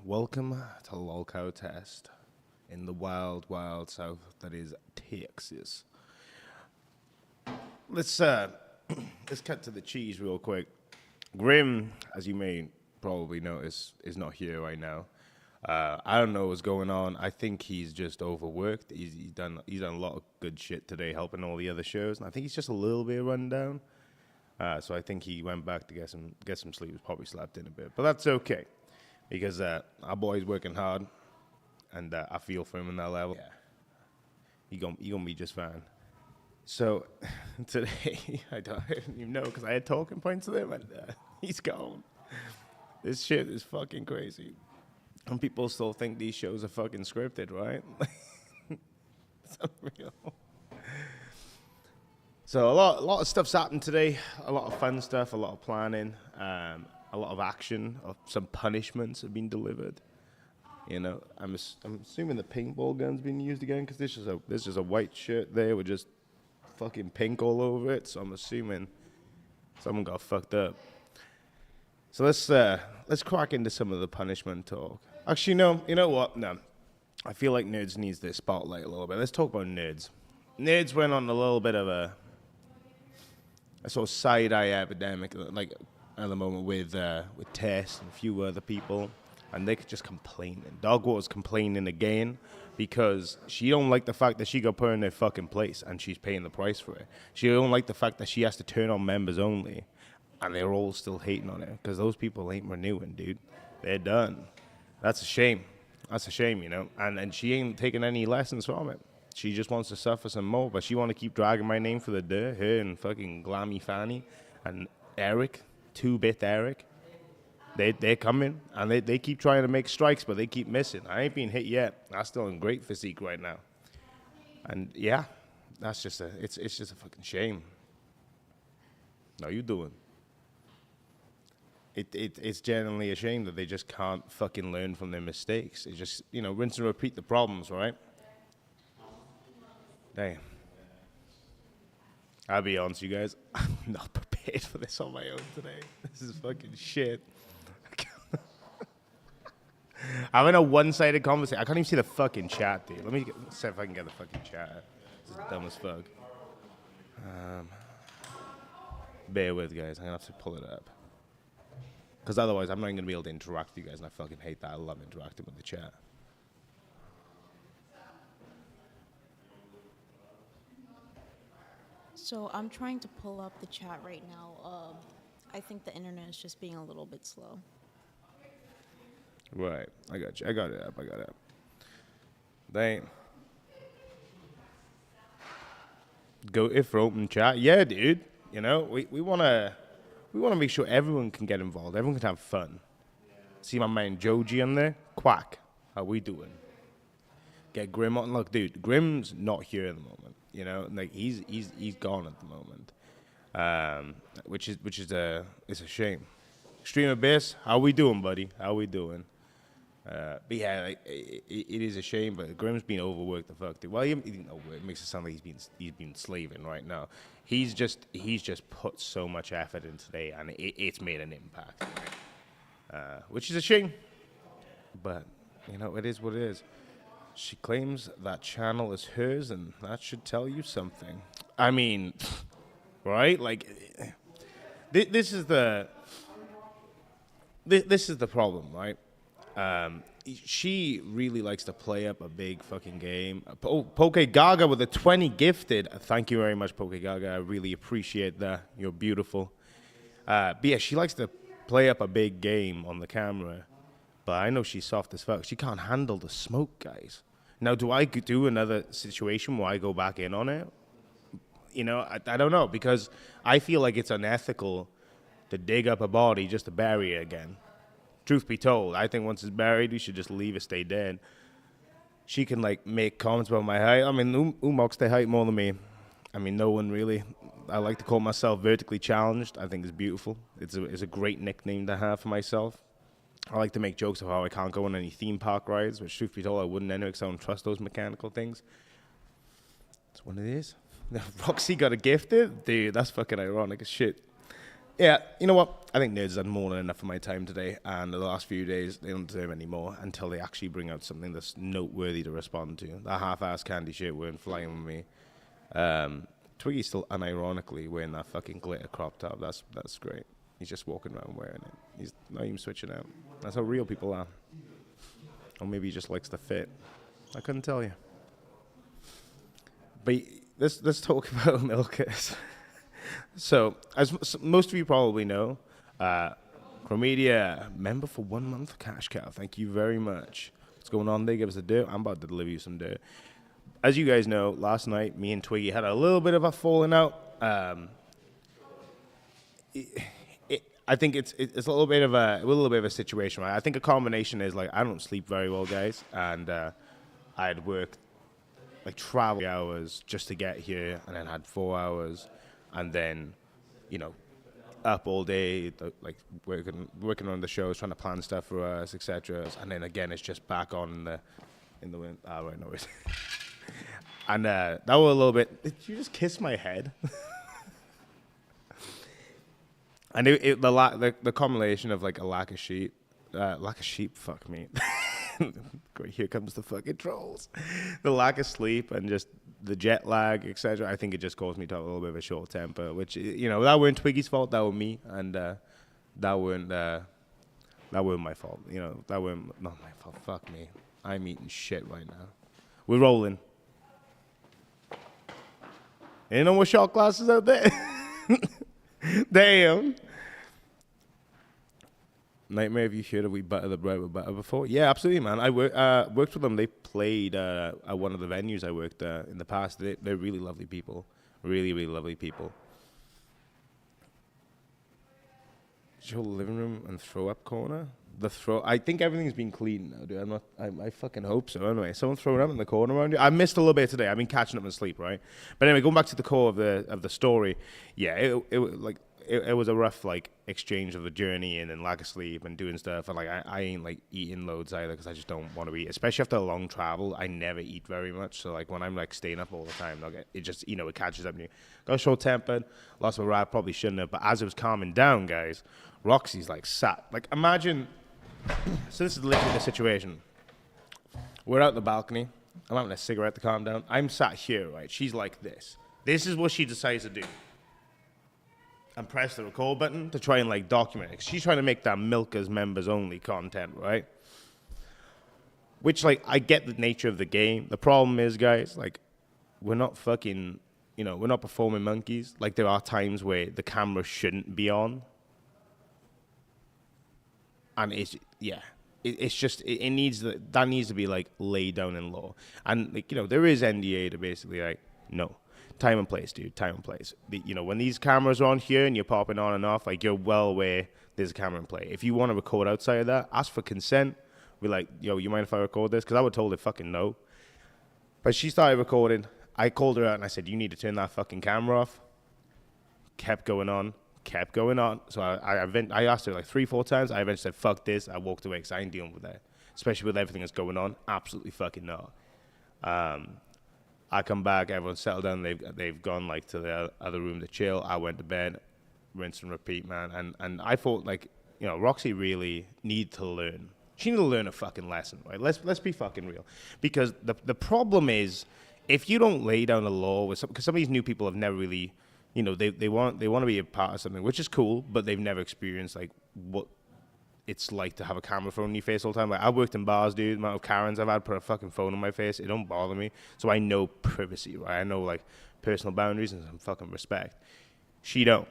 welcome to Lolcow Test in the wild, wild south that is Texas. Let's let's cut to the cheese real quick. Grim, as you may probably notice, is not here right now. I don't know what's going on. I think he's just overworked. He's done a lot of good shit today, helping all the other shows, and I think he's just a little bit run down. So I think he went back to get some sleep. He's probably slept in a bit, but that's okay because our boy's working hard, and I feel for him in that level. Yeah, he gonna be just fine. So today I don't even know because I had talking points with him, and he's gone. This shit is fucking crazy. And people still think these shows are fucking scripted, right? It's unreal. So a lot of stuff's happened today. A lot of fun stuff, a lot of planning, a lot of action, some punishments have been delivered. You know, I'm assuming the paintball gun's been used again because this is a white shirt there with just fucking pink all over it. So I'm assuming someone got fucked up. So let's crack into some of the punishment talk. Actually, no, you know what? No, I feel like Nerds needs this spotlight a little bit. Let's talk about Nerds. Nerds went on a little bit of a sort of side-eye epidemic, like at the moment with Tess and a few other people, and they could just complaining. Dogwater's complaining again because she don't like the fact that she got put in their fucking place and she's paying the price for it. She don't like the fact that she has to turn on members only. And they're all still hating on her because those people ain't renewing, dude. They're done. That's a shame. That's a shame, you know. And she ain't taking any lessons from it. She just wants to suffer some more, but she want to keep dragging my name for the dirt. Her and fucking Glammy Fanny and Eric, 2-bit Eric. They're coming, and they keep trying to make strikes, but they keep missing. I ain't been hit yet. I'm still in great physique right now. And yeah, that's just it's just a fucking shame. How you doing? It's genuinely a shame that they just can't fucking learn from their mistakes. It's just, you know, rinse and repeat the problems, right? Damn. I'll be honest, you guys, I'm not prepared for this on my own today. This is fucking shit. I'm in a one-sided conversation. I can't even see the fucking chat, dude. Let me see if I can get the fucking chat. This is dumb as fuck. Bear with, guys. I'm going to have to pull it up. Because otherwise, I'm not even going to be able to interact with you guys, and I fucking hate that. I love interacting with the chat. So I'm trying to pull up the chat right now. I think the internet is just being a little bit slow. Right. I got you. I got it up. Damn. Go if open chat. Yeah, dude. You know, we want to make sure everyone can get involved. Everyone can have fun. See my man Joji on there? Quack. How we doing? Get Grim on. Look, dude, Grim's not here at the moment. You know, like he's gone at the moment. Which is it's a shame. Extreme Abyss, how we doing, buddy? How we doing? But yeah, like, it is a shame, but Grim's been overworked the fuck, dude. Well, he overworked. It makes it sound like he's been slaving right now. He's just put so much effort in today, and it's made an impact. Which is a shame, but you know it is what it is. She claims that channel is hers, and that should tell you something. I mean, right? Like, this is the problem, right? She really likes to play up a big fucking game. Poke Gaga with a 20 gifted. Thank you very much, Poke Gaga. I really appreciate that. You're beautiful. But yeah, she likes to play up a big game on the camera. But I know she's soft as fuck. She can't handle the smoke, guys. Now, do I do another situation where I go back in on it? You know, I don't know, because I feel like it's unethical to dig up a body just to bury it again. Truth be told, I think once it's buried, we should just leave it stay dead. She can, like, make comments about my height. I mean, who mocks their height more than me? I mean, no one really. I like to call myself vertically challenged. I think it's beautiful. It's a great nickname to have for myself. I like to make jokes of how I can't go on any theme park rides, which, truth be told, I wouldn't anyway because I don't trust those mechanical things. That's what it is. Roxy got a gifted? Dude, that's fucking ironic as shit. Yeah, you know what? I think nerds done more than enough for my time today, and the last few days they don't deserve any more until they actually bring out something that's noteworthy to respond to. That half-ass candy shit weren't flying with me. Twiggy's still unironically wearing that fucking glitter crop top. That's great. He's just walking around wearing it. He's not even switching out. That's how real people are. Or maybe he just likes the fit. I couldn't tell you. But let's talk about milkers. So, as most of you probably know, Chromedia, member for 1 month, cash cow. Thank you very much. What's going on there? Give us the dirt. I'm about to deliver you some dirt. As you guys know, last night, me and Twiggy had a little bit of a falling out. I think it's a little bit of a situation, right? I think a combination is like I don't sleep very well, guys, and I had worked like travel hours just to get here, and then had 4 hours, and then, you know, up all day, like working on the shows, trying to plan stuff for us, etc. And then again, it's just back on in the wind. Ah, right, no, and that was a little bit. Did you just kiss my head? And the combination of like a lack of sheep, fuck me. Great, here comes the fucking trolls. The lack of sleep and just the jet lag, etc. I think it just caused me to have a little bit of a short temper, which, you know, that weren't Twiggy's fault, that was me, and that weren't my fault. You know, that weren't not my fault. Fuck me, I'm eating shit right now. We're rolling. Ain't no more shot glasses out there. Damn. Nightmare, have you heard of We Butter the Bread with Butter before? Yeah, absolutely, man. I worked with them. They played at one of the venues I worked in the past. They're really lovely people. Really, really lovely people. Is your living room and throw-up corner? I think everything's been cleaned now, dude. I fucking hope so. Anyway, someone throwing up in the corner around you. I missed a little bit today. I've been catching up in sleep, right? But anyway, going back to the core of the story, yeah, it was a rough like exchange of the journey and then lack of sleep and doing stuff, and like I ain't like eating loads either because I just don't want to eat, especially after a long travel. I never eat very much, so like when I'm like staying up all the time, it just, you know, it catches up to you. Got short tempered, lost my ride, probably shouldn't have, but as it was calming down, guys, Roxy's like sat, like imagine. So this is literally the situation. We're out the balcony. I'm having a cigarette to calm down. I'm sat here, right? She's like this. This is what she decides to do. And press the record button to try and like document it. She's trying to make that Milkers members only content, right? Which, like, I get the nature of the game. The problem is, guys, like, we're not fucking, you know, we're not performing monkeys. Like, there are times where the camera shouldn't be on. And it's, yeah, it's just, it needs, that needs to be, like, laid down in law. And, like, you know, there is NDA to basically, like, no. Time and place, dude, time and place. You know, when these cameras are on here and you're popping on and off, like, you're well aware there's a camera in play. If you want to record outside of that, ask for consent. Be like, yo, you mind if I record this? Because I would told her fucking no. But she started recording. I called her out and I said, you need to turn that fucking camera off. Kept going on. So I asked her like 3-4 times. I eventually said, fuck this. I walked away because I ain't dealing with that. Especially with everything that's going on. Absolutely fucking no. I come back, everyone's settled down. They've gone like to the other room to chill. I went to bed, rinse and repeat, man. And I thought, like, you know, Roxy really need to learn. She need to learn a fucking lesson, right? Let's be fucking real. Because the problem is, if you don't lay down the law with because some of these new people have never really, you know, they want to be a part of something, which is cool, but they've never experienced like what it's like to have a camera phone in your face all the time. Like, I worked in bars, dude. The amount of Karens I've had put a fucking phone on my face, it don't bother me. So I know privacy, right? I know, like, personal boundaries and some fucking respect. She don't.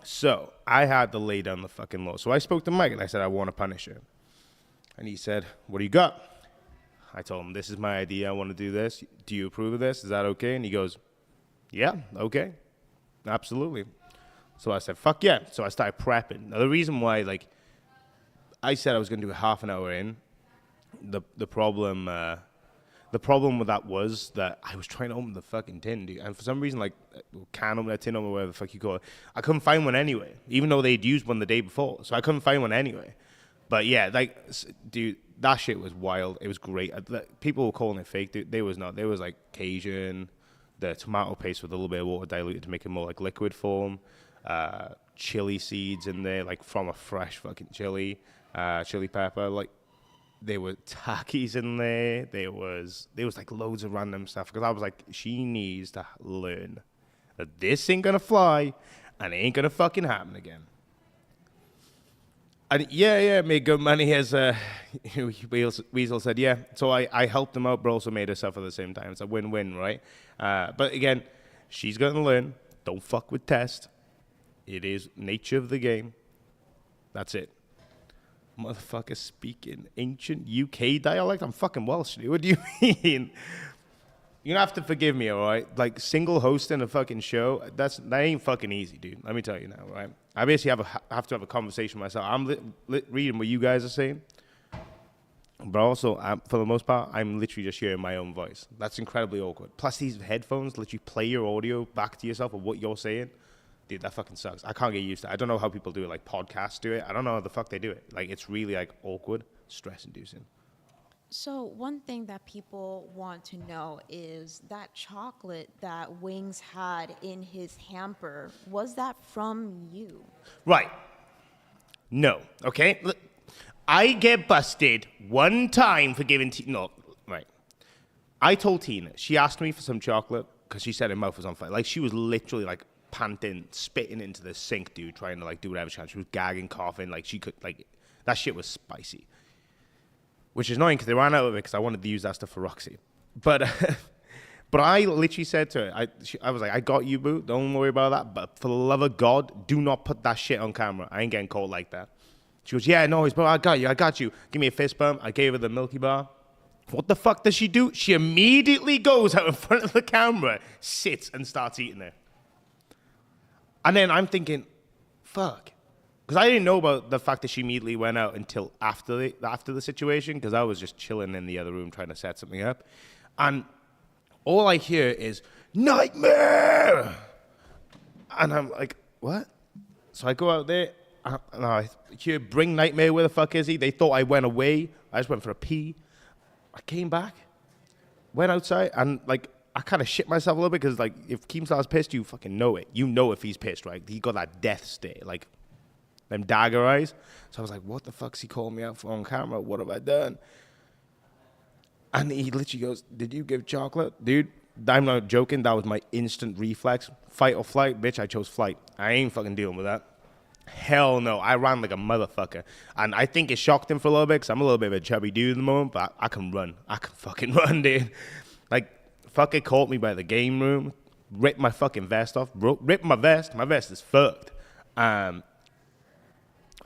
So I had to lay down the fucking law. So I spoke to Mike and I said, I want to punish her. And he said, what do you got? I told him, this is my idea. I want to do this. Do you approve of this? Is that okay? And he goes, yeah, okay. Absolutely. So I said, fuck yeah. So I started prepping. Now, the reason why, like, I said I was going to do a half an hour in, the problem with that was that I was trying to open the fucking tin, dude. And for some reason, like, can open a tin or whatever the fuck you call it, I couldn't find one anyway, even though they'd used one the day before. So I couldn't find one anyway. But yeah, like, dude, that shit was wild. It was great. People were calling it fake, dude. They was not. There was, like, Cajun. The tomato paste with a little bit of water diluted to make it more like liquid form. chili seeds in there, like from a fresh fucking chili pepper. Like there were Takis in there. There was like loads of random stuff because I was like, she needs to learn that this ain't gonna fly and it ain't gonna fucking happen again. And yeah, made good money as Weasel said, yeah. So I helped him out, but also made her suffer at the same time. It's a win-win, right? But again, she's gonna learn. Don't fuck with test. It is nature of the game. That's it. Motherfucker speaking ancient UK dialect. I'm fucking Welsh, dude. What do you mean? You're gonna have to forgive me, all right? Like single hosting a fucking show, that ain't fucking easy, dude. Let me tell you now, right? I basically have to have a conversation with myself. I'm reading what you guys are saying, but also, for the most part, I'm literally just hearing my own voice. That's incredibly awkward. Plus, these headphones let you play your audio back to yourself of what you're saying. Dude, that fucking sucks. I can't get used to it. I don't know how people do it, like podcasts do it. I don't know how the fuck they do it. Like, it's really, like, awkward, stress-inducing. So one thing that people want to know is that chocolate that Wings had in his hamper, was that from you? Right. No. Okay? Look, I get busted one time for giving no, right. I told Tina, she asked me for some chocolate because she said her mouth was on fire. Like, she was literally, like, panting, spitting into the sink, dude, trying to, like, do whatever she can. She was gagging, coughing. Like, she could, like, that shit was spicy. Which is annoying because they ran out of it because I wanted to use that stuff for Roxy. But I literally said to her, I was like, I got you, boo. Don't worry about that. But for the love of God, do not put that shit on camera. I ain't getting caught like that. She goes, yeah, no, bro, I got you. Give me a fist bump. I gave her the Milky Bar. What the fuck does she do? She immediately goes out in front of the camera, sits, and starts eating it. And then I'm thinking, fuck. Because I didn't know about the fact that she immediately went out until after the situation, because I was just chilling in the other room trying to set something up. And all I hear is, nightmare! And I'm like, what? So I go out there, and I hear, bring Nightmare, where the fuck is he? They thought I went away. I just went for a pee. I came back, went outside, and like, I kind of shit myself a little bit, because like, if Keemstar's pissed, you fucking know it. You know if he's pissed, right? He got that death stare, like, them dagger eyes. So I was like, what the fuck's he calling me out for on camera? What have I done? And he literally goes, did you give chocolate? Dude, I'm not joking. That was my instant reflex. Fight or flight? Bitch, I chose flight. I ain't fucking dealing with that. Hell no. I ran like a motherfucker. And I think it shocked him for a little bit because I'm a little bit of a chubby dude at the moment, but I can run. I can fucking run, dude. Like, fucker caught me by the game room, ripped my fucking vest off, ripped my vest. My vest is fucked.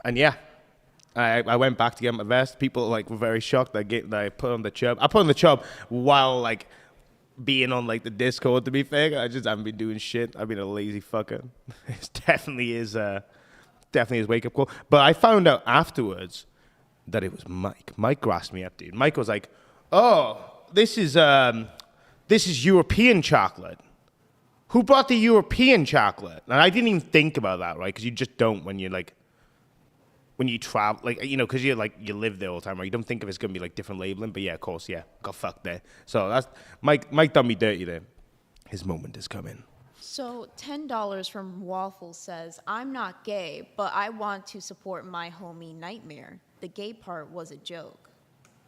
And yeah, I went back to get my vest. People like were very shocked that I put on the chub. I put on the chub while like being on like the Discord. To be fair, I just haven't been doing shit. I've been a lazy fucker. It definitely is wake up call. But I found out afterwards that it was Mike. Mike grassed me up, dude. Mike was like, "Oh, this is European chocolate. Who brought the European chocolate?" And I didn't even think about that, right? Because you just don't when you're like. When you travel, like, you know, because you live there all the time, right? You don't think of it's going to be, like, different labeling. But, yeah, of course, yeah. Got fucked there. So, that's Mike done me dirty there. His moment is coming. So $10 from Waffle says, I'm not gay, but I want to support my homie Nightmare. The gay part was a joke.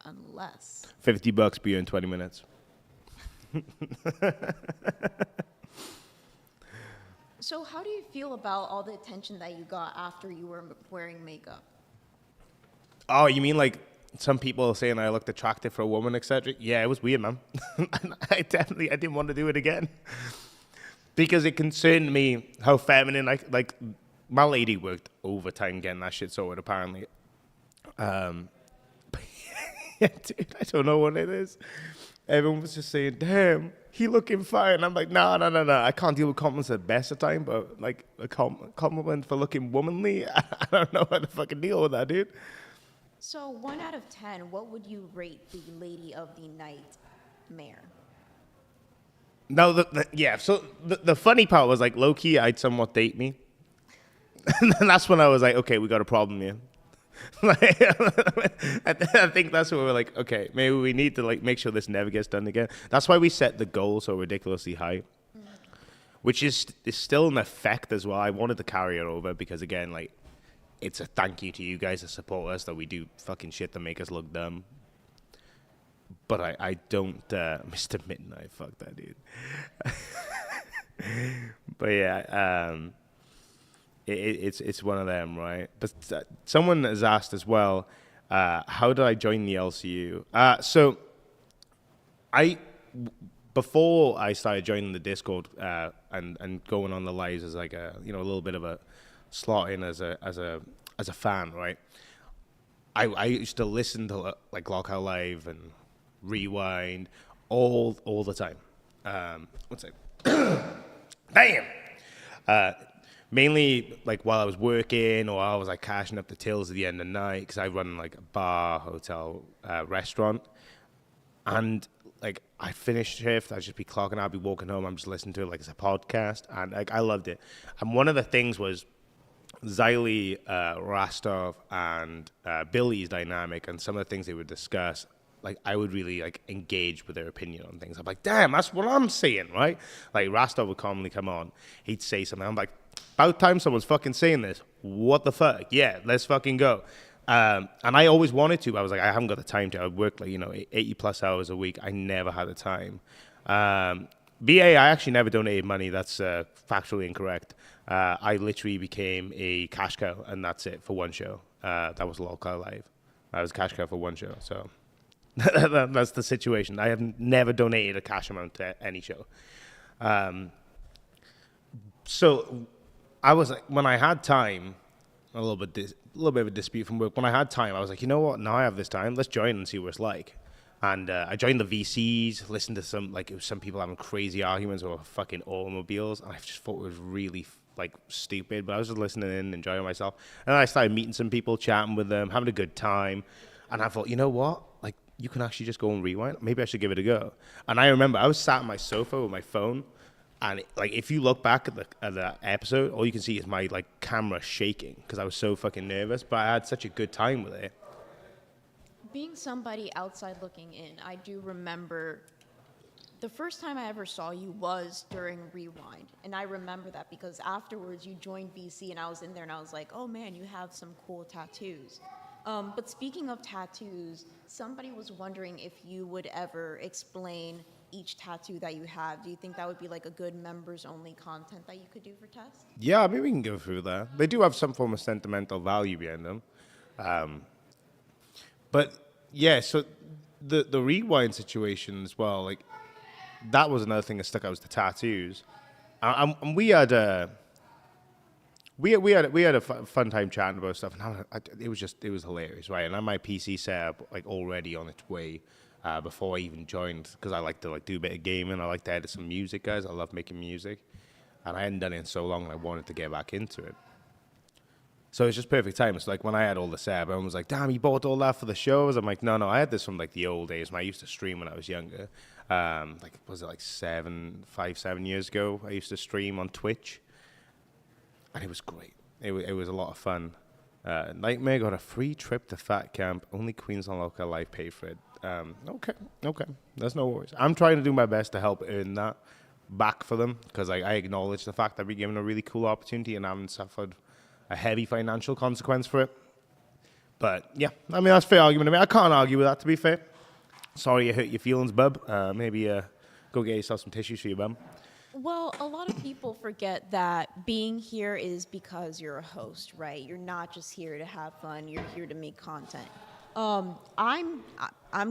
Unless. $50 be in 20 minutes. So how do you feel about all the attention that you got after you were wearing makeup? Oh, you mean like some people saying I looked attractive for a woman, etc.? Yeah, it was weird, man. I didn't want to do it again. Because it concerned me how feminine, like my lady worked overtime getting that shit sorted, apparently. Yeah, dude, I don't know what it is. Everyone was just saying, damn, he looking fine. I'm like, no. I can't deal with compliments at the best of time, but like a compliment for looking womanly, I don't know how to fucking deal with that, dude. So 1 out of 10, what would you rate the Lady of the Nightmare? No, so the funny part was like, low-key, I'd somewhat date me. And then that's when I was like, okay, we got a problem here. Like, I think that's when we were like, okay, maybe we need to like make sure this never gets done again. That's why we set the goal so ridiculously high. which is still in effect as well. I wanted to carry it over because, again, like, it's a thank you to you guys that support us, that we do fucking shit to make us look dumb. But I don't, Mr. Midnight, fuck that dude. But yeah, it's one of them, right? But someone has asked as well, how did I join the LCU? So before I started joining the Discord and going on the lives as like a little bit of a slot in as a fan, right? I used to listen to like Lockout Live and Rewind all the time. One sec. Damn. Mainly like while I was working or I was like cashing up the tills at the end of the night because I run like a bar, hotel, restaurant, and like I finished shift, I'd just be clocking out, I'd be walking home, I'm just listening to it like it's a podcast, and like I loved it. And one of the things was Xylee, Rastov, and Billy's dynamic, and some of the things they would discuss. Like I would really like engage with their opinion on things. I'm like, damn, that's what I'm saying, right? Like Rastov would commonly come on, he'd say something. I'm like, about time someone's fucking saying this. What the fuck? Yeah, let's fucking go. And I always wanted to. I was like, I haven't got the time to. I work like 80 plus hours a week. I never had the time. BA, I actually never donated money. That's factually incorrect. I literally became a cash cow, and that's it for one show. That was Lockout Live. I was a cash cow for one show, so that's the situation. I have never donated a cash amount to any show. So I was like, when I had time, a little bit of a dispute from work. When I had time, I was like, you know what? Now I have this time. Let's join and see what it's like. And I joined the VCs, listened to some people having crazy arguments over fucking automobiles. And I just thought it was really like stupid, but I was just listening in, enjoying myself. And then I started meeting some people, chatting with them, having a good time. And I thought, you know what? Like, you can actually just go and rewind. Maybe I should give it a go. And I remember I was sat on my sofa with my phone. And like, if you look back at the episode, all you can see is my like camera shaking because I was so fucking nervous. But I had such a good time with it. Being somebody outside looking in, I do remember the first time I ever saw you was during Rewind. And I remember that because afterwards you joined VC and I was in there and I was like, oh man, you have some cool tattoos. But speaking of tattoos, somebody was wondering if you would ever explain each tattoo that you have. Do you think that would be like a good members-only content that you could do for test? Yeah, maybe we can go through that. They do have some form of sentimental value behind them. But yeah, so the Rewind situation as well, like that was another thing that stuck out was the tattoos. And we had a fun time chatting about stuff, and it was hilarious, right? And I had my PC set up like already on its way before I even joined because I like to like do a bit of gaming. I like to edit some music, guys. I love making music, and I hadn't done it in so long, and I wanted to get back into it. So it's just perfect time. It's like when I had all the set, everyone was like, "Damn, you bought all that for the shows?" I'm like, "No, I had this from like the old days when I used to stream when I was younger. Like was it like 7 years ago? I used to stream on Twitch, and it was great. It was a lot of fun. Nightmare got a free trip to Fat Camp. Only Queensland Local Life paid for it. Okay, that's no worries. I'm trying to do my best to help earn that back for them because I acknowledge the fact that I've been given a really cool opportunity and I haven't suffered a heavy financial consequence for it. But yeah, I mean, that's a fair argument. I mean, I can't argue with that, to be fair. Sorry you hurt your feelings, bub. Maybe go get yourself some tissues for your bum. Well, a lot of people forget that being here is because you're a host, right? You're not just here to have fun. You're here to make content. I'm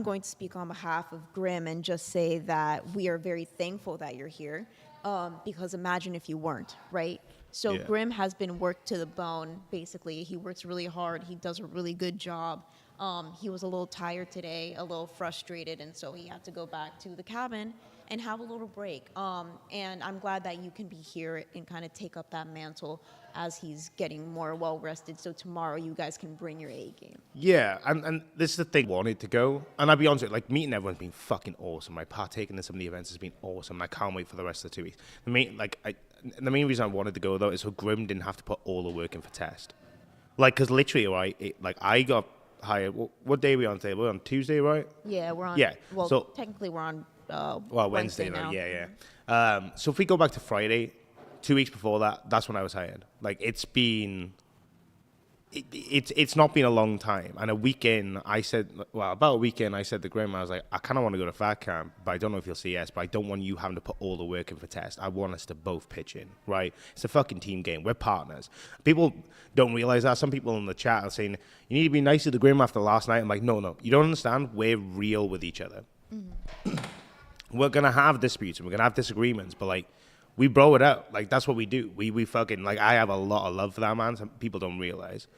going to speak on behalf of Grim and just say that we are very thankful that you're here, because imagine if you weren't, right? So yeah. Grim has been worked to the bone, basically. He works really hard. He does a really good job. He was a little tired today, a little frustrated, and so he had to go back to the cabin and have a little break. And I'm glad that you can be here and kind of take up that mantle as he's getting more well-rested, so tomorrow you guys can bring your A game. Yeah, and this is the thing. I wanted to go, and I'll be honest with you, like, meeting everyone's been fucking awesome. Like, partaking in some of the events has been awesome. I can't wait for the rest of the 2 weeks. The main reason I wanted to go, though, is so Grim didn't have to put all the work in for test. Like, because literally, right, I got hired. What day are we on today? We're on Tuesday, right? Yeah, we're on. Yeah. Well, technically, we're on Wednesday now. Yeah. So if we go back to Friday, 2 weeks before that, that's when I was hired. Like, it's not been a long time. And about a week in, I said to Grim, I was like, I kind of want to go to fat camp, but I don't know if you'll say yes, but I don't want you having to put all the work in for test. I want us to both pitch in, right? It's a fucking team game. We're partners. People don't realize that. Some people in the chat are saying, you need to be nicer to Grim after last night. I'm like, no, you don't understand. We're real with each other. We're going to have disputes and we're going to have disagreements, but like, we bro it out. Like, that's what we do. We fucking, like, I have a lot of love for that man. Some people don't realize.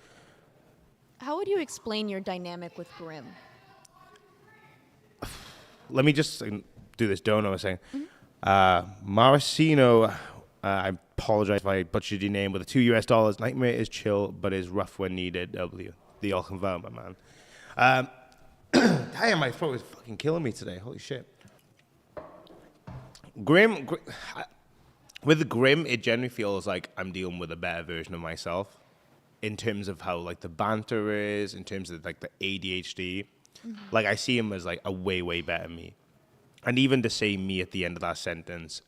How would you explain your dynamic with Grim? Let me just do this dono saying. Maracino, I apologize if I butchered your name, with the $2. Nightmare is chill, but is rough when needed. W. The Alchinvoma, man. Damn, my throat is fucking killing me today. Holy shit. Grim, with Grim, it generally feels like I'm dealing with a better version of myself in terms of how, like, the banter is, in terms of, like, the ADHD. Like, I see him as, like, a way, way better me. And even to say me at the end of that sentence,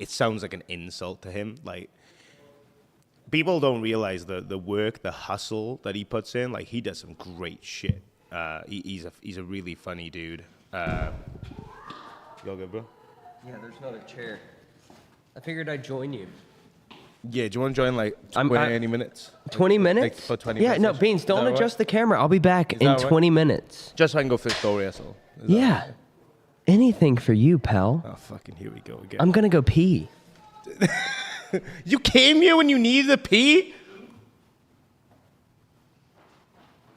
it sounds like an insult to him. Like, people don't realize the work, the hustle that he puts in. Like, he does some great shit. He's a really funny dude. You all good, bro? Yeah, there's another chair. I figured I'd join you. Yeah, do you want to join, like, 20 minutes? 20 minutes? Like, for 20 yeah, minutes? no, Beans, don't adjust the camera. I'll be back in right? 20 minutes. Just so I can go for the story, that's all. Yeah. Anything for you, pal. Oh, fucking here we go again. I'm going to go pee. You came here when you needed to pee?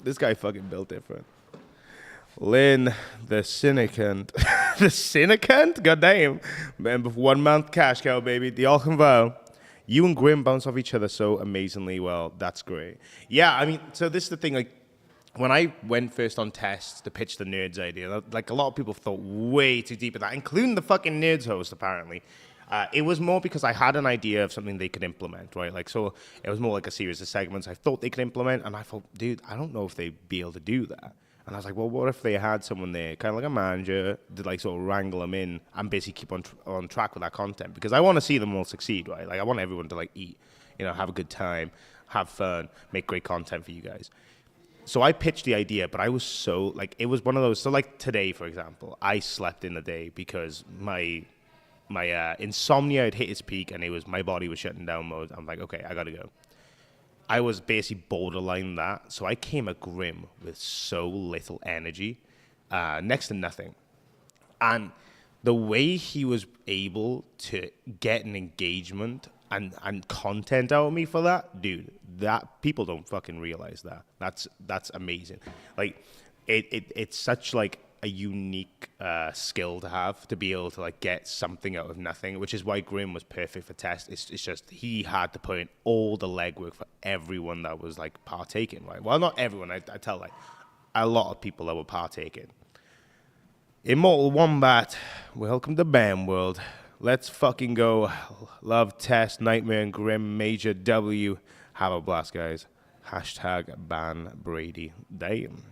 This guy fucking built different. Lynn, the Cynicant. The Cynicant? Goddamn. Man, with 1 month cash cow, baby. The Alchinvo. You and Grim bounce off each other so amazingly well. That's great. Yeah, I mean, so this is the thing, like, when I went first on tests to pitch the Nerds idea, like, a lot of people thought way too deep in that, including the fucking Nerds host, apparently. It was more because I had an idea of something they could implement, right? Like, so it was more like a series of segments I thought they could implement, and I thought, dude, I don't know if they'd be able to do that. And I was like, well, what if they had someone there, kind of like a manager, to, like, sort of wrangle them in and basically keep on track with that content? Because I want to see them all succeed, right? Like, I want everyone to, like, eat, you know, have a good time, have fun, make great content for you guys. So I pitched the idea, but I was so, like, it was one of those, so, like, today, for example, I slept in the day because my insomnia had hit its peak and my body was shutting down mode. I'm like, okay, I gotta go. I was basically borderline that. So I came at Grim with so little energy, next to nothing. And the way he was able to get an engagement and content out of me for that, dude, that people don't fucking realize that. That's amazing. Like, it's such, like, a unique skill to have, to be able to, like, get something out of nothing, which is why Grim was perfect for test. It's just he had to put in all the legwork for everyone that was, like, partaking, right? Well, not everyone. I tell, like, a lot of people that were partaking. Immortal Wombat, welcome to BAM World. Let's fucking go. Love, Test, Nightmare, and Grim, Major W. Have a blast, guys. Hashtag ban Brady. Damn.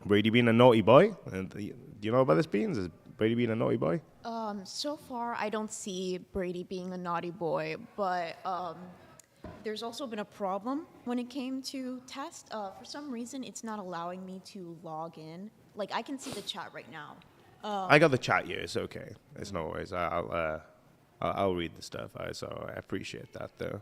Brady being a naughty boy? Do you know about this, Beans? Is Brady being a naughty boy? So far, I don't see Brady being a naughty boy, but there's also been a problem when it came to test. For some reason, it's not allowing me to log in. Like, I can see the chat right now. I got the chat here. It's okay. It's no worries. I'll read the stuff. So I appreciate that, though.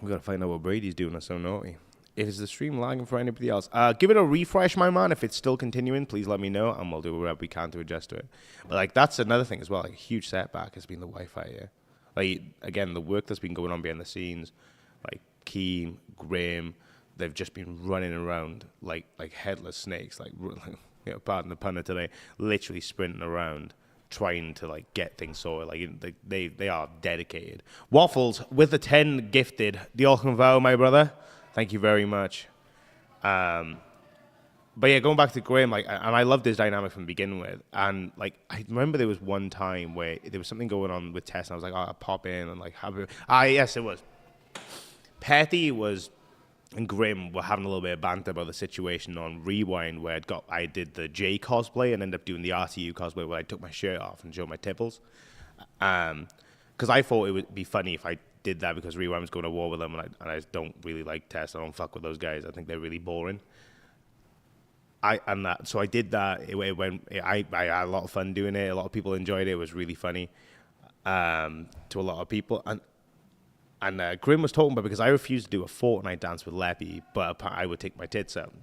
We gotta find out what Brady's doing. That's so naughty. Is the stream lagging for anybody else? Give it a refresh, my man. If it's still continuing, please let me know, and we'll do whatever we can to adjust to it. But, like, that's another thing as well. Like, a huge setback has been the Wi-Fi here. Like, again, the work that's been going on behind the scenes, like Keem, Graham, they've just been running around like headless snakes, like, you know, pardon the pun today, literally sprinting around trying to, like, get things sorted. Like, they are dedicated. Waffles with the 10 gifted. The Alchinvo, my brother. Thank you very much. But yeah, going back to Graham, like, and I loved his dynamic from the beginning with. And, like, I remember there was one time where there was something going on with Tess, and I was like, oh, I'll pop in and, like, yes, it was. Petty and Grim were having a little bit of banter about the situation on Rewind, where I did the J cosplay and ended up doing the RTU cosplay where I took my shirt off and showed my tipples. because I thought it would be funny if I did that because Rewind was going to war with them, and I don't really like Test. I don't fuck with those guys. I think they're really boring. So I did that. I had a lot of fun doing it. A lot of people enjoyed it. It was really funny to a lot of people. And Grim was talking about, because I refused to do a Fortnite dance with Leppy, but I would take my tits out.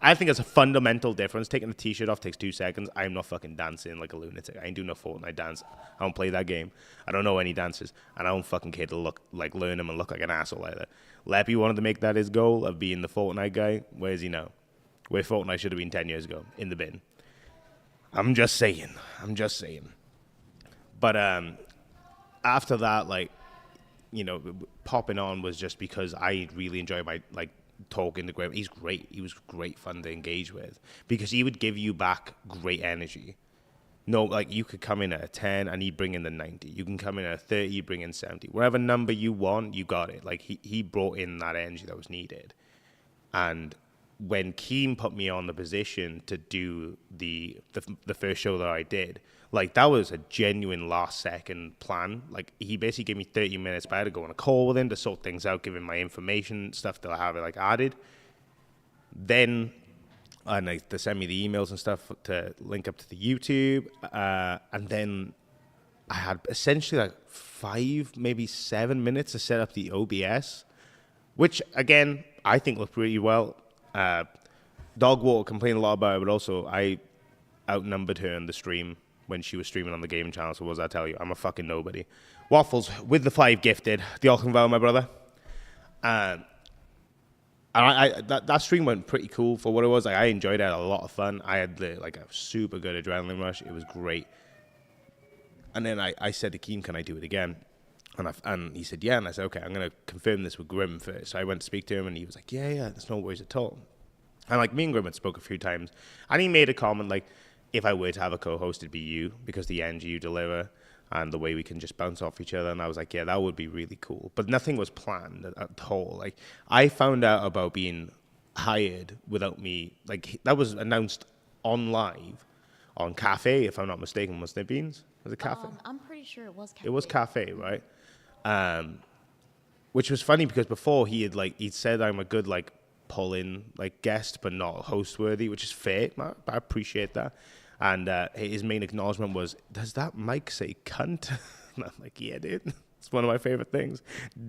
I think it's a fundamental difference. Taking the t-shirt off takes 2 seconds. I'm not fucking dancing like a lunatic. I ain't doing no Fortnite dance. I don't play that game. I don't know any dances. And I don't fucking care to learn them and look like an asshole either. Leppy wanted to make that his goal of being the Fortnite guy. Where is he now? Where Fortnite should have been 10 years ago. In the bin. I'm just saying. But after that, popping on was just because I really enjoyed my, talking to Graham. He's great. He was great fun to engage with because he would give you back great energy. No, you could come in at a 10 and he'd bring in the 90. You can come in at a 30, you bring in 70. Whatever number you want, you got it. He brought in that energy that was needed. And when Keem put me on the position to do the first show that I did, that was a genuine last second plan. He basically gave me 30 minutes, but I had to go on a call with him to sort things out, give him my information, stuff that I have added. Then, to send me the emails and stuff to link up to the YouTube. And then I had essentially 5, maybe 7 minutes to set up the OBS, which again, I think looked pretty well. Dogwater complained a lot about it, but also I outnumbered her in the stream when she was streaming on the gaming channel. So what does that tell you? I'm a fucking nobody. Waffles with the 5 gifted. The Alchenval, my brother. And that stream went pretty cool for what it was. I enjoyed it. I had a lot of fun. I had a super good adrenaline rush. It was great. And then I said to Keem, can I do it again? And he said, yeah. And I said, okay, I'm going to confirm this with Grim first. So I went to speak to him, and he was like, yeah, there's no worries at all. And me and Grim had spoke a few times. And he made a comment if I were to have a co-host, it'd be you, because the energy you deliver and the way we can just bounce off each other. And I was like, yeah, that would be really cool. But nothing was planned at all. I found out about being hired without me. That was announced on live on Cafe, if I'm not mistaken. Must it have been? Was it Cafe? I'm pretty sure it was Cafe. It was Cafe, right? Which was funny because before he'd said I'm a good pull-in guest, but not host-worthy, which is fair. I appreciate that. And his main acknowledgement was, does that mic say cunt? And I'm like, yeah, dude. It's one of my favorite things.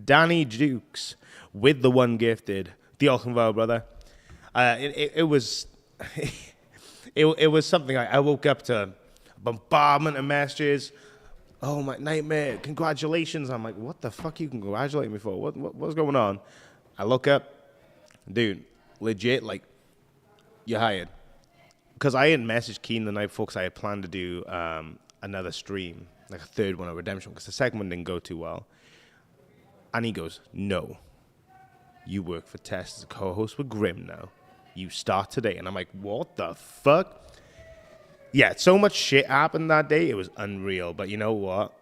Danny Jukes with the 1 gifted. The Alchenval, brother. It was it was something. I woke up to bombardment of messages. Oh, my nightmare. Congratulations. I'm like, what the fuck you congratulate me for? What's going on? I look up. Dude, legit, you're hired. Because I had messaged Keen the night before because I had planned to do another stream, a third one at Redemption, because the second one didn't go too well. And he goes, no, you work for Tess as a co-host with Grim now. You start today. And I'm like, what the fuck? Yeah, so much shit happened that day. It was unreal. But you know what?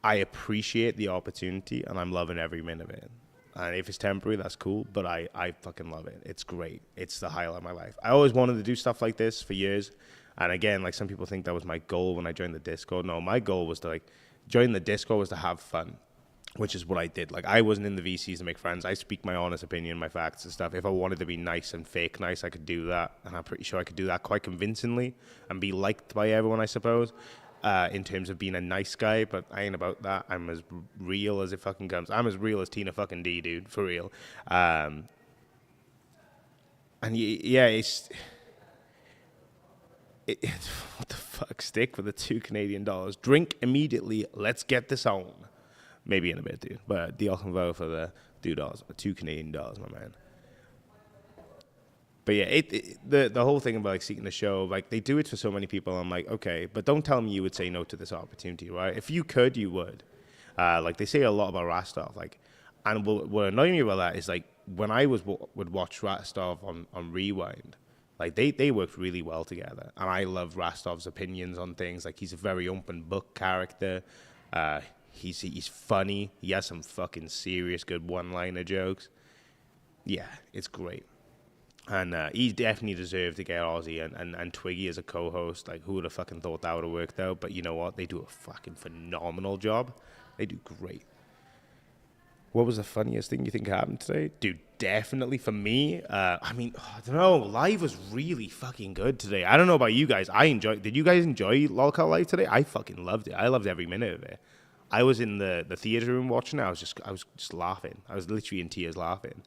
I appreciate the opportunity, and I'm loving every minute of it. And if it's temporary, that's cool, but I fucking love it. It's great. It's the highlight of my life. I always wanted to do stuff like this for years. And again, some people think that was my goal when I joined the Discord. No, my goal was to, join the Discord was to have fun, which is what I did. I wasn't in the VCs to make friends. I speak my honest opinion, my facts and stuff. If I wanted to be nice and fake nice, I could do that. And I'm pretty sure I could do that quite convincingly and be liked by everyone, I suppose. In terms of being a nice guy, but I ain't about that. I'm as real as it fucking comes. I'm as real as Tina fucking D, dude, for real. And yeah, it's what the fuck? Stick with the $2 Drink immediately. Let's get this on. Maybe in a bit, dude. But the Alchenval for the $2, $2 my man. But yeah, the whole thing about seeking the show, they do it for so many people. I'm like, okay, but don't tell me you would say no to this opportunity, right? If you could, you would. They say a lot about Rastov, and what annoyed me about that is when I would watch Rastov on Rewind, they worked really well together, and I love Rastov's opinions on things. He's a very open book character. He's funny. He has some fucking serious good one-liner jokes. Yeah, it's great. And he definitely deserved to get Ozzy and Twiggy as a co-host. Like, who would have fucking thought that would have worked out? But you know what? They do a fucking phenomenal job. They do great. What was the funniest thing you think happened today? Dude, definitely for me, I mean, I don't know. Live was really fucking good today. I don't know about you guys. Did you guys enjoy Lolcott Live today? I fucking loved it. I loved every minute of it. I was in the theater room watching it. I was just laughing. I was literally in tears laughing.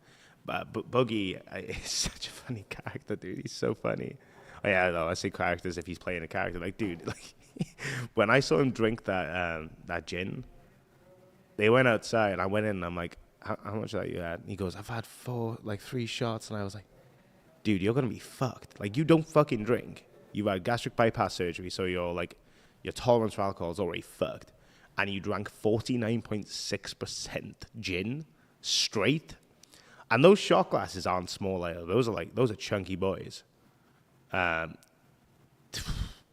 But Boogie is such a funny character, dude. He's so funny. Oh, yeah, no, I say characters if he's playing a character. Like, dude, like when I saw him drink that gin, they went outside. I went in and I'm like, how much of that you had? And he goes, I've had 3 shots. And I was like, dude, you're going to be fucked. Like, you don't fucking drink. You've had gastric bypass surgery, so your tolerance for alcohol is already fucked. And you drank 49.6% gin straight. And those shot glasses aren't small ale. Those are chunky boys. Like,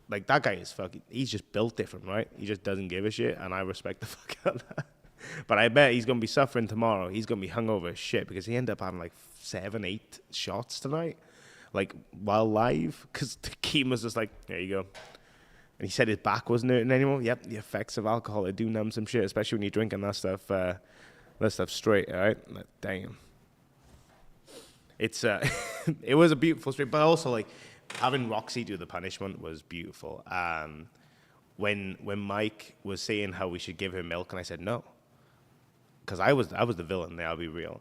that guy is he's just built different, right? He just doesn't give a shit, and I respect the fuck out of that. But I bet he's going to be suffering tomorrow. He's going to be hungover as shit because he ended up having like 7, 8 shots tonight, like, while live, because Keem was just like, there you go. And he said his back wasn't hurting anymore. Yep, the effects of alcohol, they do numb some shit, especially when you're drinking that stuff straight, all right? Like, damn. It's it was a beautiful stream, but also like having Roxy do the punishment was beautiful. When Mike was saying how we should give her milk, and I said no, because I was the villain there. I'll be real,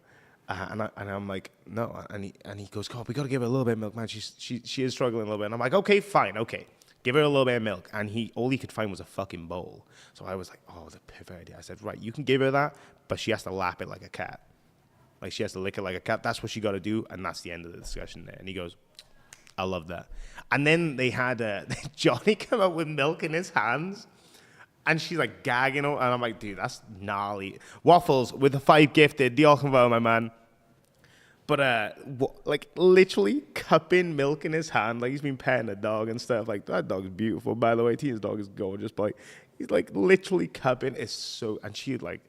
and I'm like no, and he goes, God, we got to give her a little bit of milk, man. She is struggling a little bit, and I'm like, okay, fine, okay, give her a little bit of milk, and all he could find was a fucking bowl. So I was like, oh, the perfect idea. I said, right, you can give her that, but she has to lap it like a cat. Like, she has to lick it like a cat. That's what she got to do, and that's the end of the discussion there. And he goes, I love that. And then they had Johnny come up with milk in his hands, and she's, like, gagging. And I'm like, dude, that's gnarly. Waffles with the 5 gifted. Diolch yn fawr, my man. But, like, literally cupping milk in his hand. Like, he's been petting a dog and stuff. Like, that dog's beautiful, by the way. Tina's dog is gorgeous. But, like, he's, like, literally cupping. It's so... And she, like...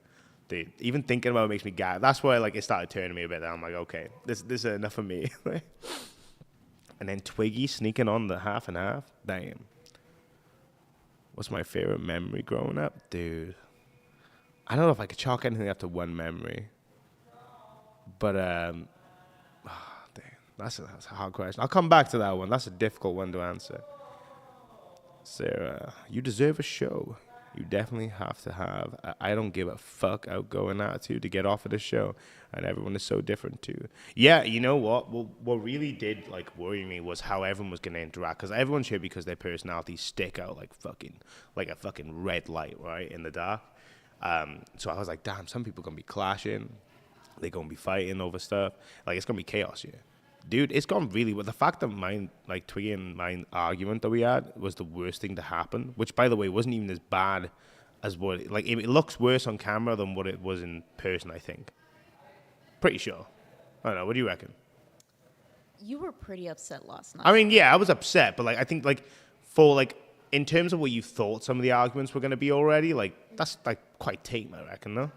Dude, even thinking about it makes me gag. That's why, like, it started turning me a bit. I'm like, okay, this is enough for me. And then Twiggy sneaking on the half and half. Damn. What's my favorite memory growing up? Dude, I don't know if I could chalk anything up to one memory. But, damn, that's a hard question. I'll come back to that one. That's a difficult one to answer. Sarah, you deserve a show. You definitely have to have a I don't give a fuck outgoing attitude to get off of the show. And everyone is so different too. Yeah, you know what? Well, what really did like worry me was how everyone was going to interact. Because everyone's here because their personalities stick out like a fucking red light, right, in the dark. So I was like, damn, some people going to be clashing. They're going to be fighting over stuff. Like, it's going to be chaos here. Dude, it's gone really well. The fact that Twiggy and mine argument that we had was the worst thing to happen, which, by the way, wasn't even as bad as what... Like, it looks worse on camera than what it was in person, I think. Pretty sure. I don't know. What do you reckon? You were pretty upset last night. I mean, yeah, I was upset, but, like, I think, like, for, like, in terms of what you thought some of the arguments were going to be already, like, that's, like, quite tame, I reckon, though.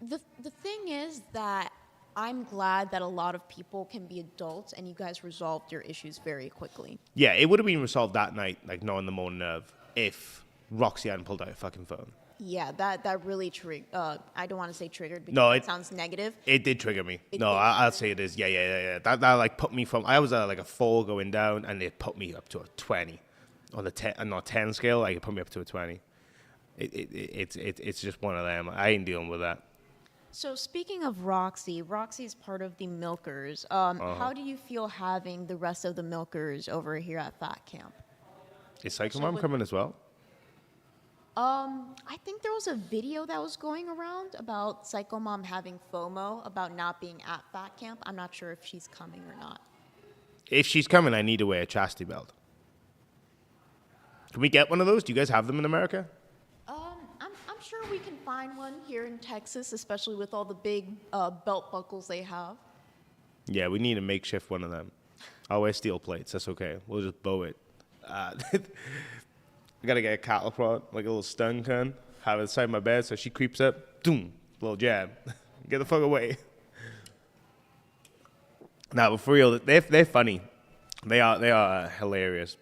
The thing is that I'm glad that a lot of people can be adults and you guys resolved your issues very quickly. Yeah, it would have been resolved that night, like, not in the morning of, if Roxy hadn't pulled out her fucking phone. Yeah, that really triggered. I don't want to say triggered because no, it sounds negative. It did trigger me. I'll say it is. Yeah. That like put me from. I was at like a 4 going down, and it put me up to a 20 on the 10 scale. Like, it put me up to a 20. It's just one of them. I ain't dealing with that. So speaking of Roxy is part of the Milkers. How do you feel having the rest of the Milkers over here at Fat Camp? Is Psycho Mom coming as well? I think there was a video that was going around about Psycho Mom having FOMO about not being at Fat Camp. I'm not sure if she's coming or not. If she's coming, I need to wear a chastity belt. Can we get one of those? Do you guys have them in America? I'm sure we can find one here in Texas, especially with all the big belt buckles they have. Yeah, we need a makeshift one of them. I'll wear steel plates. That's okay. We'll just bow it. I gotta get a cattle prod, like a little stun gun, have it beside my bed so she creeps up, boom, little jab. Get the fuck away. No, but for real, they're funny. They are hilarious.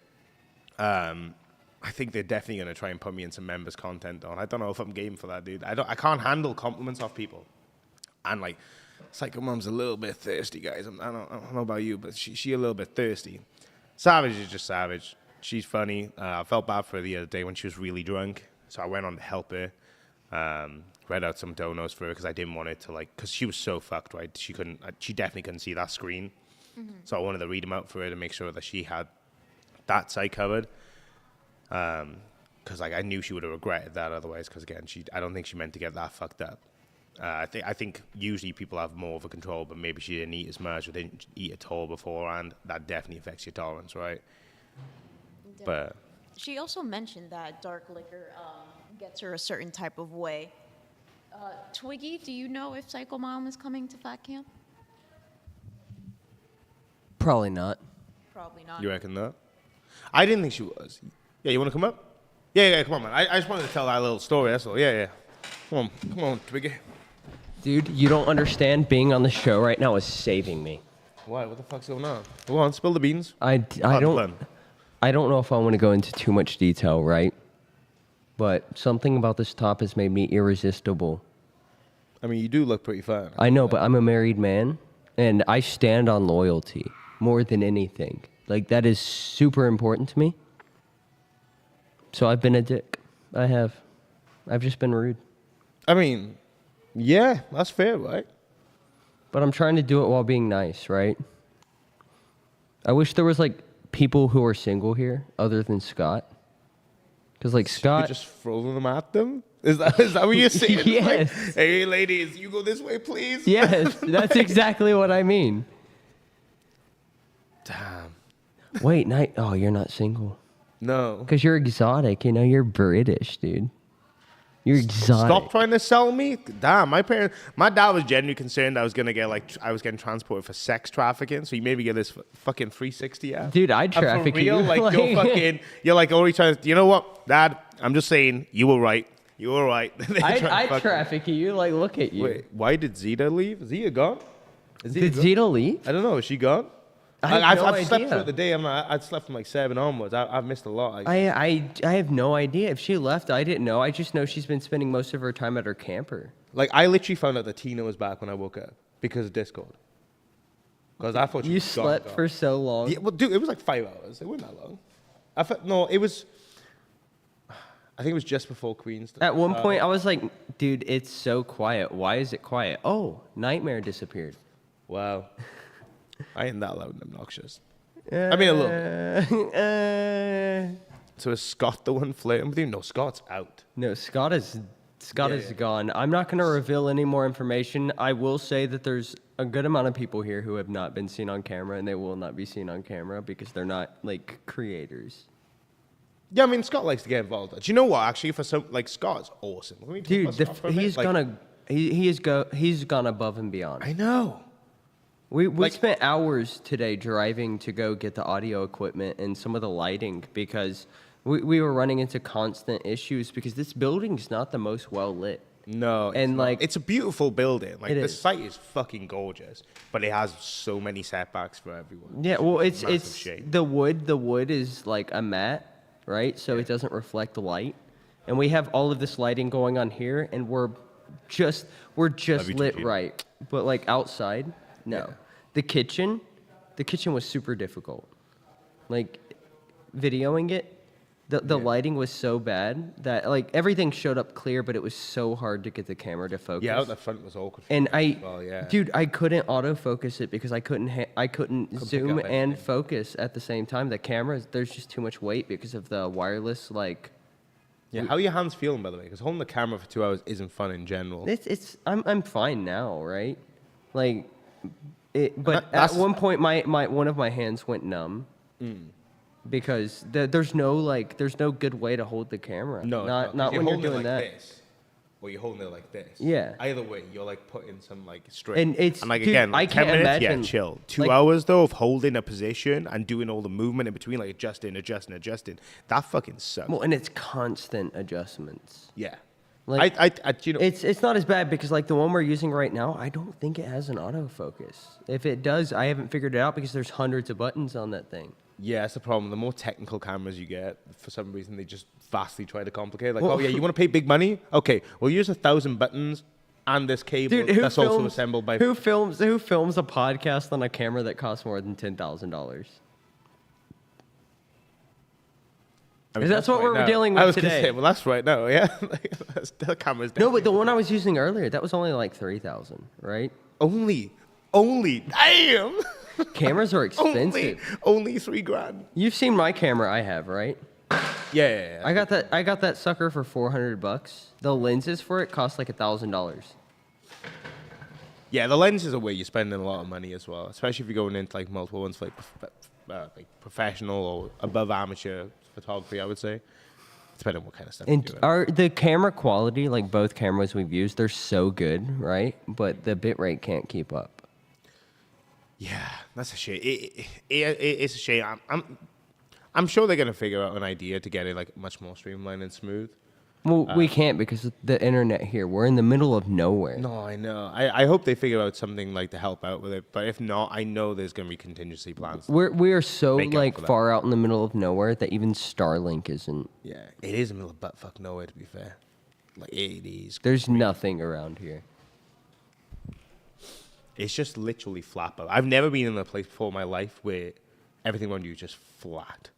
I think they're definitely gonna try and put me in some members content on. I don't know if I'm game for that, dude. I can't handle compliments off people. And like, Psycho Mom's a little bit thirsty, guys. I don't know about you, but she a little bit thirsty. Savage is just savage. She's funny. I felt bad for her the other day when she was really drunk, so I went on to help her. Read out some donos for her because I didn't want it to because she was so fucked, right? She definitely couldn't see that screen. Mm-hmm. So I wanted to read them out for her to make sure that she had that side covered. Because I knew she would have regretted that otherwise. Because again, I don't think she meant to get that fucked up. I think usually people have more of a control, but maybe she didn't eat as much or didn't eat at all beforehand. That definitely affects your tolerance, right? Definitely. But she also mentioned that dark liquor gets her a certain type of way. Twiggy, do you know if Psycho Mom is coming to Fat Camp? Probably not. Probably not. You reckon that? I didn't think she was. Yeah, you want to come up? Yeah, come on, man. I just wanted to tell that little story, that's all. Yeah. Come on, Twiggy. Dude, you don't understand. Being on the show right now is saving me. Why? What the fuck's going on? Go on, spill the beans. I don't know if I want to go into too much detail, right? But something about this top has made me irresistible. I mean, you do look pretty fine. I know, but I'm a married man, and I stand on loyalty more than anything. Like, that is super important to me. So I've been a dick. I've just been rude. I mean, yeah, that's fair, right? But I'm trying to do it while being nice, right? I wish there was, people who are single here other than Scott. Because, Scott... You're just throwing them at them? Is that what you're saying? Yes. Hey, ladies, you go this way, please? Yes, that's exactly what I mean. Damn. Wait, oh, you're not single. No. Because you're exotic, you're British, dude. You're exotic. Stop trying to sell me. Damn, my dad was genuinely concerned I was gonna get I was getting transported for sex trafficking. So you maybe get this fucking 360 app. Dude, I'd traffic for real, you. You're only trying to. You know what, Dad? I'm just saying you were right. You were right. I'd traffic you. Look at you. Wait, why did Zeta leave? Is Zeta gone? Did Zeta leave? I don't know. Is she gone? I've slept throughout the day. I'd slept from 7 onwards. I've missed a lot. I have no idea. If she left, I didn't know. I just know she's been spending most of her time at her camper. I literally found out that Tina was back when I woke up because of Discord. Because I thought you slept for so long. Yeah, well, dude, it was 5 hours. It wasn't that long. It was. I think it was just before Queen's. At one point, I was like, dude, it's so quiet. Why is it quiet? Oh, Nightmare disappeared. Wow. I ain't that loud and obnoxious. I mean, a little. So is Scott the one flirting with you? No, Scott's out. No, Scott is gone. I'm not going to reveal any more information. I will say that there's a good amount of people here who have not been seen on camera, and they will not be seen on camera because they're not, creators. Yeah, I mean, Scott likes to get involved. Do you know what? Actually, for some, Scott's awesome. Dude, he's gone above and beyond. I know. We spent hours today driving to go get the audio equipment and some of the lighting because we were running into constant issues because this building's not the most well lit. No, and it's a beautiful building. The is. site is fucking gorgeous, but it has so many setbacks for everyone. Yeah, well, it's shame. the wood. The wood is a matte, right? So it doesn't reflect the light, and we have all of this lighting going on here, and we're just lit right, but outside. No. Yeah. The kitchen was super difficult. Videoing it, the lighting was so bad that everything showed up clear, but it was so hard to get the camera to focus. Yeah, out the front was awkward. And dude, I couldn't autofocus it because I couldn't zoom and focus at the same time. The camera, there's just too much weight because of the wireless Yeah, how are your hands feeling, by the way? Because holding the camera for 2 hours isn't fun in general. I'm fine now, right? But at one point, my one of my hands went numb because there's no good way to hold the camera. No, not when you're doing that. This, or you're holding it like this. Yeah. Either way, you're putting some straight. And it's dude, again, I 10 can't minutes, imagine. Yeah, chill. 2 hours though of holding a position and doing all the movement in between, adjusting. That fucking sucks. Well, and it's constant adjustments. Yeah. Like, you know, it's not as bad because like the one we're using right now, I don't think it has an autofocus. If it does, I haven't figured it out because there's hundreds of buttons on that thing. yeah, that's the problem. The more technical cameras you get, for some reason, they just vastly try to complicate. Like, oh yeah, you want to pay big money? Okay, we'll use 1,000 buttons and this cable that's also assembled by. Who films a podcast on a camera that costs more than $10,000? I mean, that's what we're dealing with I was today. Gonna say, well, that's right now, yeah. The camera's No, but the one I was using earlier, that was only like 3,000, right? only, damn. Cameras are expensive. only $3,000. You've seen my camera I have, right? Yeah. I got that sucker for $400. The lenses for it cost like $1,000. Yeah, the lenses are where you're spending a lot of money as well, especially if you're going into like multiple ones, like professional or above amateur photography, I would say. Depending on what kind of stuff you're doing. The camera quality, like both cameras we've used, they're so good, right? But the bitrate can't keep up. Yeah, that's a shame. It's a shame. I'm sure they're gonna figure out an idea to get it like much more streamlined and smooth. Well, we can't because of the internet here. We're in the middle of nowhere. No, I know. I hope they figure out something like to help out with it. But if not, I know there's gonna be contingency plans. We are so Make up like for that. far out in the middle of nowhere that even Starlink isn't. Yeah, it is a middle of buttfuck nowhere, to be fair. Like it is. There's nothing around here. It's just literally flat. But I've never been in a place before in my life where everything around you is just flat.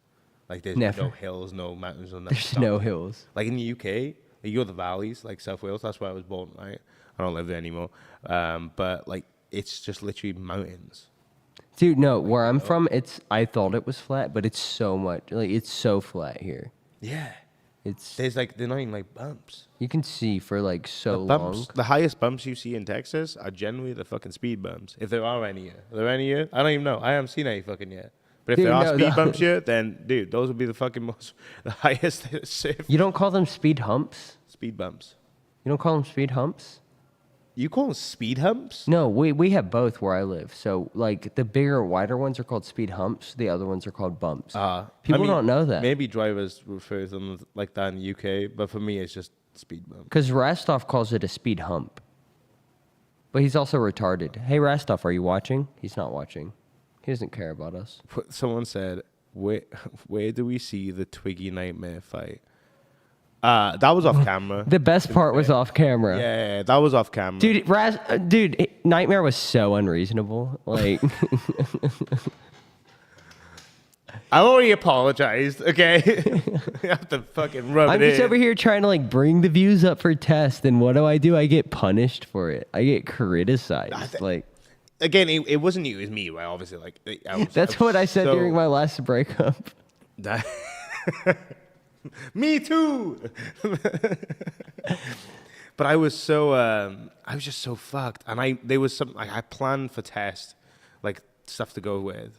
Like there's Never. no hills, no mountains, no nothing. There's no hills. Like in the UK, you go to the valleys, like South Wales. That's where I was born. Right? I don't live there anymore. But like it's just literally mountains. Dude, no, where I'm from, I thought it was flat, but it's so much, like, it's so flat here. Yeah. It's, There's like, they're not even like bumps. you can see for like so Bumps, long. the highest bumps you see in Texas are generally the fucking speed bumps. If there are any here. Are there any here? I don't even know. I haven't seen any fucking yet. But if Dude, there are no, speed no. bumps here, then, dude, those would be the fucking the highest safe You don't call them speed humps? speed bumps. You don't call them speed humps? You call them speed humps? No, we have both where I live. So, like, the bigger, wider ones are called speed humps. The other ones are called bumps. People don't know that. Maybe drivers refer to them like that in the UK, but for me, it's just speed bump. Because Rastov calls it a speed hump. But he's also retarded. Hey, Rastov, are you watching? He's not watching. He doesn't care about us. Someone said, where do we see the Twiggy Nightmare fight? That was off camera. The best part was off camera. Yeah, that was off camera. Dude, Nightmare was so unreasonable. Like, I already apologized, okay? You have to fucking rub I'm it just in. over here trying to like bring the views up for test, and what do? I get punished for it. I get criticized. Like, Again, it wasn't you, it was me, right? Obviously, like that's what I said during my last breakup. That me too. But I was just so fucked, and there was some like I planned for test, like stuff to go with,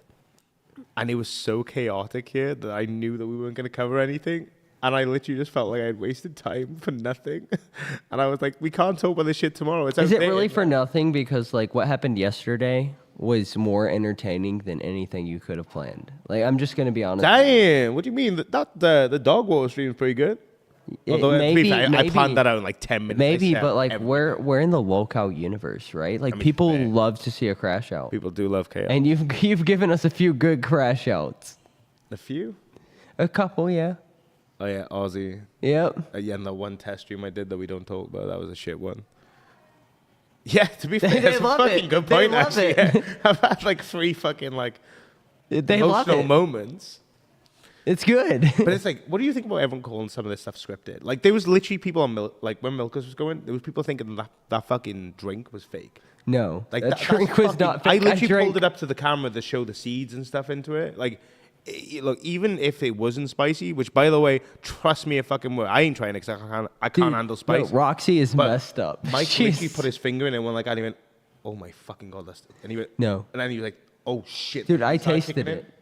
and it was so chaotic here that I knew that we weren't going to cover anything, and I literally just felt like I had wasted time for nothing, and I was like, we can't talk about this shit tomorrow. It's Is it outdated. really for nothing? Because like what happened yesterday was more entertaining than anything you could have planned. Like, I'm just gonna be honest. Damn, what do you mean? The dog war stream is pretty good. Although, to be fair, I planned that out in like 10 minutes. Maybe, but like we're in the local universe, right? Like, people fair. love to see a crash out. People do love chaos. And you've given us a few good crash outs. A few? A couple, yeah. Oh yeah, Aussie. Yep. Yeah, and the one test stream I did that we don't talk about, that was a shit one. Yeah, to be fair, They that's a love fucking it. good They point, love actually. it. Yeah. I've had like 3 fucking like They love emotional it. moments. It's good. But it's like, what do you think about everyone calling some of this stuff scripted? Like, there was literally people on like when Milkers was going, there was people thinking that fucking drink was fake. No, Like that that's drink was fucking- not I fake. literally drank- pulled it up to the camera to show the seeds and stuff into it. Like, look, even if it wasn't spicy, which by the way, trust me, a fucking word, I ain't trying it because I can't Dude, handle spice. No, Roxy is But messed up. Mike She's- literally put his finger in it and went like, and he went, oh my fucking god, that's. And he went, No. And then he was like, oh shit. Dude, I He started tasted kicking it.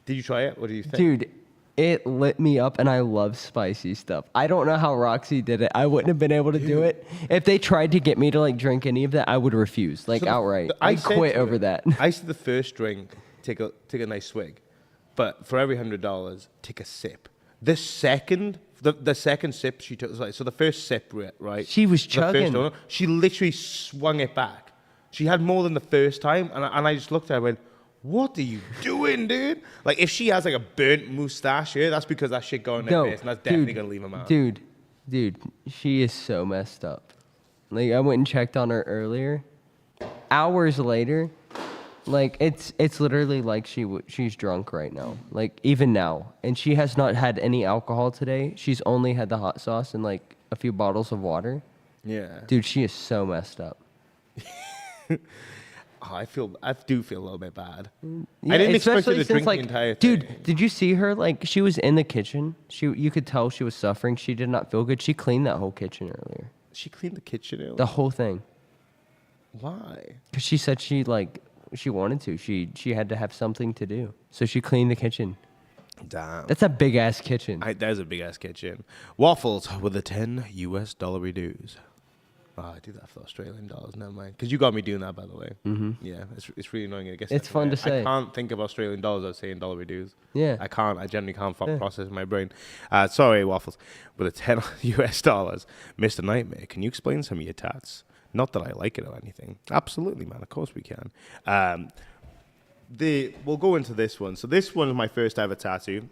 Did you try it? What do you think? Dude, it lit me up, and I love spicy stuff. I don't know how Roxy did it. I wouldn't have been able to do it. If they tried to get me to like drink any of that, I would refuse, like, outright. I said quit to over him, that. I said the first drink, take a nice swig, but for every $100, take a sip. The second sip she took, so the first sip, right? She was the chugging. First donut, she literally swung it back. She had more than the first time, and I just looked at her and went, what are you doing, dude? Like, if she has like a burnt mustache here, that's because that shit going in her face, and that's definitely gonna leave her mouth. Dude, she is so messed up. Like, I went and checked on her earlier. Hours later, like, it's literally like she's drunk right now. Like, even now. And she has not had any alcohol today. She's only had the hot sauce and, like, a few bottles of water. Yeah. Dude, she is so messed up. I do feel a little bit bad. Yeah, I didn't expect her to since, drink like, the entire thing. Dude, did you see her? Like, she was in the kitchen. You could tell she was suffering. She did not feel good. She cleaned that whole kitchen earlier. She cleaned the kitchen earlier? The whole thing. Why? Because she said she wanted to. She had to have something to do. So she cleaned the kitchen. Damn. That's a big ass kitchen. That is a big ass kitchen. Waffles with a $10 reduce. Oh, I do that for Australian dollars. Never mind. Because you got me doing that, by the way. Mm-hmm. Yeah, it's really annoying. I guess It's fun to say. I can't think of Australian dollars as saying dollar reduce. Yeah. I can't. I generally can't process in my brain. Sorry, Waffles. With a $10 Mr. Nightmare, can you explain some of your tats? Not that I like it or anything. Absolutely, man. Of course we can. We'll go into this one. So this one is my first ever tattoo.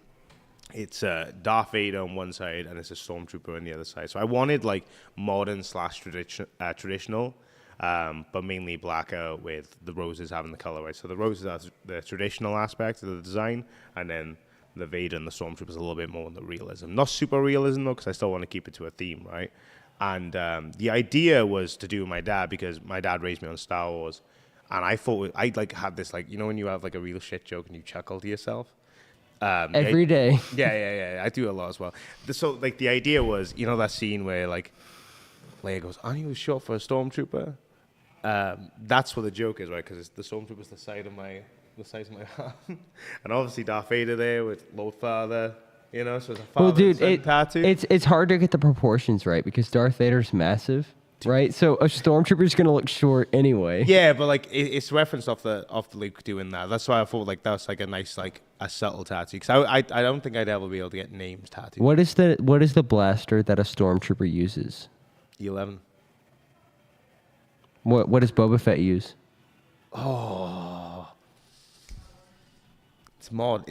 It's Darth Vader on one side and it's a stormtrooper on the other side. So I wanted like modern / traditional, but mainly blacker with the roses having the color, right? So the roses are the traditional aspect of the design, and then the Vader and the stormtrooper is a little bit more on the realism. Not super realism though, because I still want to keep it to a theme, right? And the idea was to do with my dad, because my dad raised me on Star Wars, and I thought I'd like have this, like, you know when you have like a real shit joke and you chuckle to yourself. Every day. Yeah. I do a lot as well. So, like, the idea was, you know, that scene where, like, Leia goes, aren't you short for a stormtrooper? That's what the joke is, right? Because the stormtrooper's the size of my arm. And obviously Darth Vader there with Lord Father, you know, so it's a father and son tattoo. It's hard to get the proportions right because Darth Vader's massive. Right, so a stormtrooper's gonna look short anyway. Yeah, but like it's referenced off the Luke doing that. That's why I thought like that's like a nice, like a subtle tattoo. Because I don't think I'd ever be able to get names tattooed. What is the blaster that a stormtrooper uses? E11. What does Boba Fett use? Oh, it's a mod.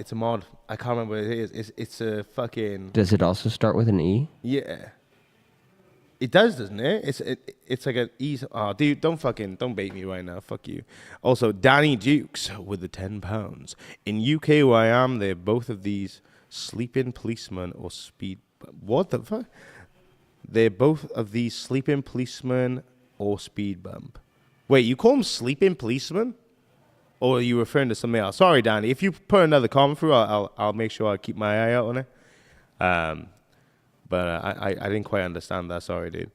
I can't remember what it is. It's a fucking. Does it also start with an E? Yeah. It does, doesn't it? It's like an easy. Oh, dude, don't bait me right now. Fuck you. Also, Danny Dukes with the £10. In UK where I am, they're both of these sleeping policemen or speed. What the fuck? They're both of these sleeping policemen or speed bump. Wait, you call them sleeping policemen? Or are you referring to something else? Sorry, Danny. If you put another comment through, I'll make sure I keep my eye out on it. But I didn't quite understand that. Sorry, dude.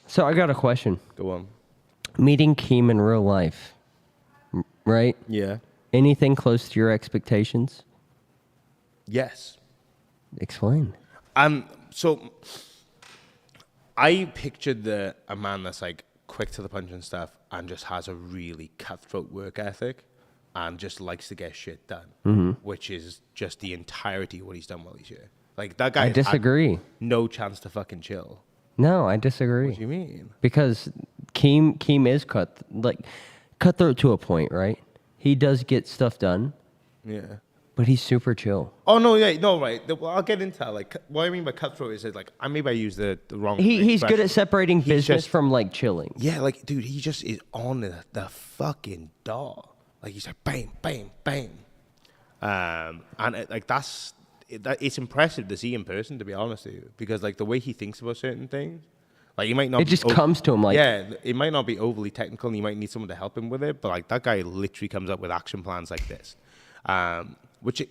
So I got a question. Go on. Meeting Keem in real life, right? Yeah. Anything close to your expectations? Yes. Explain. So I pictured a man that's like quick to the punch and stuff and just has a really cutthroat work ethic and just likes to get shit done, which is just the entirety of what he's done while he's here. Like, that guy I disagree. No chance to fucking chill. No, I disagree. What do you mean? Because Keem is cutthroat to a point, right? He does get stuff done. Yeah. But he's super chill. Oh, no, yeah, no, right. Well, I'll get into that. Like, what I mean by cutthroat is like, maybe I use the wrong He's good at separating He's business just, from, like, chilling. Yeah, like, dude, he just is on the fucking door. Like, he's like, bang, bang, bang. And it's impressive to see in person, to be honest with you, because like the way he thinks about certain things, like he might not. It just comes to him like. Yeah, it might not be overly technical, and you might need someone to help him with it. But like that guy literally comes up with action plans like this, which.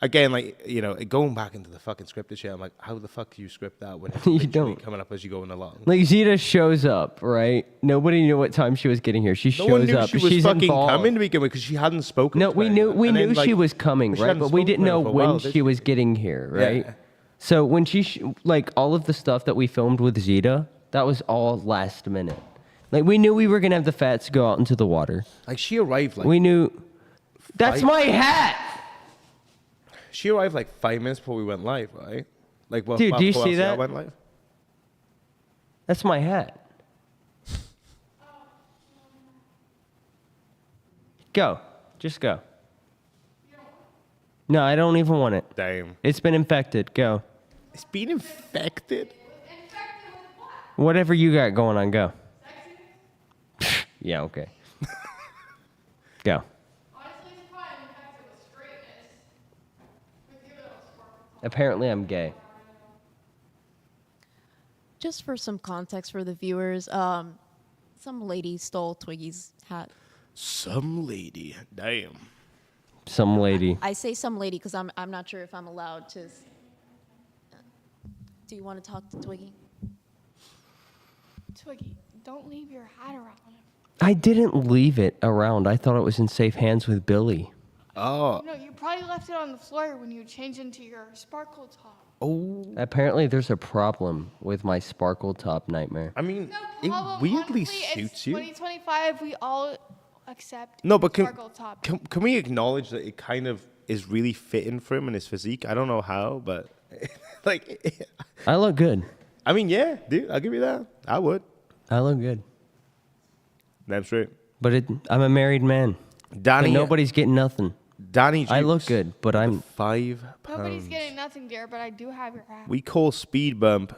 Again, like, you know, going back into the fucking scripted shit, I'm like, how the fuck do you script that when it's You literally don't. coming up as you're going along? Like, Zeta shows up, right? Nobody knew what time she was getting here. She No one shows knew up. she was She's fucking involved. coming to begin with because she hadn't spoken. No, to we knew anyone. And then, she like, was coming, she right? hadn't But we spoken didn't to her know for a when while, she did was getting here, right? Yeah. So when like all of the stuff that we filmed with Zeta, that was all last minute. Like we knew we were gonna have the Fats go out into the water. Like she arrived like We knew. That's my hat. She arrived like 5 minutes before we went live, right? Like, well, Dude, do you before see LCR that? Went live? That's my hat. Go. Just go. No, I don't even want it. Damn. It's been infected. Go. It's been infected? Whatever you got going on, go. Yeah, okay. Go. Apparently, I'm gay. Just for some context for the viewers, some lady stole Twiggy's hat. Some lady. Damn. Some lady. I say some lady because I'm not sure if I'm allowed to. Do you want to talk to Twiggy? Twiggy, don't leave your hat around. I didn't leave it around. I thought it was in safe hands with Billy. Oh. No, you probably left it on the floor when you changed into your sparkle top. Oh. Apparently, there's a problem with my sparkle top nightmare. I mean, No problem. it weirdly Honestly, it's suits you. 2025. We all accept No, but sparkle top. can we acknowledge that it kind of is really fitting for him and his physique? I don't know how, but like, I look good. I mean, yeah, dude, I'll give you that. I would. I look good. Damn straight. But I'm a married man. Danny, And nobody's getting nothing. Danny, I look Jukes, good, but I'm... 5 Nobody's pounds. getting nothing, dear, but I do have your hat. We call speed bump,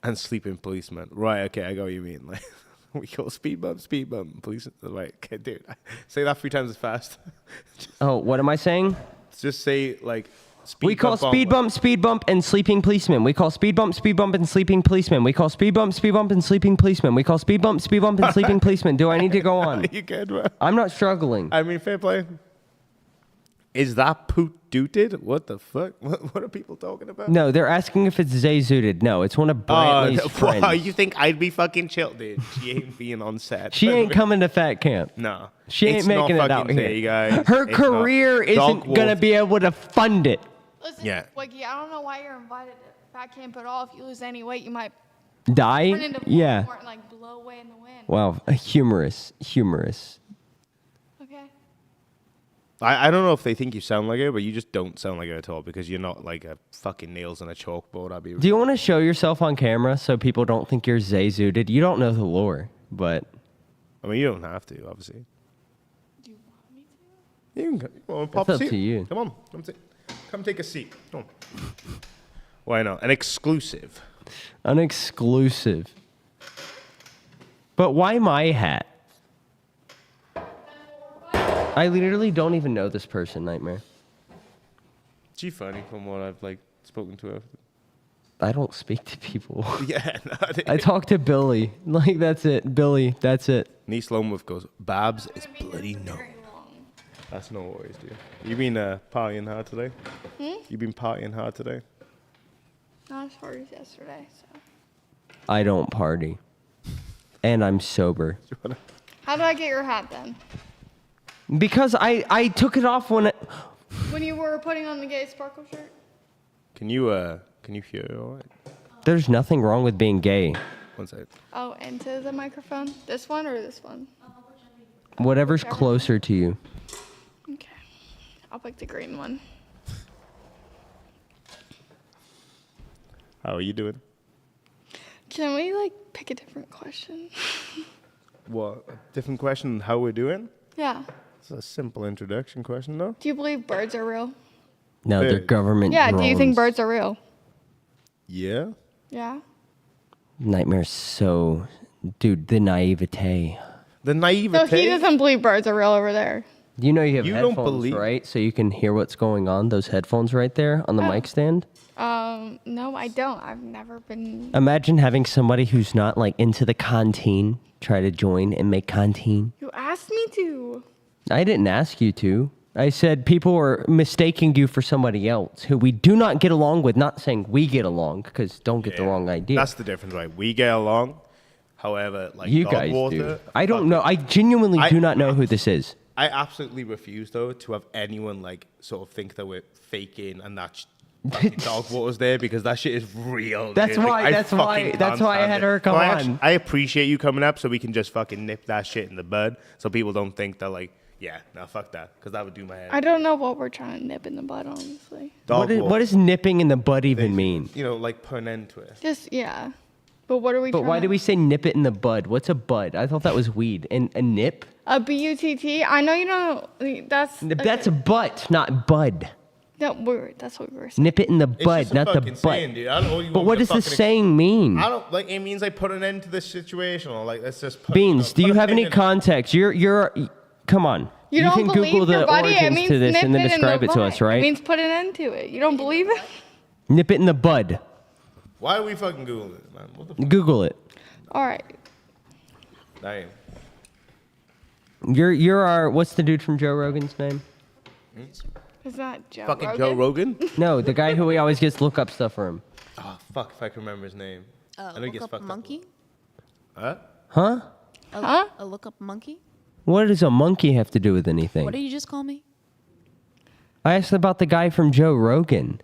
and sleeping policeman. Right? Okay, I got what you mean. Like, we call speed bump, police. Right? Okay, dude, say that 3 times as fast. Oh, what am I saying? Just say like. Speed We call bump speed bump, and sleeping policeman. We call speed bump, and sleeping policeman. We call speed bump, and sleeping policeman. We call speed bump, and sleeping policeman. Do I need to go on? You good, bro? I'm not struggling. I mean, fair play. Is that poot dooted? What the fuck? What are people talking about? No, they're asking if it's Zay Zooted. No, it's one of Brantley's friends. Wow, you think I'd be fucking chill, dude? She ain't being on set. She ain't coming to fat camp. No. She ain't It's not making it out fucking here. Zay, guys. Her It's career not. Dog isn't going to wolf. be able to fund it. Listen, Yeah. Twiggy, I don't know why you're invited to fat camp at all. If you lose any weight, you might Die? turn into Yeah. Voldemort and like blow away in the wind. Wow, humorous. Okay. I don't know if they think you sound like her, but you just don't sound like her at all because you're not like a fucking nails on a chalkboard. I'd be. Do you want to show yourself on camera so people don't think you're Zay Zooted? You don't know the lore, but... I mean, you don't have to, obviously. Do you want me to? You can come on, pop It's a up seat. to you. Come on, come take a seat. Come on. Why not? An exclusive. An exclusive. But why my hat? I literally don't even know this person, Nightmare. She funny from what I've like spoken to her. I don't speak to people. Yeah, no, I talk to Billy. Like, that's it. Billy, that's it. Niece Lomwith goes, Babs is bloody no. Very long. That's no worries, dude. You been partying hard today? You been partying hard today? Not as hard as yesterday, so. I don't party. And I'm sober. How do I get your hat then? Because I took it off when When you were putting on the gay sparkle shirt? Can you hear it all right? there's nothing wrong with being gay. One second. Oh, into the microphone? This one or this one? Whatever's closer to you. Okay. I'll pick the green one. How are you doing? Can we, like, pick a different question? What? A different question. How we're doing? Yeah. It's a simple introduction question, though. Do you believe birds are real? No, they're Hey. government Yeah, do you think drones. birds are real? Yeah. Yeah. Nightmare's so... Dude, the naivete. The So naivete. he doesn't believe birds are real over there. You know you have You don't headphones, believe- right? So you can hear what's going on. Those headphones right there on the mic stand. No, I don't. I've never been. Imagine having somebody who's not like into the canteen try to join and make canteen. You asked me to. I didn't ask you to. I said people are mistaking you for somebody else who we do not get along with. Not saying we get along, because don't get the Yeah. wrong idea. That's the difference, right? We get along. However, like You dog guys water, do. I don't know. I genuinely do not know who this is. I absolutely refuse, though, to have anyone like sort of think that we're faking and that fucking dog water's there because that shit is real. That's dude. why- I that's why- fucking that's can't why I stand had it. her come Well, on. I appreciate you coming up so we can just fucking nip that shit in the bud so people don't think that like Yeah, no, fuck that, because that would do my head. I don't know what we're trying to nip in the bud, honestly. What does nipping in the bud even mean? You know, like put an end to it. Just, yeah. But what are we But trying why to... do we say nip it in the bud? What's a bud? I thought that was weed. And a nip? A B-U-T-T? I know you don't... That's a butt, not bud. No, that's what we were saying. Nip it in the It's bud, just a not the fucking butt. saying, dude. I don't know what you But want what me does to this fucking saying mean? I don't like. It means like put an end to this situation, or like let's just put. Beans, do put you a have pin any in it. context? Come on. You don't can believe Google your the buddy? It origins means to this nip and then it in describe the it to us, bud. right? It means put an end to it. You don't believe it? Nip it in the bud. Why are we fucking Googling it, man? What the fuck? Google it. All right. Damn. You're our, what's the dude from Joe Rogan's name? It's not Joe Fucking Rogan. Joe Rogan? No, the guy who we always gets look up stuff for him. Oh, fuck if I can remember his name. I know he Look gets up fucked monkey? up. Huh? Huh? A look up monkey? What does a monkey have to do with anything? What did you just call me? I asked about the guy from Joe Rogan.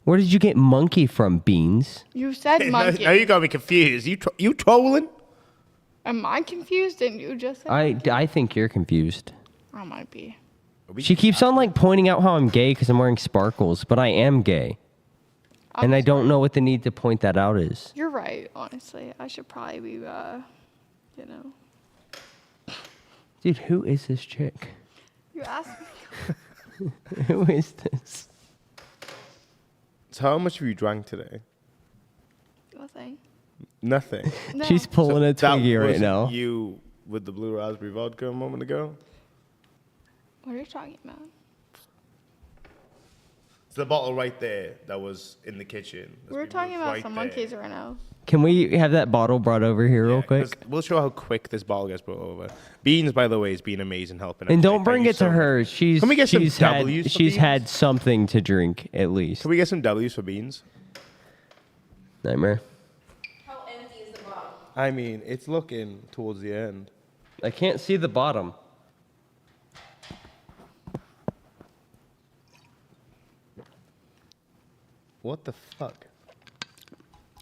Where did you get monkey from, Beans? You said Huh? monkey. Now you got me confused. You trolling? Am I confused? Didn't you just say I think you're confused. I might be. She keeps on like pointing out how I'm gay because I'm wearing sparkles, but I am gay. And I don't know what the need to point that out is. You're right, honestly. I should probably be, you know. Dude, who is this chick? You asked me. Who is this? So how much have you drank today? Nothing. Nothing. No. She's pulling a That Twiggy right wasn't now. You with the blue raspberry vodka a moment ago? What are you talking about? It's the bottle right there that was in the kitchen. That's We're been talking moved about right some there. monkeys right now. Can we have that bottle brought over here real Yeah, 'cause quick? We'll show how quick this bottle gets brought over. Beans, by the way, has been amazing helping. And us. don't Thank bring you it to so her. much. She's Can we get some she's W's had for she's Beans? had something to drink at least. Can we get some W's for Beans? Nightmare. How empty is the bottle? I mean, it's looking towards the end. I can't see the bottom. What the fuck?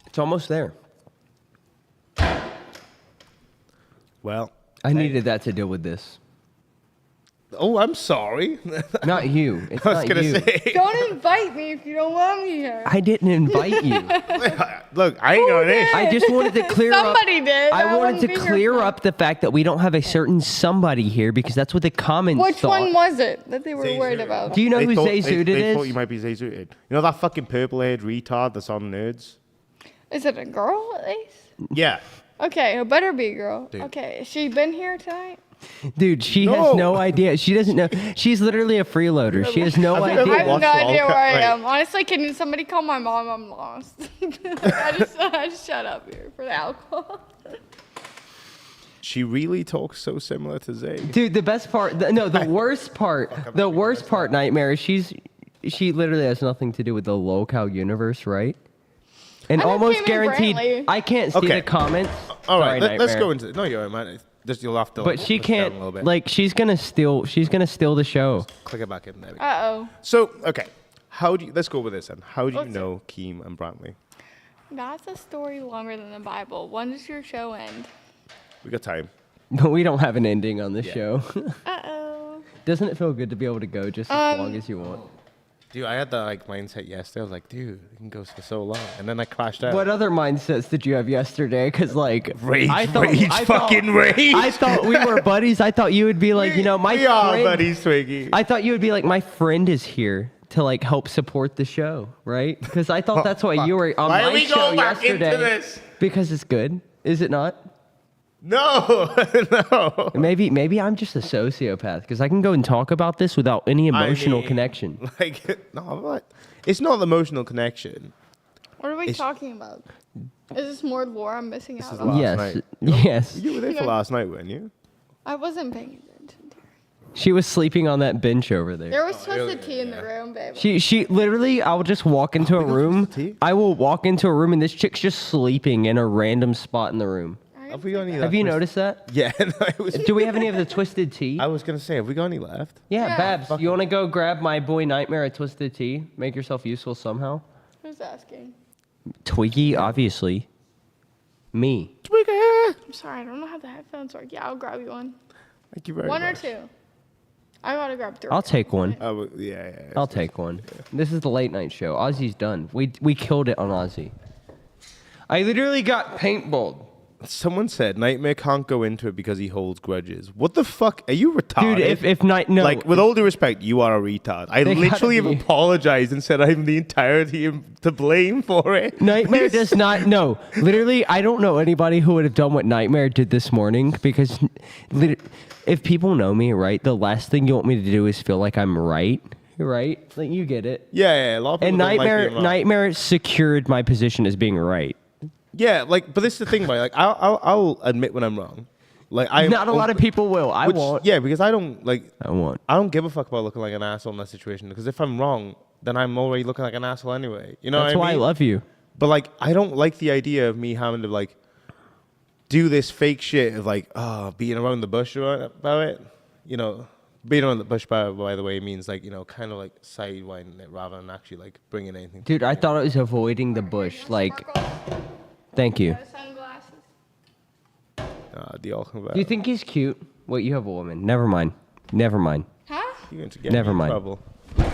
It's almost there. Well, I needed that to deal with this. oh, I'm sorry. Not you. It's I was not gonna you. Don't say. invite me if you don't want me here. I didn't invite you. Look, I ain't going in. I just wanted to clear Somebody up. did. I wanted wouldn't to be here clear for- up the fact that we don't have a certain somebody here because that's what the comments Which thought. one was it that they were Zay worried Zooted. about? Do you know who Zay they Zooted thought is? you might be Zay Zooted. You know that fucking purple-haired retard that's on Nerds? Is it a girl at least? Yeah. Okay, it better be a girl. Dude. Okay, has she been here tonight? Dude, she No. has no idea. She doesn't know. She's literally a freeloader. She has no Have you I ever idea. have watched no the idea All where I Cut- am. Honestly, can somebody call my mom? I'm lost. I just shut up here for the alcohol. She really talks so similar to Zay. Dude, the best part, the worst part, Nightmare, is she literally has nothing to do with the local universe, right? And I almost came in guaranteed, Brantley. I can't see Okay. the comments. All right, Sorry, let's Nightmare. go into it. No, you're right, man. Just you'll have to. But she push down a can't, little bit. like, she's gonna steal the show. Click it back in there. we go. Uh-oh. So, okay, how do you? Let's go with this then. How do you Okay. know Keem and Brantley? That's a story longer than the Bible. When does your show end? We got time. But we don't have an ending on this Yeah. show. Uh-oh. Doesn't it feel good to be able to go just as long as you want? Dude, I had that like mindset yesterday. I was like, dude, you can go for so long, and then I crashed out. What other mindsets did you have yesterday? Because like Rage, I thought, rage, I thought- fucking rage. I thought we were buddies. I thought you would be like, my we are friend. buddies, Twiggy. I thought you would be like, my friend is here to like help support the show, right? Because I thought that's why you were on Why my are we show going back yesterday. into this? Because it's good, is it not? No, no. Maybe I'm just a sociopath because I can go and talk about this without any emotional mean, connection. Like, no, what? It's not the emotional connection. What are we It's- talking about? Is this more lore I'm missing out is on? last Yes, night. yes. You were there for Yeah. last night, weren't you? I wasn't paying attention. She was sleeping on that bench over there. There was yeah, twisted tea in the room, babe. She literally, I'll just walk into a we got room. Twisted Tea? I will walk into a room and this chick's just sleeping in a random spot in the room. Have we got any? Have you noticed that? Yeah, no, it was. Do we have any of the twisted tea? I was gonna say, have we got any left? Yeah, Yeah. Babs, you want to go grab my boy Nightmare a twisted tea? Make yourself useful somehow? Who's asking? Twiggy, obviously. Me. Twiggy. I'm sorry, I don't know how the headphones work. Yeah, I'll grab you one. Thank you very One much. or two. I gotta grab 3. I'll take one. Oh, yeah. I'll take one. This is the late night show. Ozzy's done. We killed it on Ozzy. I literally got paintballed. Someone said Nightmare can't go into it because he holds grudges. What the fuck? Are you retarded? Dude, if night no. Like, with all due respect, you are a retard. I They literally gotta have be. apologized and said I'm the entirety to blame for it. Nightmare does not. No, literally, I don't know anybody who would have done what Nightmare did this morning because, if people know me, right, the last thing you want me to do is feel like I'm right. Right? Like you get it. Yeah, a lot of people And don't like being wrong. Nightmare secured my position as being right. Yeah, like, but this is the thing, right? Like, I'll admit when I'm wrong. Like, Not a lot of people will. I won't. Yeah, because I don't I won't. I don't give a fuck about looking like an asshole in that situation. Because if I'm wrong, then I'm already looking like an asshole anyway. You know That's what I why mean? I love you. But like, I don't like the idea of me having to like do this fake shit of like, beating around the bush about it. You know, beating around the bush, by the way, means like, you know, kind of like sidewinding it rather than actually like bringing anything. Dude, I thought it was avoiding the bush. Like, thank you. Sunglasses. The all come back. Do you think he's cute? Wait, you have a woman. Never mind. Never mind. Huh? You're going to get Never me in mind. trouble.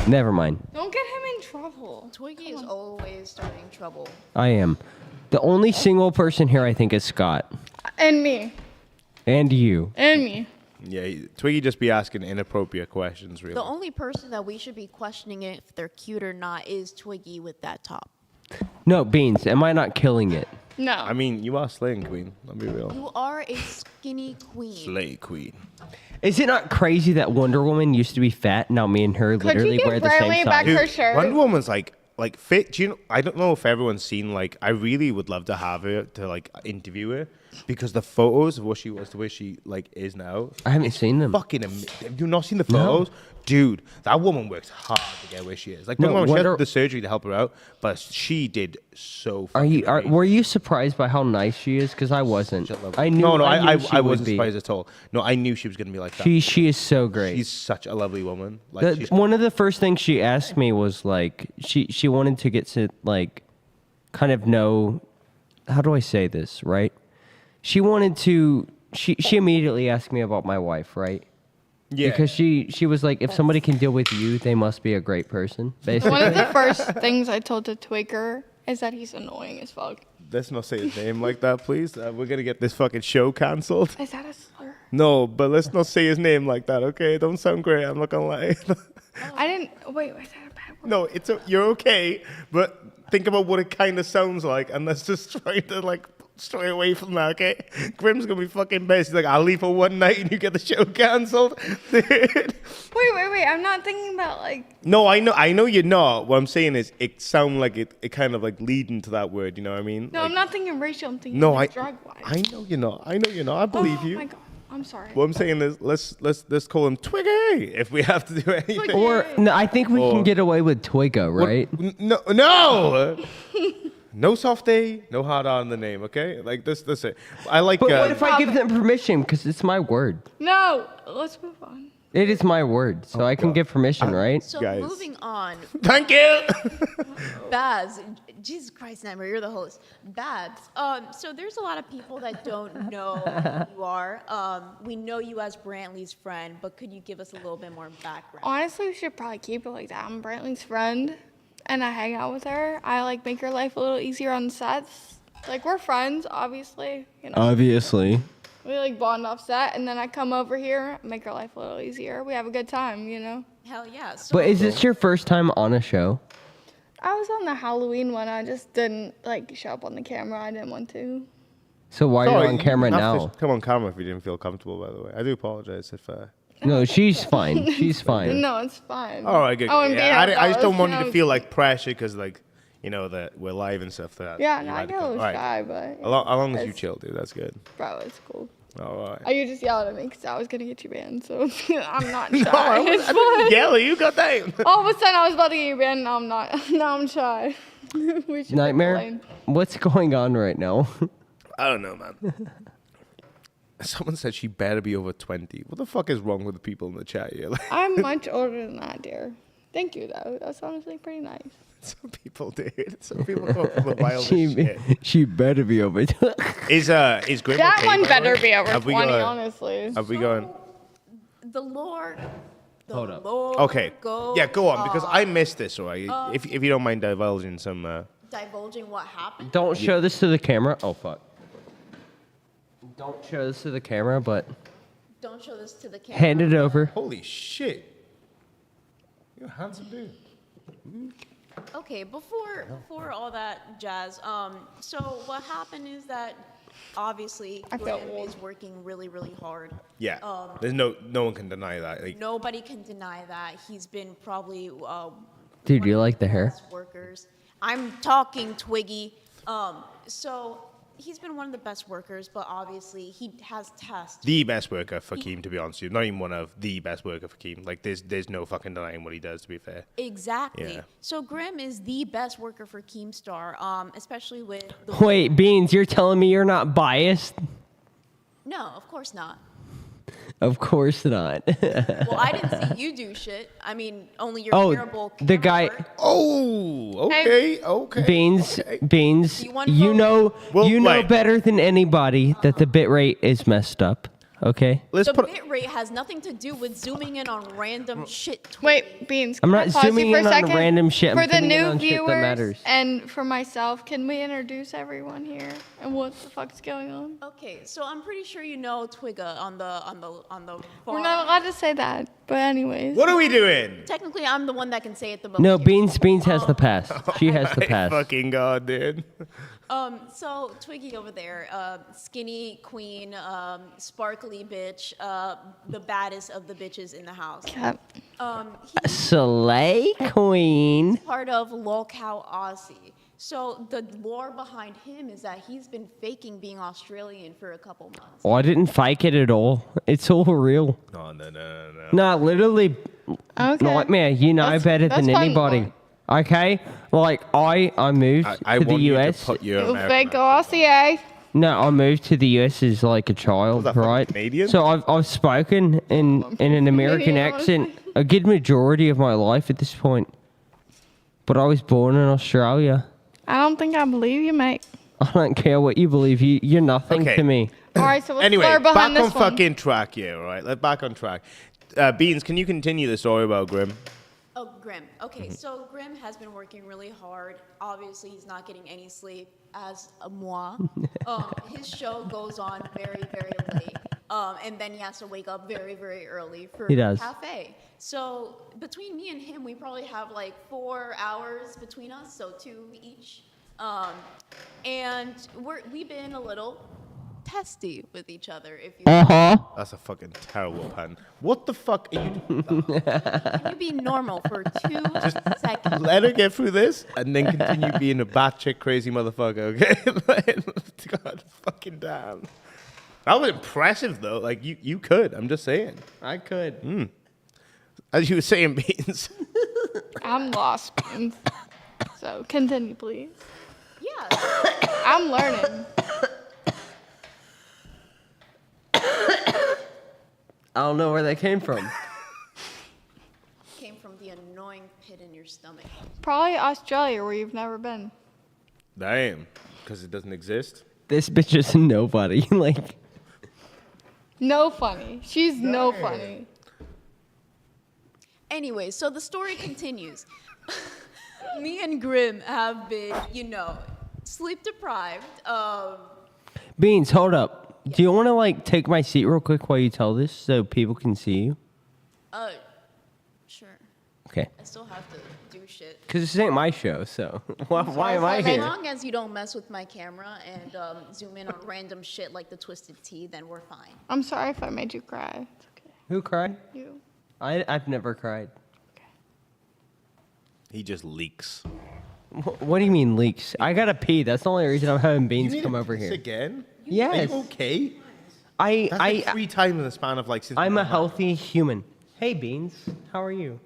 Never mind. Don't get him in trouble. Twiggy is always starting trouble. I am. The only single person here I think is Scott. And me. And you. And me. Yeah, Twiggy just be asking inappropriate questions, really. The only person that we should be questioning if they're cute or not is Twiggy with that top. No, Beans, am I not killing it? No. I mean, you are slaying queen. I'll be real. You are a skinny queen. Slay queen. Is it not crazy that Wonder Woman used to be fat? Now me and her Could literally you give wear the same Bradley back size. her shirt? Wonder Woman's like fit. Do you know? I don't know if everyone's seen. Like, I really would love to have her to like interview her because the photos of what she was to where she like is now. I haven't seen them. Fucking have you not seen the photos? Dude, that woman works hard to get where she is. Like, No, don't get me wrong, she Wonder- had the surgery to help her out, but she did so. Were you surprised by how nice she is? Because I wasn't. I knew. No, I knew she I would wasn't be. surprised at all. No, I knew she was gonna be like that. She is so great. She's such a lovely woman. Like, she's One of the first things she asked me was like she wanted to get to like kind of know, how do I say this, right? She wanted to she immediately asked me about my wife, right? yeah. Because she was like, if somebody can deal with you, they must be a great person, basically. One of the first things I told to Twigger is that he's annoying as fuck. Let's not say his name like that, please. We're gonna get this fucking show cancelled. Is that a slur? No, but let's not say his name like that, okay? Don't sound great. I'm not gonna lie. I didn't. Wait, was that a bad word? No, you're okay, but think about what it kind of sounds like, and let's just try to like stray away from that, okay? Grim's gonna be fucking pissed. He's like, I'll leave for one night and you get the show cancelled. Dude. Wait. I'm not thinking about like. No, I know you're not. What I'm saying is, it sound like it kind of like leading to that word. You know what I mean? No, Like, I'm not thinking racial. I'm thinking No, like drug wise. I know you're not. I believe Oh you. my god. I'm sorry. What I'm saying is, let's call him Twiggy if we have to do anything. Twiggy. Or no, I think we Or- can get away with Twiggo, What- right? No. No soft A, no hard R in the name, okay? Like this it. I like. But what if I give them permission? Because it's my word. No, let's move on. It is my word, so I can God. give permission, right? So Guys. moving on, Thank you. Baz, Jesus Christ, Nightmare, you're the host. Baz, so there's a lot of people that don't know who you are. We know you as Brantley's friend, but could you give us a little bit more background? Honestly, we should probably keep it like that. I'm Brantley's friend, and I hang out with her. I like make her life a little easier on sets. Like we're friends, obviously. You know, Obviously. we like bond off set, and then I come over here, make her life a little easier. We have a good time, you know. Hell yeah. So But is this your first time on a show? I was on the Halloween one. I just didn't like show up on the camera. I didn't want to. So why are you Sorry, on camera you have to now? come on camera if you didn't feel comfortable. By the way, I do apologize if. No, she's fine. She's fine. No, it's fine. All right, good. I wouldn't be Yeah, here I just don't if want I you to was- feel like pressure because like, you know, that we're live and stuff. That Yeah, you no, I had to get a come. little All right. shy, but As long as you It's- chill, dude, that's good. bro, it's cool. All right. Oh, you just yelled at me because I was gonna get you banned, so I'm not shy. No, I It's didn't fine. yell at you. Goddamn. All of a sudden, I was about to get you banned. Now I'm not. Now I'm shy. We should Nightmare, complain. what's going on right now? I don't know, man. Someone said she better be over 20. What the fuck is wrong with the people in the chat here? Like, I'm much older than that, dear. Thank you, though. That's honestly pretty nice. some people, dude. Some people go for the wildest shit. she better be over. Is Grim That okay, one by the better way? be over Have we 20, got- honestly. Have we gone? the lore. The Hold up. lore Okay. goes Yeah, go on, because I missed this, all right? If you don't mind divulging some... divulging what happened. Don't show this to the camera. Oh, fuck. Don't show this to the camera, but Don't show this to the camera. hand it over. Holy shit. You're a handsome dude. Okay, before all that jazz, so what happened is that obviously I felt Graham old. is working really, really hard. Yeah. There's no one can deny that. Like, Nobody can deny that. He's been probably Dude, one you of like the hair? best workers. I'm talking Twiggy. So he's been one of the best workers, but obviously he has tests. the best worker for Keem, to be honest with you. Not even one of the best worker for Keem. Like, there's no fucking denying what he does, to be fair. Exactly. Yeah. So Grim is the best worker for Keemstar, especially with the Wait, Beans, you're telling me you're not biased? No, of course not. Of course not. Well, I didn't see you do shit. I mean, only your Oh, terrible the guy- camera work. Oh, okay. Beans, okay. Beans, You want you vote? know, Well, you know right. better than anybody that the bit rate is messed up. Okay. Let's The put... bit rate has nothing to do with zooming in on random shit. Twiggy. Wait, Beans. I'm can I not pause you zooming for a in on second? random shit. I'm For the zooming in new on shit that viewers matters. and for myself, can we introduce everyone here and what the fuck's going on? Okay, so I'm pretty sure you know Twigga on the We're farm. not allowed to say that, but anyways. What are we doing? Technically, I'm the one that can say it the most. No, here. Beans has the pass. She has the My pass. fucking god, dude. So Twiggy over there, skinny queen, sparkly bitch, the baddest of the bitches in the house. Cat. He's Slay Queen. part of Lolcow Aussie. So the lore behind him is that he's been faking being Australian for a couple months. Oh, I didn't fake it at all. It's all real. No. No, literally, Okay. nightmare. You know That's- better that's than fun. anybody. Okay, like I moved I to the want US. you to put your You American fake accent Aussie, eh? No, I moved to the US as like a child, that fucking right? Canadian? So I've spoken in an American Canadian, accent a good majority of my life at this point. But I was born in Australia. I don't think I believe you, mate. I don't care what you believe. You're nothing Okay. to me. All right, so what's Anyway, the lore back behind on this one? fucking track here, all right? Let's back on track. Beans, can you continue the story about Grim? Oh, Grim. Okay, so Grim has been working really hard. Obviously, he's not getting any sleep, as a moi. His show goes on very, very late. And then he has to wake up very, very early for He does. cafe. So between me and him, we probably have like 4 hours between us, so 2 each. And we've been a little testy with each other, if you That's a fucking terrible pun. What the fuck are you doing? Can you be normal for 2 seconds? Let her get through this and then continue being a batshit crazy motherfucker, okay? God fucking damn. That was impressive, though. Like, you could. I'm just saying. I could. As you were saying, Beans. I'm lost, Beans. So continue, please. Yeah. I'm learning. I don't know where that came from. Came from the annoying pit in your stomach. Probably Australia, where you've never been. Damn. Because it doesn't exist. This bitch is nobody. Like, No funny. She's no funny. Anyway, so the story continues. Me and Grim have been, sleep deprived. Beans, hold up. Do you want to like take my seat real quick while you tell this so people can see you? Sure. Okay. I still have to do shit. Because this ain't my show, so why am I As here? long as you don't mess with my camera and zoom in on random shit like the Twisted Tea, then we're fine. I'm sorry if I made you cry. It's okay. Who cried? You. I've never cried. He just leaks. What do you mean leaks? I gotta pee. That's the only reason I'm having Beans You come need to over piss here. again? Yes. Are you okay? That's I like 3 times in the span of like since I'm a we met. healthy human. Hey Beans, how are you?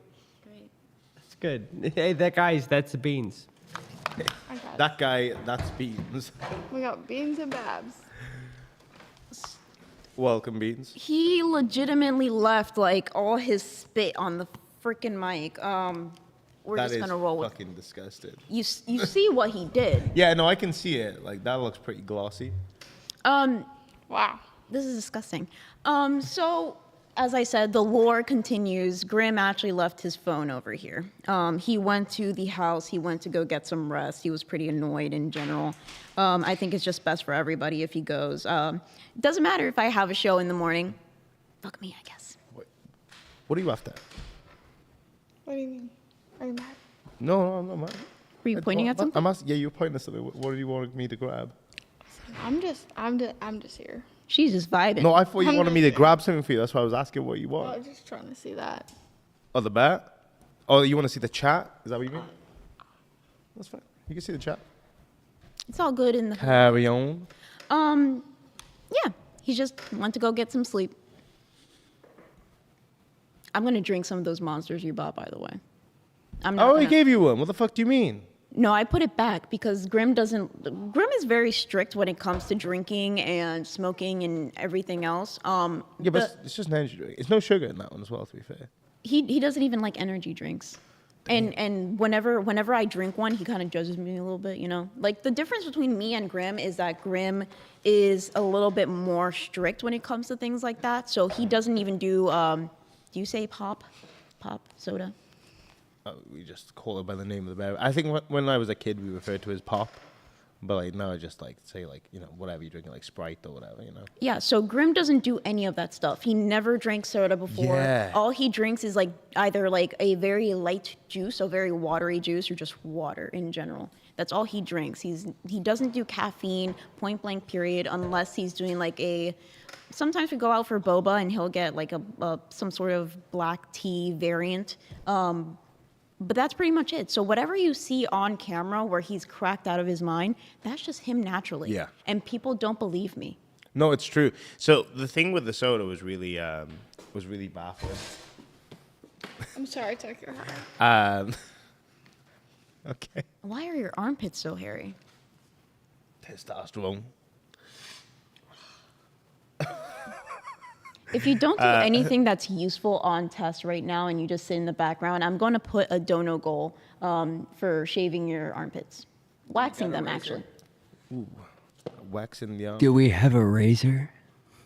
Great. That's good. Hey, that's Beans. I got it. That guy, that's Beans. We got Beans and Babs. Welcome, Beans. He legitimately left like all his spit on the freaking mic. We're That just is gonna roll with. fucking disgusting. You see what he did? Yeah, no, I can see it. Like, that looks pretty glossy. Wow. This is disgusting. So as I said, the lore continues. Grim actually left his phone over here. He went to the house. He went to go get some rest. He was pretty annoyed in general. I think it's just best for everybody if he goes. Doesn't matter if I have a show in the morning. Fuck me, I guess. What are you after? What do you mean? Are you mad? No, I'm not mad. Were you pointing at something? Yeah, you were pointing at something. What do you want me to grab? I'm just here. She's just vibing. No, I thought you wanted me to grab something for you. That's why I was asking what you I want. was just trying to see that. Oh, the bat? Oh, you want to see the chat? Is that what you mean? That's fine. You can see the chat. It's all good in the... Carry on. Yeah, he just went to go get some sleep. I'm going to drink some of those monsters you bought, by the way. I'm not I gave you one. What the fuck do you mean? No, I put it back because Grim is very strict when it comes to drinking and smoking and everything else. Yeah, but it's just an energy drink. It's no sugar in that one as well, to be fair. He doesn't even like energy drinks. And whenever I drink one, he kind of judges me a little bit, you know? Like, the difference between me and Grim is that Grim is a little bit more strict when it comes to things like that. So he doesn't even do you say pop soda? We just call it by the name of the beverage. I think when I was a kid, we referred to it as pop. But like now I just like say like, you know, whatever you're drinking, like Sprite or whatever, you know? Yeah, so Grim doesn't do any of that stuff. He never drank soda before. Yeah. All he drinks is like either like a very light juice, a very watery juice, or just water in general. That's all he drinks. He doesn't do caffeine, point blank period, unless he's doing like sometimes we go out for boba and he'll get like some sort of black tea variant. But that's pretty much it. So whatever you see on camera where he's cracked out of his mind, that's just him naturally. Yeah. And people don't believe me. No, it's true. So the thing with the soda was really baffling. I'm sorry I took your hair. Okay. Why are your armpits so hairy? Testosterone. If you don't do anything that's useful on test right now and you just sit in the background, I'm going to put a dono goal for shaving your armpits. Waxing them, actually. Ooh. Waxing the arm. Do we have a razor?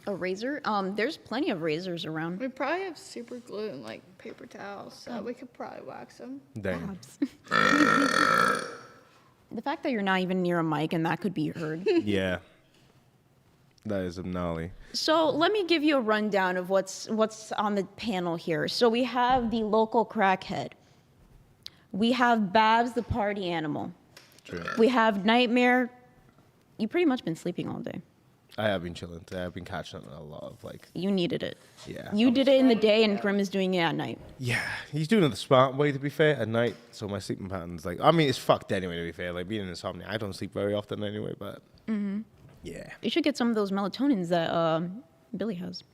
A razor? There's plenty of razors around. We probably have super glue and like paper towels, so we could probably wax them. Damn. The fact that you're not even near a mic and that could be heard. Yeah. That is gnarly. So let me give you a rundown of what's on the panel here. So we have the local crackhead. We have Babs, the party animal. True. We have Nightmare. You pretty much been sleeping all day. I have been chilling today. I've been catching a lot of like. You needed it. Yeah. You did it in the day, and Grim is doing it at night. Yeah, he's doing it the smart way, to be fair, at night. So my sleeping pattern's like, I mean, it's fucked anyway, to be fair. Like being an insomnia, I don't sleep very often anyway, but yeah. You should get some of those melatonins that Billy has.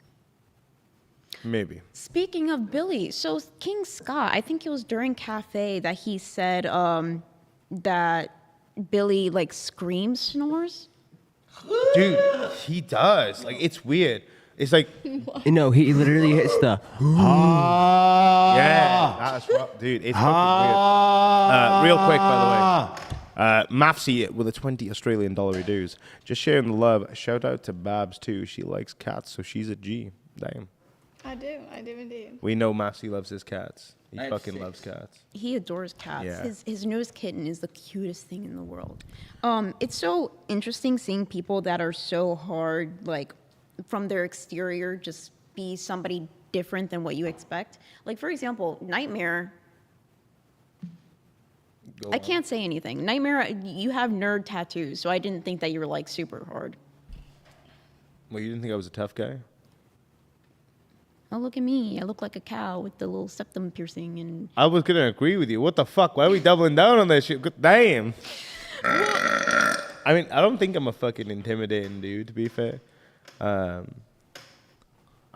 Maybe. Speaking of Billy, so King Scott, I think it was during Cafe that he said that Billy like screams, snores. Dude, he does. Like, it's weird. It's like, No, he literally hits the. yeah, that's right. Dude, it's fucking weird. Real quick, by the way. Mafsy with a 20 Australian dollar dues. Just sharing the love. Shout out to Babs, too. She likes cats, so she's a G. Damn. I do indeed. We know Mafsy loves his cats. He I have fucking 6. loves cats. He adores cats. Yeah. His newest kitten is the cutest thing in the world. It's so interesting seeing people that are so hard, like from their exterior, just be somebody different than what you expect. Like, for example, Nightmare. I can't say anything. Nightmare, you have nerd tattoos, so I didn't think that you were like super hard. Well, you didn't think I was a tough guy? Oh, look at me. I look like a cow with the little septum piercing and... I was going to agree with you. What the fuck? Why are we doubling down on that shit? Damn. I mean, I don't think I'm a fucking intimidating dude, to be fair. I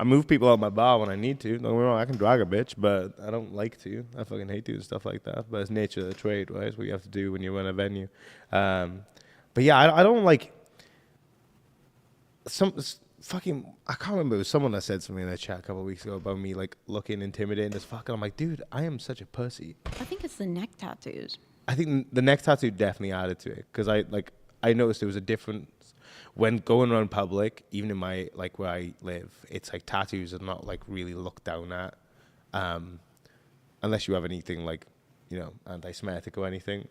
move people out my bar when I need to. Don't get me wrong, I can drag a bitch, but I don't like to. I fucking hate doing stuff like that. But it's nature of the trade, right? It's what you have to do when you run a venue. But yeah, I don't like... I can't remember. It was someone that said something in the chat a couple of weeks ago about me like looking intimidating as fuck. And I'm like, dude, I am such a pussy. I think it's the neck tattoos. I think the neck tattoo definitely added to it because I noticed there was a difference when going around public, even in my like where I live. It's like tattoos are not like really looked down at, unless you have anything like, anti-Semitic or anything.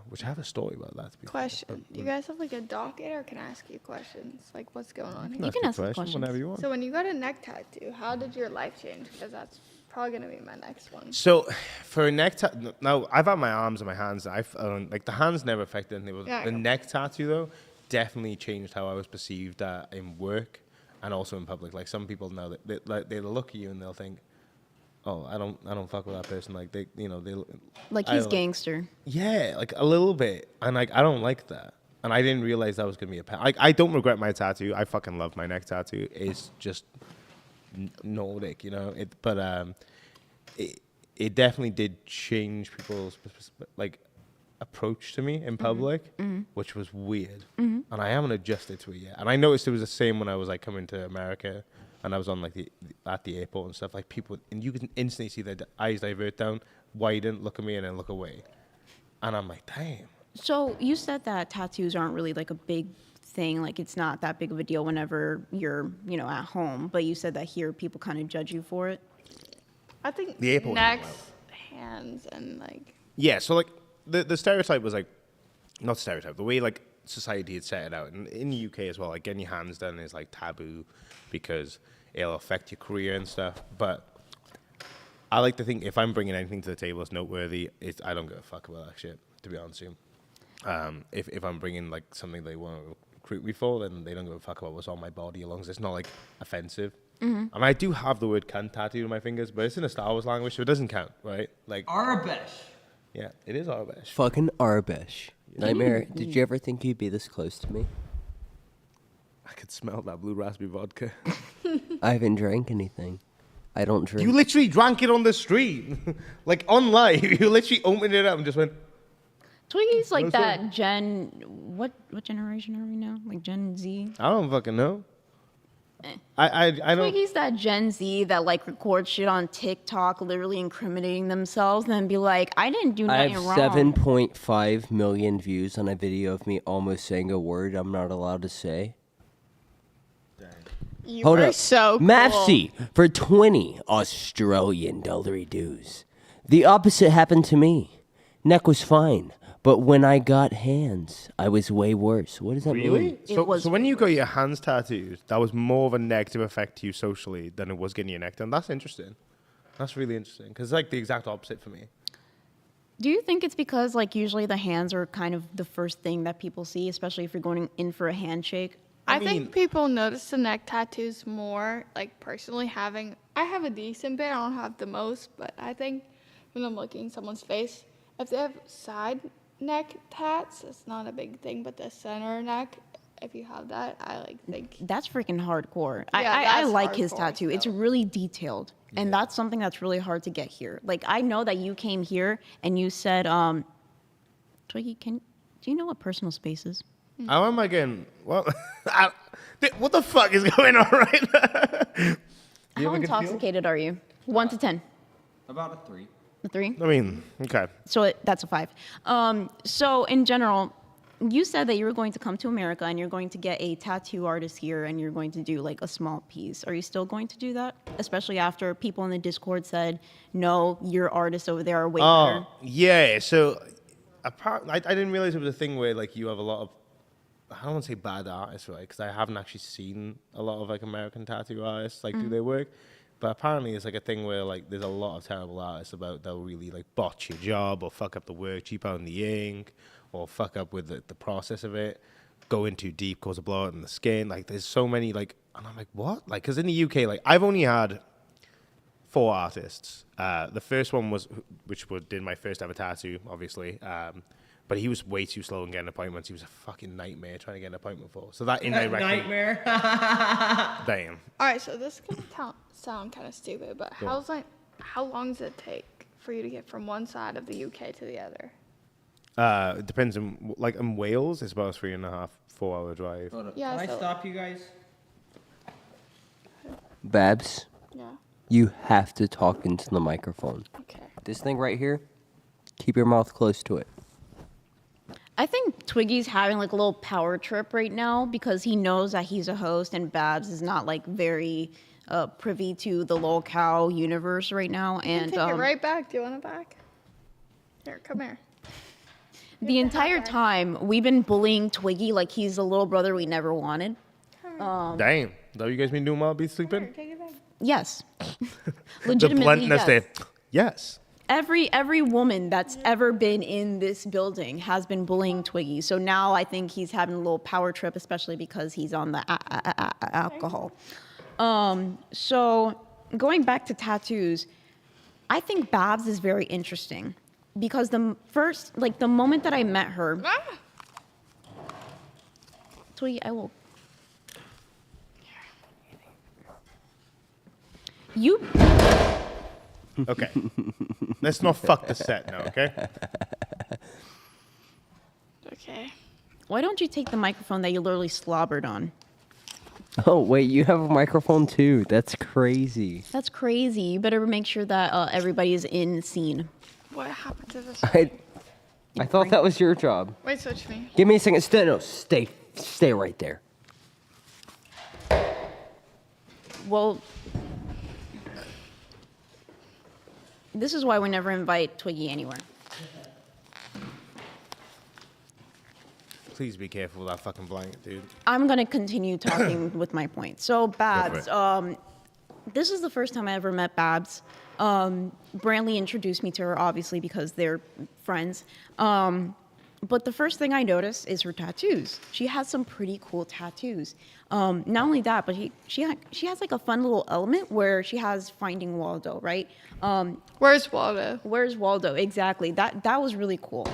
Which I have a story about that. To be Question: do you guys have like a docket, or can I ask you questions? Like, what's going on here? You can ask questions questions. whenever you want. So when you got a neck tattoo, how did your life change? Because that's probably gonna be my next one. So for a neck tattoo, now I've had my arms and my hands. Like the hands never affected anything. Yeah, I The know. neck tattoo though definitely changed how I was perceived in work and also in public. Like some people now that they'll look at you and they'll think, oh, I don't fuck with that person. Like they Like he's gangster. yeah, like a little bit, and like I don't like that. And I didn't realize that was gonna be like I don't regret my tattoo. I fucking love my neck tattoo. It's just Nordic, it definitely did change people's like approach to me in public, which was weird, and I haven't adjusted to it yet. And I noticed it was the same when I was like coming to America, and I was on like at the airport and stuff. Like people, and you can instantly see their eyes divert down, widen, look at me, and then look away, and I'm like, damn. So you said that tattoos aren't really like a big thing, like it's not that big of a deal whenever you're, at home. But you said that here people kind of judge you for it. I think The airport necks, hands, and like. Yeah, so like the stereotype was like, not stereotype, the way like society had set it out, and in the UK as well, like getting your hands done is like taboo because it'll affect your career and stuff. But I like to think if I'm bringing anything to the table that's noteworthy, I don't give a fuck about that shit, to be honest with you. If I'm bringing like something they want to recruit me for, then they don't give a fuck about what's on my body as long as it's not like offensive. And I do have the word cunt tattooed on my fingers, but it's in a Star Wars language, so it doesn't count, right? Like Arabesh. yeah, it is Arabesh. Fucking Arbesh. Nightmare, did you ever think you'd be this close to me? I could smell that blue raspberry vodka. I haven't drank anything. I don't drink. You literally drank it on the street, like on live. You literally opened it up and just went. Twiggy's like What's that Gen. What generation are we now? Like Gen Z. I don't fucking know. I don't. Twiggy's that Gen Z that like records shit on TikTok, literally incriminating themselves, and then be like, "I didn't do I nothing have wrong." 7.5 million views on a video of me almost saying a word I'm not allowed to say. You Hold are up. so cool. Mavsy for 20 Australian dollary dues. The opposite happened to me. Neck was fine, but when I got hands, I was way worse. What does that mean? So when you got your hands tattooed, that was more of a negative effect to you socially than it was getting your neck done. That's interesting. That's really interesting because it's like the exact opposite for me. Do you think it's because like usually the hands are kind of the first thing that people see, especially if you're going in for a handshake? I mean- think people notice the neck tattoos more. Like personally, I have a decent bit. I don't have the most, but I think when I'm looking at someone's face, if they have side neck tats, it's not a big thing. But the center neck, if you have that, I like think. That's freaking hardcore. Yeah, I that's like his hardcore, tattoo. It's so. really detailed. And that's something that's really hard to get here. Like, I know that you came here and you said, Twiggy, do you know what personal space is? How am I getting? What? What the fuck is going on right now? How intoxicated are you? 1 to 10. About a 3. A 3? I mean, okay. So that's a 5. So in general, you said that you were going to come to America and you're going to get a tattoo artist here and you're going to do like a small piece. Are you still going to do that? Especially after people in the Discord said, no, your artists over there are way better. Oh, yeah. So I didn't realize it was a thing where like you have a lot of, I don't want to say bad artists, right? Because I haven't actually seen a lot of like American tattoo artists like do their work. But apparently it's like a thing where like there's a lot of terrible artists that'll really like botch your job or fuck up the work, cheap out on the ink, or fuck up with the process of it, go in too deep, cause a blowout in the skin. Like there's so many like, and I'm like, what? Like, cause in the UK, like I've only had 4 artists. The first one was, did my first ever tattoo, obviously. But he was way too slow in getting appointments. He was a fucking nightmare trying to get an appointment for. So that indirectly. Nightmare. Damn. All right, so this can sound kind of stupid, but how long does it take for you to get from one side of the UK to the other? It depends on, like in Wales, it's about a 3.5, 4 hour drive. Hold up. Yeah, Can I so- stop you guys? Babs, Yeah. you have to talk into the microphone. Okay. This thing right here, keep your mouth close to it. I think Twiggy's having like a little power trip right now because he knows that he's a host and Babs is not like very privy to the lolcow universe right now. And Take it right back. Do you want it back? Here, come here. the entire time we've been bullying Twiggy like he's the little brother we never wanted. Damn. Is that what you guys been doing while I've been sleeping? Here, take it back. Yes. The Legitimately, bluntness yes. there. Yes. Every woman that's ever been in this building has been bullying Twiggy. So now I think he's having a little power trip, especially because he's on the alcohol. So going back to tattoos, I think Babs is very interesting because the moment that I met her, Twiggy, I will. You. Okay. Let's not fuck the set now, okay? Okay. Why don't you take the microphone that you literally slobbered on? Oh, wait, you have a microphone too. That's crazy. That's crazy. You better make sure that everybody is in scene. What happened to this? I thought that was your job. Wait, switch me. Give me a second. Stay right there. Well, this is why we never invite Twiggy anywhere. Please be careful with that fucking blanket, dude. I'm going to continue talking with my point. So, Babs, this is the first time I ever met Babs. Brantley introduced me to her, obviously, because they're friends. But the first thing I noticed is her tattoos. She has some pretty cool tattoos. Not only that, but she has like a fun little element where she has Finding Waldo, right? Where's Waldo? Where's Waldo? Exactly. That was really cool.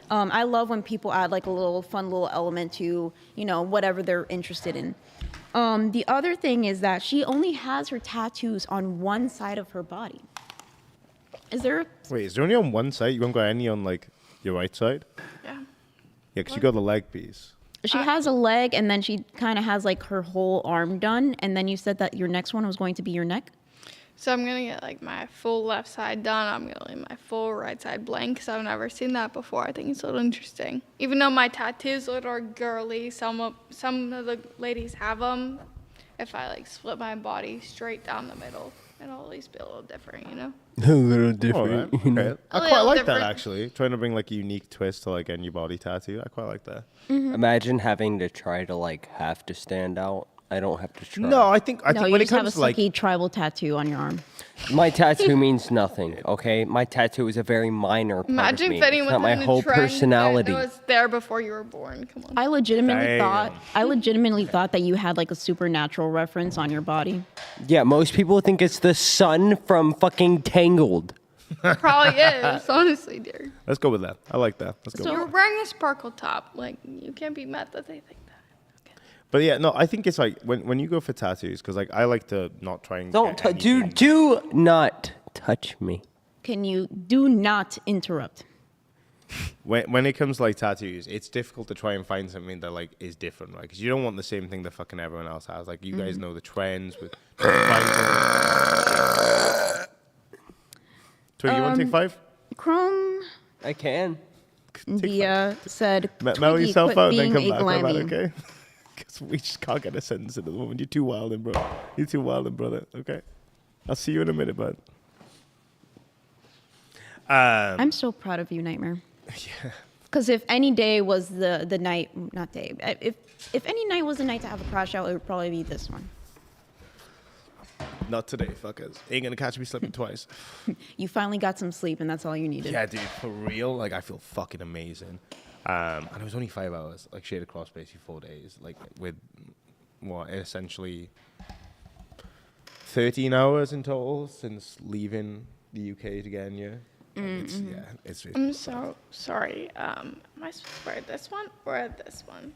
I love when people add like a little fun little element to, whatever they're interested in. The other thing is that she only has her tattoos on one side of her body. Is there only on one side? You don't got any on like your right side? Yeah. Yeah, because you got the leg piece. She has a leg, and then she kind of has like her whole arm done, and then you said that your next one was going to be your neck? So I'm going to get like my full left side done. I'm going to leave my full right side blank because I've never seen that before. I think it's a little interesting. Even though my tattoos are girly, some of the ladies have them. If I like split my body straight down the middle, it'll at least be a little different, A little different. Okay. I A quite little like different. that, actually. Trying to bring like a unique twist to like any body tattoo. I quite like that. Imagine having to try to like have to stand out. I don't have to try. No, I think No, you when it just have a comes to like sucky tribal tattoo on your arm. My tattoo means nothing, okay? My tattoo is a very minor part Imagine of me. fitting It's within not my the whole trend personality. that was there before you were born. Come on. I legitimately Damn. thought that you had like a supernatural reference on your body. Yeah, most people think it's the sun from fucking Tangled. Probably is, honestly, dear. let's go with that. I like that. Let's go. So- with You're that. wearing a sparkle top. Like, you can't be mad that they think that. But yeah, no, I think it's like when you go for tattoos, because like I like to not try and Don't get do not touch me. Can you do not interrupt? when it comes to like tattoos, it's difficult to try and find something that like is different, right? Because you don't want the same thing that fucking everyone else has. Like you guys know the trends with. Twiggy, you want to take 5? Chrome I can. Dia said, Mellow Twiggy, yourself quit out and then being come a back, glammy. okay? Because we just can't get a sentence in at the moment. You're too wildin', bro. You're too wildin', brother. Okay? I'll see you in a minute, bud. I'm so proud of you, Nightmare. Yeah. Because if any day was the night, not day, if any night was the night to have a crash out, it would probably be this one. Not today, fuckers. Ain't gonna catch me slipping twice. You finally got some sleep, and that's all you needed. Yeah, dude, for real. Like, I feel fucking amazing. And it was only 5 hours, like, shared across basically 4 days. Like, with, what, essentially 13 hours in total since leaving the UK to get in here. It's, yeah, it's I'm so sorry. Am I supposed to wear this one or this one?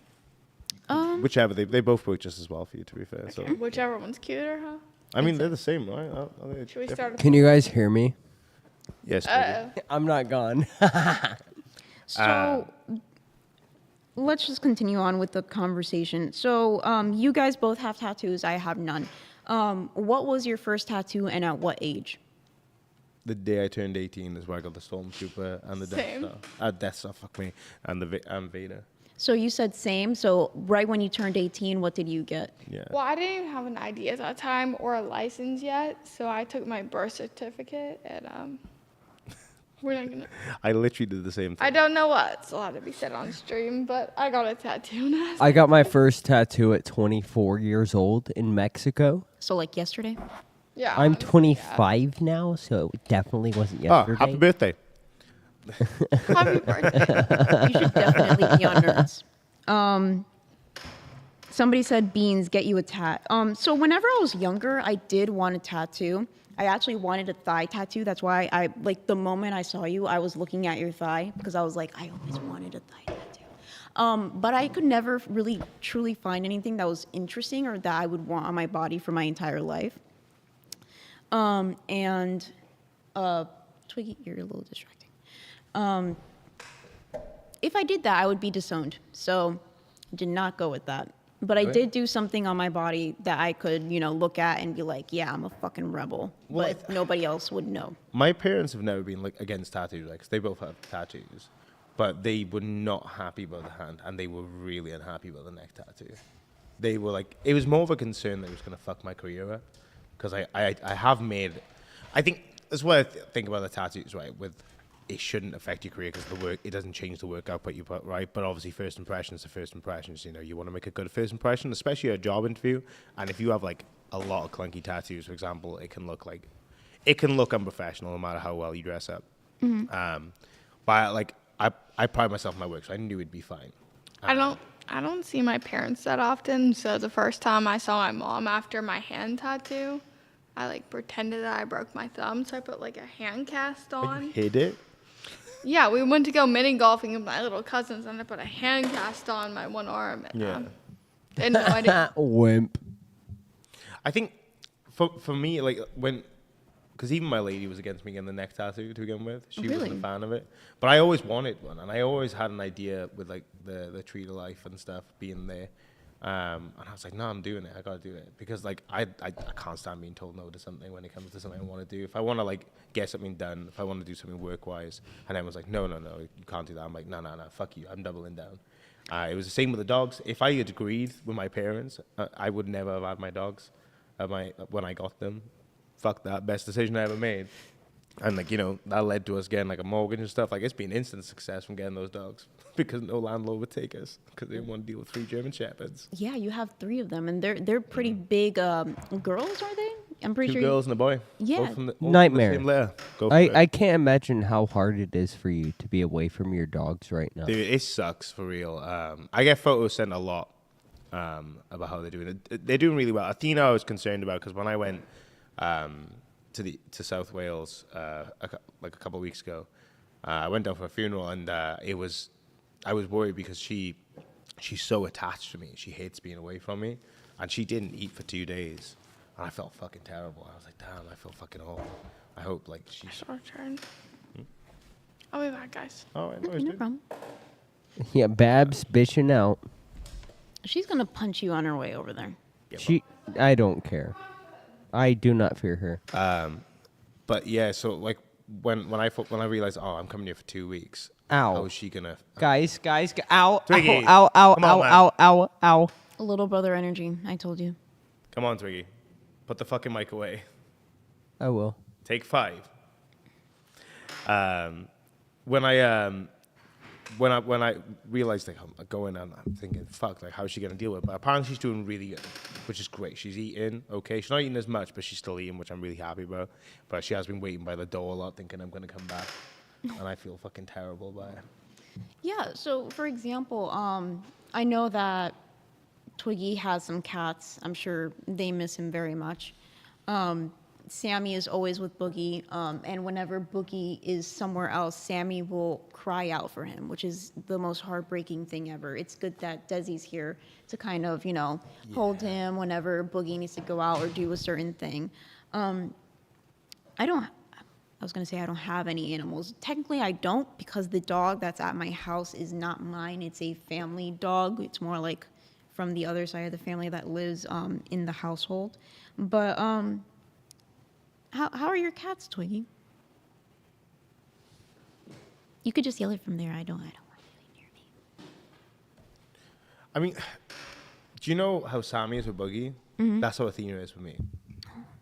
whichever. They both work just as well for you, to be fair. So, Whichever one's cuter, huh? I mean, they're the same, right? Are they Should we different? start? Can you guys hear me? Yes, Twiggy. I'm not gone. So let's just continue on with the conversation. So you guys both have tattoos. I have none. What was your first tattoo, and at what age? The day I turned 18 is where I got the Stormtrooper and the Same. Death Star. Death Star, fuck me. And and Vader. So you said same. So right when you turned 18, what did you get? Yeah. Well, I didn't even have an ID at that time or a license yet, so I took my birth certificate and we're not gonna. I literally did the same thing. I don't know what's allowed to be said on stream, but I got a tattoo now. I got my first tattoo at 24 years old in Mexico. So like yesterday? Yeah. I'm honestly, yeah. 25 now, so it definitely wasn't Oh, yesterday. happy birthday. Happy birthday. You should definitely be on Nerds. Somebody said beans get you a tat. So whenever I was younger, I did want a tattoo. I actually wanted a thigh tattoo. That's why I like the moment I saw you, I was looking at your thigh because I was like, I always wanted a thigh tattoo. But I could never really truly find anything that was interesting or that I would want on my body for my entire life. Twiggy, you're a little distracting. If I did that, I would be disowned. So did not go with that. But I did do something on my body that I could, look at and be like, yeah, I'm a fucking rebel. Well, but nobody else would know. My parents have never been like against tattoos, like 'cause they both have tattoos, but they were not happy about the hand, and they were really unhappy about the neck tattoo. They were like, it was more of a concern that it was gonna fuck my career up, because I have made, I think that's what I think about the tattoos, right? With it shouldn't affect your career because it doesn't change the work output you put, right? But obviously, first impressions are first impressions. You want to make a good first impression, especially at a job interview. And if you have like a lot of clunky tattoos, for example, it can look unprofessional no matter how well you dress up. But like I pride myself in my work, so I knew it'd be fine. I don't see my parents that often, so the first time I saw my mom after my hand tattoo, I like pretended that I broke my thumb, so I put like a hand cast on. You hid it? Yeah, we went to go mini golfing with my little cousins, and I put a hand cast on my one arm. And, Yeah. and no, I didn't. Wimp. I think for me, like because even my lady was against me getting the neck tattoo to begin with. She wasn't a Really? fan of it, but I always wanted one, and I always had an idea with like the tree to life and stuff being there. And I was like, no, I'm doing it. I gotta do it because like I can't stand being told no to something when it comes to something I want to do. If I want to like get something done, if I want to do something work wise, and everyone's like, no, you can't do that. I'm like, no, fuck you. I'm doubling down. It was the same with the dogs. If I had agreed with my parents, I would never have had my dogs when I got them. Fuck that. Best decision I ever made. And like, that led to us getting like a mortgage and stuff. Like it's been instant success from getting those dogs because no landlord would take us because they didn't want to deal with 3 German Shepherds. Yeah, you have 3 of them, and they're pretty big girls, are they? I'm pretty 2 sure. girls and a boy. Yeah. Both from the Nightmare. same layer. Go for I it. can't imagine how hard it is for you to be away from your dogs right now. Dude, it sucks for real. I get photos sent a lot about how they're doing. They're doing really well. Athena, I was concerned about because when I went to South Wales a couple of weeks ago, I went down for a funeral, and I was worried because she's so attached to me. She hates being away from me, and she didn't eat for 2 days, and I felt fucking terrible. I was like, damn, I feel fucking awful. I hope like she's. Short turn. I'll be back, guys. Oh, No problem. Yeah, Babs bitching out. She's gonna punch you on her way over there. I don't care. I do not fear her. But yeah, so like when I realized, I'm coming here for 2 weeks. Ow. How is she gonna? Guys, ow, Twiggy, ow, ow, come on, man. ow, ow, ow. Little brother energy. I told you. Come on, Twiggy, put the fucking mic away. I will. Take 5. When I realized like I'm going and I'm thinking, fuck, like how's she gonna deal with it? But apparently she's doing really good, which is great. She's eating okay. She's not eating as much, but she's still eating, which I'm really happy about. But she has been waiting by the door a lot, thinking I'm gonna come back, and I feel fucking terrible by it. Yeah. So, for example, I know that Twiggy has some cats. I'm sure they miss him very much. Sammy is always with Boogie, and whenever Boogie is somewhere else, Sammy will cry out for him, which is the most heartbreaking thing ever. It's good that Desi's here to kind of, hold him whenever Boogie needs to go out or do a certain thing. I was going to say I don't have any animals. Technically, I don't because the dog that's at my house is not mine. It's a family dog. It's more like from the other side of the family that lives in the household. But how are your cats, Twiggy? You could just yell it from there. I don't want you near me. I mean, do you know how Sammy is with Boogie? That's how Athena is with me.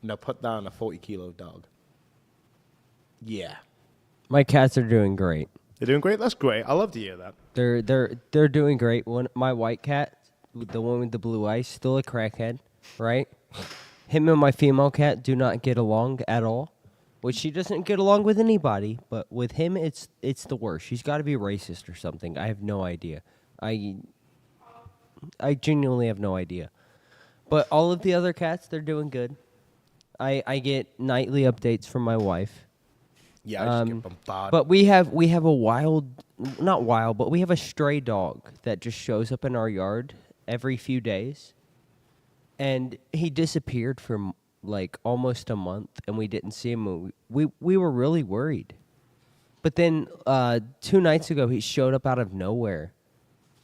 Now put down a 40-kilo dog. Yeah. My cats are doing great. They're doing great? That's great. I love to hear that. They're doing great. My white cat, the one with the blue eyes, still a crackhead, right? Him and my female cat do not get along at all. Which she doesn't get along with anybody, but with him, it's the worst. She's got to be racist or something. I have no idea. I genuinely have no idea. But all of the other cats, they're doing good. I get nightly updates from my wife. Yeah, I just get bombarded. But we have a stray dog that just shows up in our yard every few days. And he disappeared for like almost a month, and we didn't see him. We were really worried. But then 2 nights ago, he showed up out of nowhere,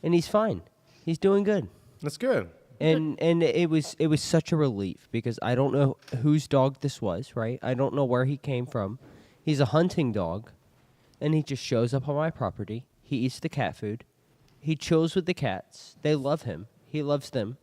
and he's fine. He's doing good. That's good. And it was such a relief because I don't know whose dog this was, right? I don't know where he came from. He's a hunting dog, and he just shows up on my property. He eats the cat food. He chills with the cats. They love him. He loves them.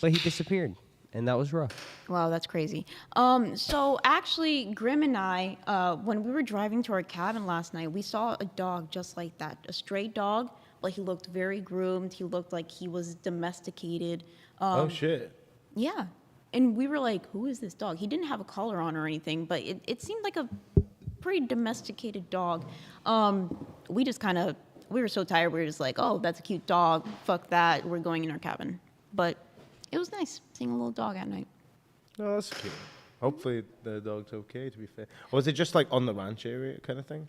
But he disappeared, and that was rough. Wow, that's crazy. So actually, Grim and I, when we were driving to our cabin last night, we saw a dog just like that, a stray dog, but he looked very groomed. He looked like he was domesticated. Oh, shit. Yeah. And we were like, who is this dog? He didn't have a collar on or anything, but it seemed like a pretty domesticated dog. We were so tired, we were just like, oh, that's a cute dog. Fuck that. We're going in our cabin. But it was nice seeing a little dog at night. Oh, that's cute. Hopefully the dog's okay, to be fair. Or was it just like on the ranch area kind of thing?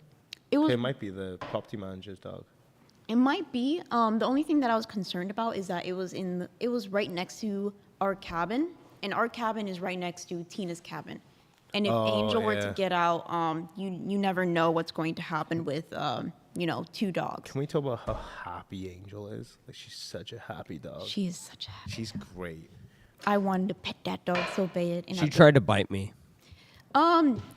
It might be the property manager's dog. It might be. The only thing that I was concerned about is that it was right next to our cabin, and our cabin is right next to Tina's cabin. And if Angel were to get out, you never know what's going to happen with 2 dogs. Can we talk about how happy Angel is? Like, she's such a happy dog. She is such a happy. She's great. I wanted to pet that dog so bad. And She tried to bite me.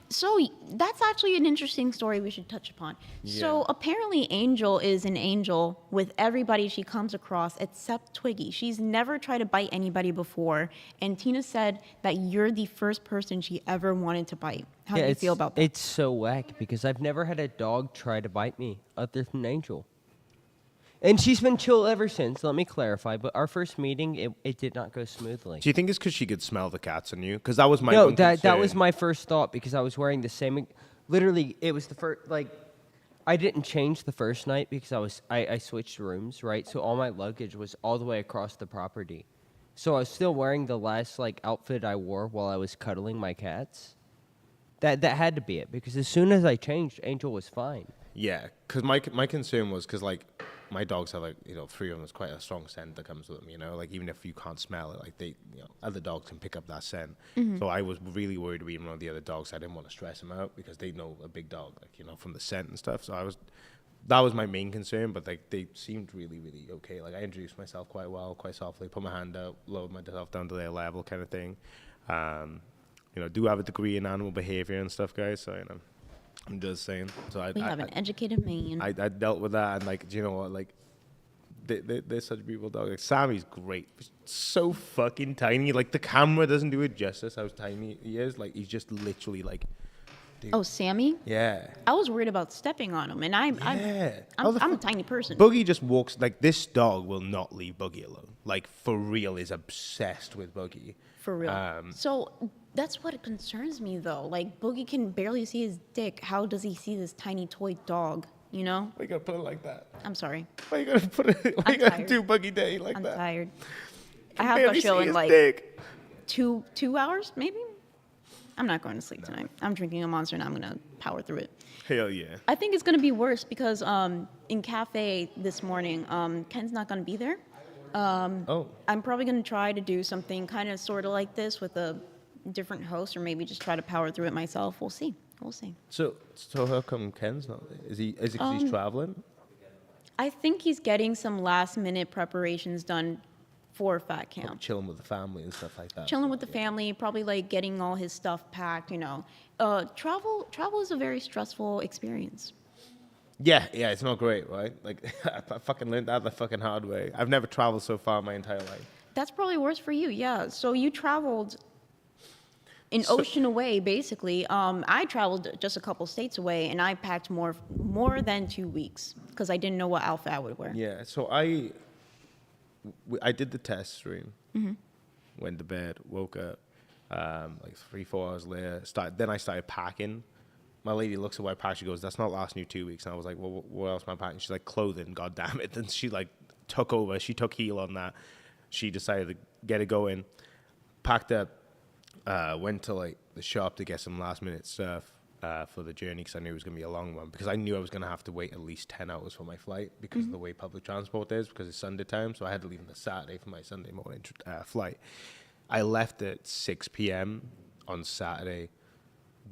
So that's actually an interesting story we should touch upon. Yeah. So apparently Angel is an angel with everybody she comes across except Twiggy. She's never tried to bite anybody before. And Tina said that you're the first person she ever wanted to bite. How do you feel about that? It's so whack because I've never had a dog try to bite me other than Angel. And she's been chill ever since, let me clarify. But our first meeting, it did not go smoothly. Do you think it's because she could smell the cats on you? Because that was my No, one that concern. was my first thought because I was wearing the same. Literally, it was the first. Like, I didn't change the first night because I switched rooms, right? So all my luggage was all the way across the property. So I was still wearing the last outfit I wore while I was cuddling my cats. That had to be it because as soon as I changed, Angel was fine. Yeah, because my concern was because my dogs have 3 of them. There's quite a strong scent that comes with them. Even if you can't smell it, they other dogs can pick up that scent. Mm-hmm. So I was really worried about one of the other dogs. I didn't want to stress them out because they know a big dog from the scent and stuff. So that was my main concern. But they seemed really, really okay. I introduced myself quite well, quite softly, put my hand out, lowered myself down to their level, kind of thing. Do have a degree in animal behavior and stuff, guys. So I'm just saying. So we have an educated man. I dealt with that, and do you know what? They're such beautiful dogs. Sammy's great. He's so fucking tiny. The camera doesn't do it justice how tiny he is. He's just literally dude. Oh, Sammy? Yeah. I was worried about stepping on him, and I'm a tiny person. Boogie just walks. This dog will not leave Boogie alone. For real, is obsessed with Boogie. For real. So that's what concerns me, though. Boogie can barely see his dick. How does he see this tiny toy dog? Why you gotta put it like that? I'm sorry. Why you gotta put it? Why you gotta do Boogie Day that? I'm tired. I have a show in dick. 2 hours, maybe. I'm not going to sleep tonight. I'm drinking a Monster, and I'm gonna power through it. Hell yeah. I think it's gonna be worse because in cafe this morning, Ken's not gonna be there. I'm probably going to try to do something kind of sort of like this with a different host, or maybe just try to power through it myself. We'll see. So how come Ken's not there? Is it 'cause he's traveling? I think he's getting some last minute preparations done for Fat Camp. Chilling with the family and stuff like that. Chilling with the family, probably getting all his stuff packed. Travel is a very stressful experience. Yeah, it's not great, right? Like, I fucking learned that the fucking hard way. I've never traveled so far in my entire life. That's probably worse for you, yeah. So you traveled an ocean away, basically. I traveled just a couple states away, and I packed more than 2 weeks because I didn't know what outfit I would wear. Yeah, so I did the test stream, went to bed, woke up, like 3-4 hours later. Then I started packing. My lady looks at what I packed. She goes, "That's not lasting you 2 weeks." And I was like, "Well, what else am I packing?" She's like, "Clothing, god damn it." And she like took over. She took heel on that. She decided to get it going. Packed up. Went to like the shop to get some last minute stuff for the journey because I knew it was going to be a long one, because I knew I was going to have to wait at least 10 hours for my flight because of the way public transport is, because it's Sunday time. So I had to leave on the Saturday for my Sunday morning flight. I left at 6 p.m. on Saturday,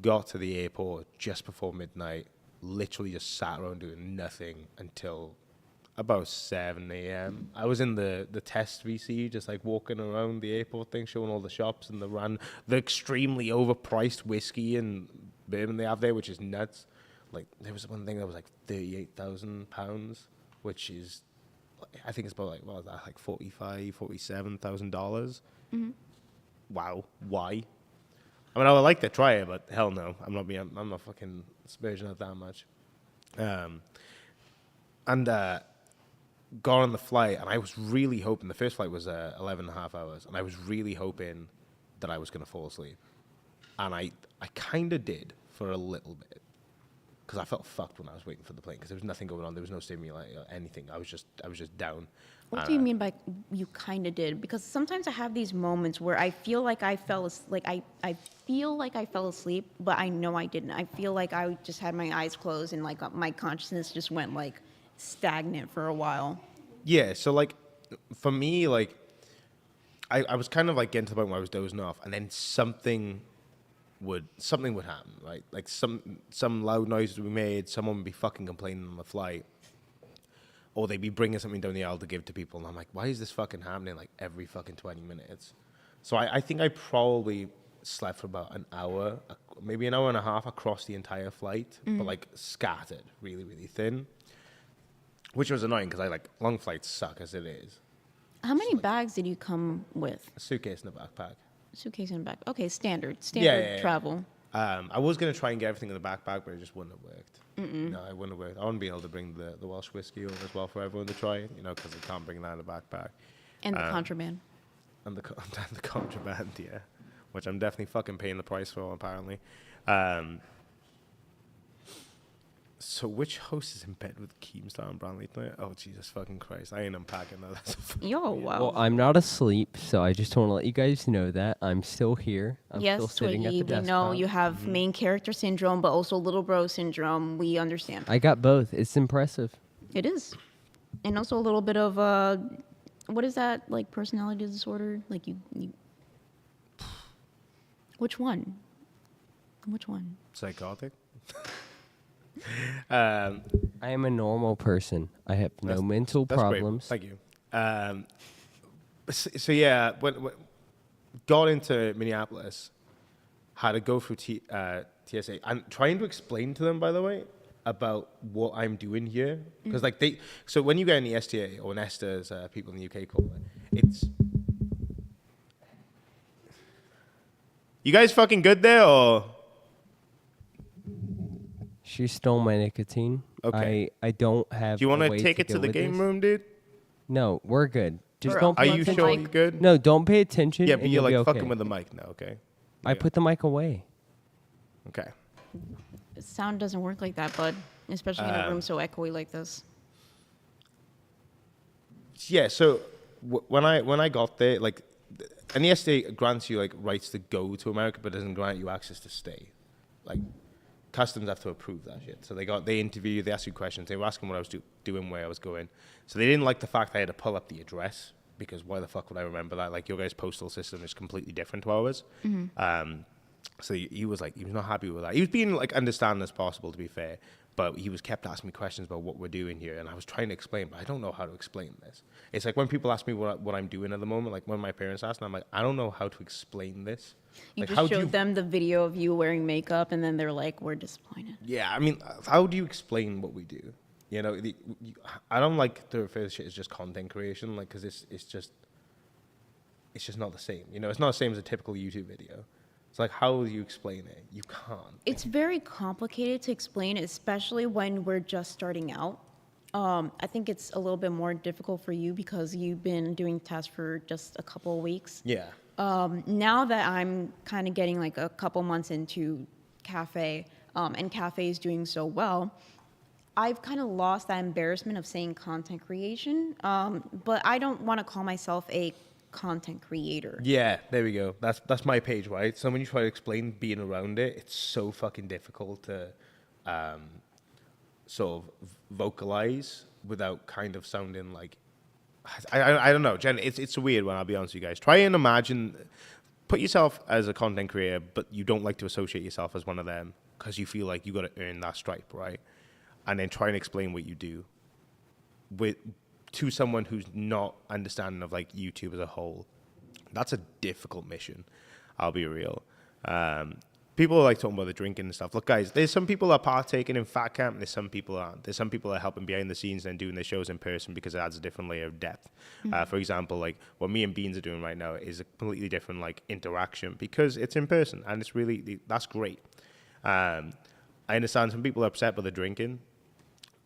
got to the airport just before midnight, literally just sat around doing nothing until about 7 a.m. I was in the test VC, just like walking around the airport thing, showing all the shops and the extremely overpriced whiskey and bourbon they have there, which is nuts. Like, there was one thing that was like £38,000, which is, I think it's about like, what was that, like $47,000. Wow, why? I mean, I would like to try it, but hell no, I'm not fucking splurging out that much. Got on the flight, and I was really hoping, the first flight was 11 and a half hours, and I was really hoping that I was going to fall asleep. And I kind of did for a little bit, because I felt fucked when I was waiting for the plane, because there was nothing going on. There was no stimuli or anything. I was just down. What do you mean by you kind of did? Because sometimes I have these moments where I feel like I fell asleep, I feel like I fell asleep, but I know I didn't. I feel like I just had my eyes closed and like my consciousness just went like stagnant for a while. Yeah, so like for me, like I was kind of like getting to the point where I was dozing off, and then something would happen, right? Like some loud noise would be made, someone would be fucking complaining on the flight, or they'd be bringing something down the aisle to give to people, and I'm like, why is this fucking happening like every fucking 20 minutes? So I think I probably slept for about an hour, maybe an hour and a half across the entire flight, but like scattered really, really thin, which was annoying because I like long flights suck as it is. How many bags did you come with? A suitcase and a backpack. Suitcase and a back. Okay, standard Yeah. travel. I was going to try and get everything in the backpack, but it just wouldn't have worked. No, it wouldn't have worked. I wouldn't be able to bring the Welsh whiskey over as well for everyone to try, because I can't bring that in the backpack. And the contraband. And the contraband, yeah, which I'm definitely fucking paying the price for, apparently. So which host is in bed with Keemstar and Brantley tonight? Oh, Jesus fucking Christ. I ain't unpacking that. Yo, wow. Well, I'm not asleep, so I just want to let you guys know that I'm still here. I'm still sitting at the we desktop. know you have main character syndrome, but also little bro syndrome. We understand. I got both. It's impressive. It is. And also a little bit of, what is that, like, personality disorder? Like, you Which one? Which one? Psychotic? I am a normal person. I have no mental problems. Great. Thank you. So yeah, when got into Minneapolis, had to go through TSA. I'm trying to explain to them, by the way, about what I'm doing here, because so when you get an ESTA or an ESTA, as people in the UK call it, it's. You guys fucking good there, or? She stole my nicotine. Okay. I don't have. Do you want a to way take it to go the with game this. room, dude? No, we're good. Just Bro, don't. Are Pay you attention. sure you're good? No, don't pay attention. Yeah, but and you're you'll like be okay. fucking with the mic now, okay? I put the mic away. Okay. Sound doesn't work like that, bud. Especially in a room so echoey like this. Yeah, so when I got there, like, an ESTA grants you like rights to go to America, but doesn't grant you access to stay. Like, customs have to approve that shit. So they interview you, they ask you questions. They were asking what I was doing, where I was going. So they didn't like the fact I had to pull up the address, because why the fuck would I remember that? Like, your guys' postal system is completely different to ours. So he was like, he was not happy with that. He was being like understanding as possible, to be fair. but he was kept asking me questions about what we're doing here, and I was trying to explain, but I don't know how to explain this. It's like when people ask me what I'm doing at the moment, like when my parents ask, and I'm like, I don't know how to explain this. You Like, just showed them the video of you wearing makeup, and then they're like, "We're disappointed." Yeah, I mean, how do you explain what we do? You know, I don't like to refer to shit as just content creation, like, because it's just not the same. You know, it's not the same as a typical YouTube video. It's like, how do you explain it? You can't. It's very complicated to explain, especially when we're just starting out. I think it's a little bit more difficult for you because you've been doing tests for just a couple of weeks. Yeah. Now that I'm kind of getting like a couple months into Cafe, and Cafe is doing so well, I've kind of lost that embarrassment of saying content creation. But I don't want to call myself a content creator. Yeah, there we go. That's my page, right? So when you try to explain being around it, it's so fucking difficult to sort of vocalize without kind of sounding like I don't know, Jen. It's a weird one. I'll be honest with you guys. Try and imagine, put yourself as a content creator, but you don't like to associate yourself as one of them because you feel like you got to earn that stripe, right? And then try and explain what you do to someone who's not understanding of like YouTube as a whole. That's a difficult mission. I'll be real. People like talking about the drinking and stuff. Look, guys, there's some people that are partaking in Fat Camp, and there's some people aren't. There's some people that are helping behind the scenes and doing their shows in person because it adds a different layer of depth. For example, like what me and Beans are doing right now is a completely different like interaction because it's in person, and it's really, that's great. I understand some people are upset by the drinking.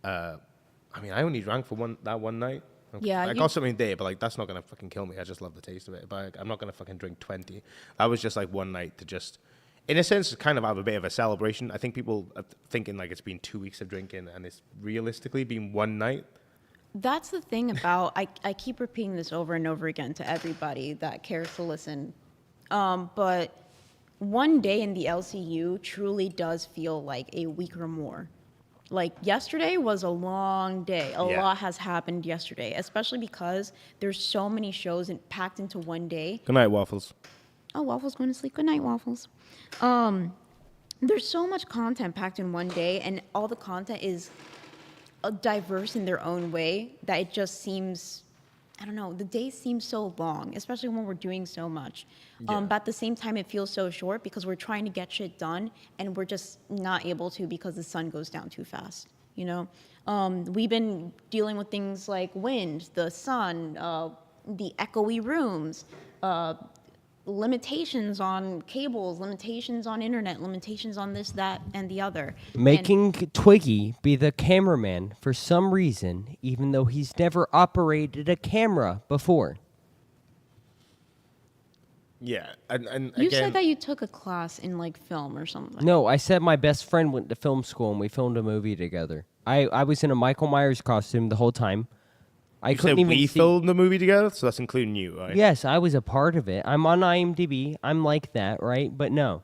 I mean, I only drank for that one night. Yeah, I got something there, but like that's not gonna fucking kill me. I just love the taste of it. But like, I'm not gonna fucking drink 20. That was just like one night to just, in a sense, kind of have a bit of a celebration. I think people are thinking like it's been 2 weeks of drinking, and it's realistically been one night. That's the thing about, I keep repeating this over and over again to everybody that cares to listen. But one day in the LCU truly does feel like a week or more. Like yesterday was a long day. A lot has happened yesterday, especially because there's so many shows packed into one day. Good night, Waffles. Oh, Waffles going to sleep. Good night, Waffles. There's so much content packed in one day, and all the content is diverse in their own way that it just seems, I don't know, the day seems so long, especially when we're doing so much. But at the same time, it feels so short because we're trying to get shit done, and we're just not able to because the sun goes down too fast, you know? We've been dealing with things like wind, the sun, the echoey rooms, limitations on cables, limitations on internet, limitations on this, that, and the other. Making Twiggy be the cameraman for some reason, even though he's never operated a camera before. Yeah, and You again, said that you took a class in like film or something. No, I said my best friend went to film school and we filmed a movie together. I was in a Michael Myers costume the whole time. I you couldn't said even we see. filmed the movie together, so that's including you, right? Yes, I was a part of it. I'm on IMDb. I'm like that, right? But no.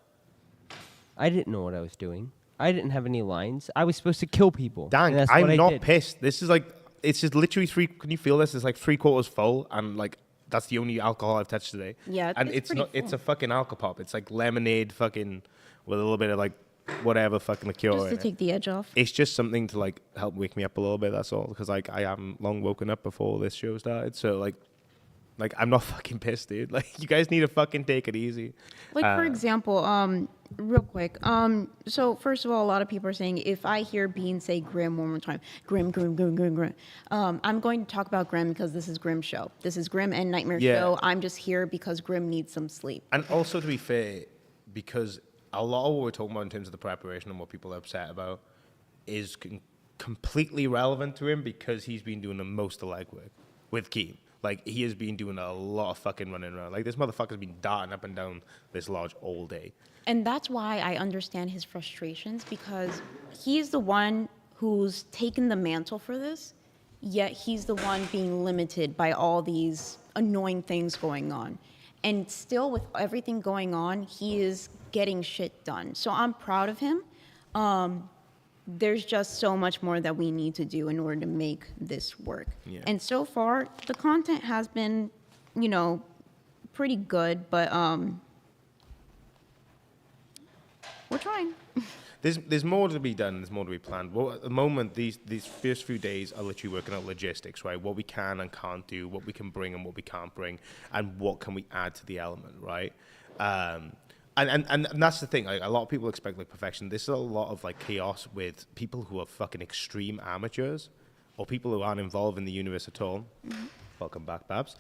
I didn't know what I was doing. I didn't have any lines. I was supposed to kill people. and Dan, that's what I'm I not did. pissed. This is like, it's just literally can you feel this? It's like 3/4 full, and like, that's the only alcohol I've touched today. Yeah, and it's it's pretty not. It's full. a fucking alcopop. It's like lemonade, fucking, with a little bit of like, whatever fucking liqueur Just in to it. take the edge off. It's just something to like help wake me up a little bit. That's all. Because like I haven't long woken up before this show started, so like I'm not fucking pissed, dude. Like you guys need to fucking take it easy. Like for example, real quick. So first of all, a lot of people are saying if I hear Bean say Grim one more time, Grim, Grim, Grim, Grim, Grim. I'm going to talk about Grim because this is Grim show. This is Grim and Nightmare show. I'm just here because Grim needs some sleep. And also to be fair, because a lot of what we're talking about in terms of the preparation and what people are upset about is completely relevant to him because he's been doing the most of the legwork with Keem. Like, he has been doing a lot of fucking running around. Like, this motherfucker's been darting up and down this lodge all day. And that's why I understand his frustrations because he's the one who's taken the mantle for this, yet he's the one being limited by all these annoying things going on. And still, with everything going on, he is getting shit done. So I'm proud of him. There's just so much more that we need to do in order to make this work. Yeah. And so far, the content has been, you know, pretty good, but we're trying. there's more to be done. There's more to be planned. Well, at the moment, these first few days are literally working out logistics, right? What we can and can't do, what we can bring and what we can't bring, and what can we add to the element, right? And that's the thing. Like, a lot of people expect like perfection. This is a lot of like chaos with people who are fucking extreme amateurs, or people who aren't involved in the universe at all. Welcome back, Babs.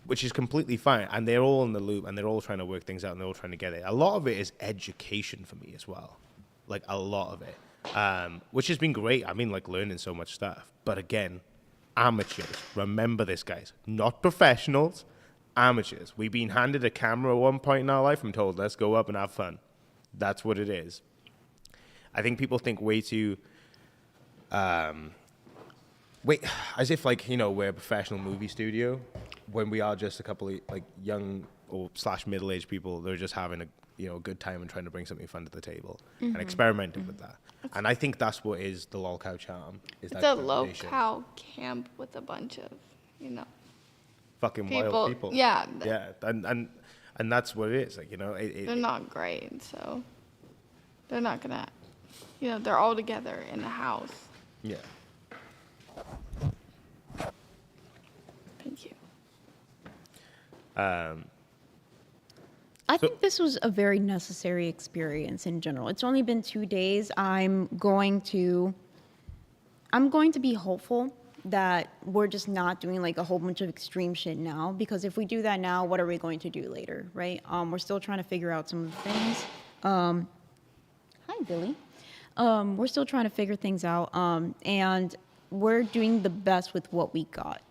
Which is completely fine, and they're all in the loop, and they're all trying to work things out, and they're all trying to get it. A lot of it is education for me as well, like a lot of it, which has been great. I mean, like learning so much stuff. But again, amateurs. Remember this, guys. Not professionals. Amateurs. We've been handed a camera at one point in our life and told, let's go up and have fun. That's what it is. I think people think way too, as if like, you know, we're a professional movie studio when we are just a couple of like young or / middle-aged people that are just having a, you know, good time and trying to bring something fun to the table and experimenting with that. And I think that's what is the lol cow charm. Is It's that a experimentation. low-cow camp with a bunch of, you know, Fucking people. wild people. Yeah. Yeah, and that's what it is. Like, you know, They're not great, so they're not gonna, you know, they're all together in a house. yeah. Thank you. I think this was a very necessary experience in general. It's only been 2 days. I'm going to be hopeful that we're just not doing like a whole bunch of extreme shit now, because if we do that now, what are we going to do later, right? We're still trying to figure out some of the things. Hi, Billy. We're still trying to figure things out, and we're doing the best with what we got.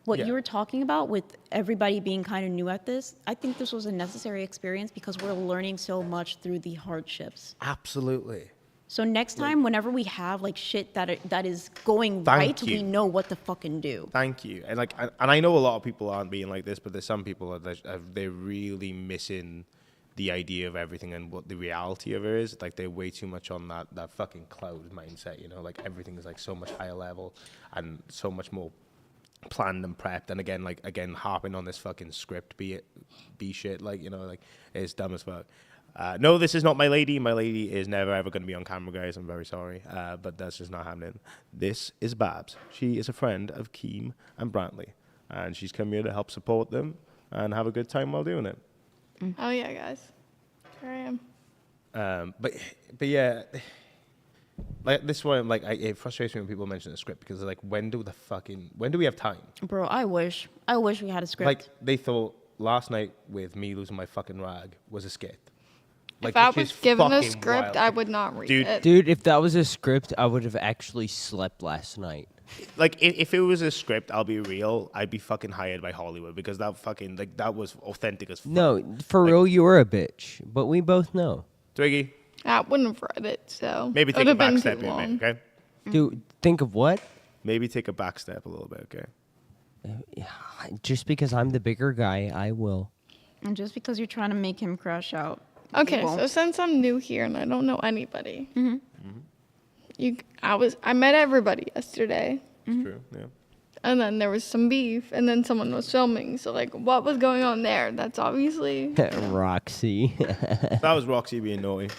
What Yeah. you were talking about with everybody being kind of new at this, I think this was a necessary experience because we're learning so much through the hardships. Absolutely. So next time, whenever we have like shit that is going Thank right, you. we know what to fucking do. Thank you. And like, and I know a lot of people aren't being like this, but there's some people they're really missing the idea of everything and what the reality of it is. Like, they're way too much on that fucking cloud mindset, you know, like everything is like so much higher level and so much more planned and prepped. And again, harping on this fucking script be shit, like, you know, like, it's dumb as fuck. No, this is not my lady. My lady is never ever going to be on camera, guys. I'm very sorry, but that's just not happening. This is Babs. She is a friend of Keem and Brantley, and she's come here to help support them and have a good time while doing it. Oh yeah, guys. Here I am. But yeah, like this one, like it frustrates me when people mention the script, because they're like, when do we have time? Bro, I wish we had a script. Like, they thought last night with me losing my fucking rag was a skit. Like, If I which was is given a fucking script, wild. I would not read Dude. it. Dude, if that was a script, I would have actually slept last night. Like, if it was a script, I'll be real, I'd be fucking hired by Hollywood, because that fucking, like, that was authentic as fuck. No, for real, you were a bitch. But we both know. Twiggy, I wouldn't have read it, so maybe it take would a have back been step too here, long. mate, okay? Dude, think of what? Maybe take a back step a little bit, okay? Just because I'm the bigger guy, I will. And just because you're trying to make him crash out. Okay, won't. so since I'm new here and I don't know anybody, I met everybody yesterday, It's true, yeah. and then there was some beef, and then someone was filming. So like, what was going on there? That's obviously. Roxy. That was Roxy being naughty.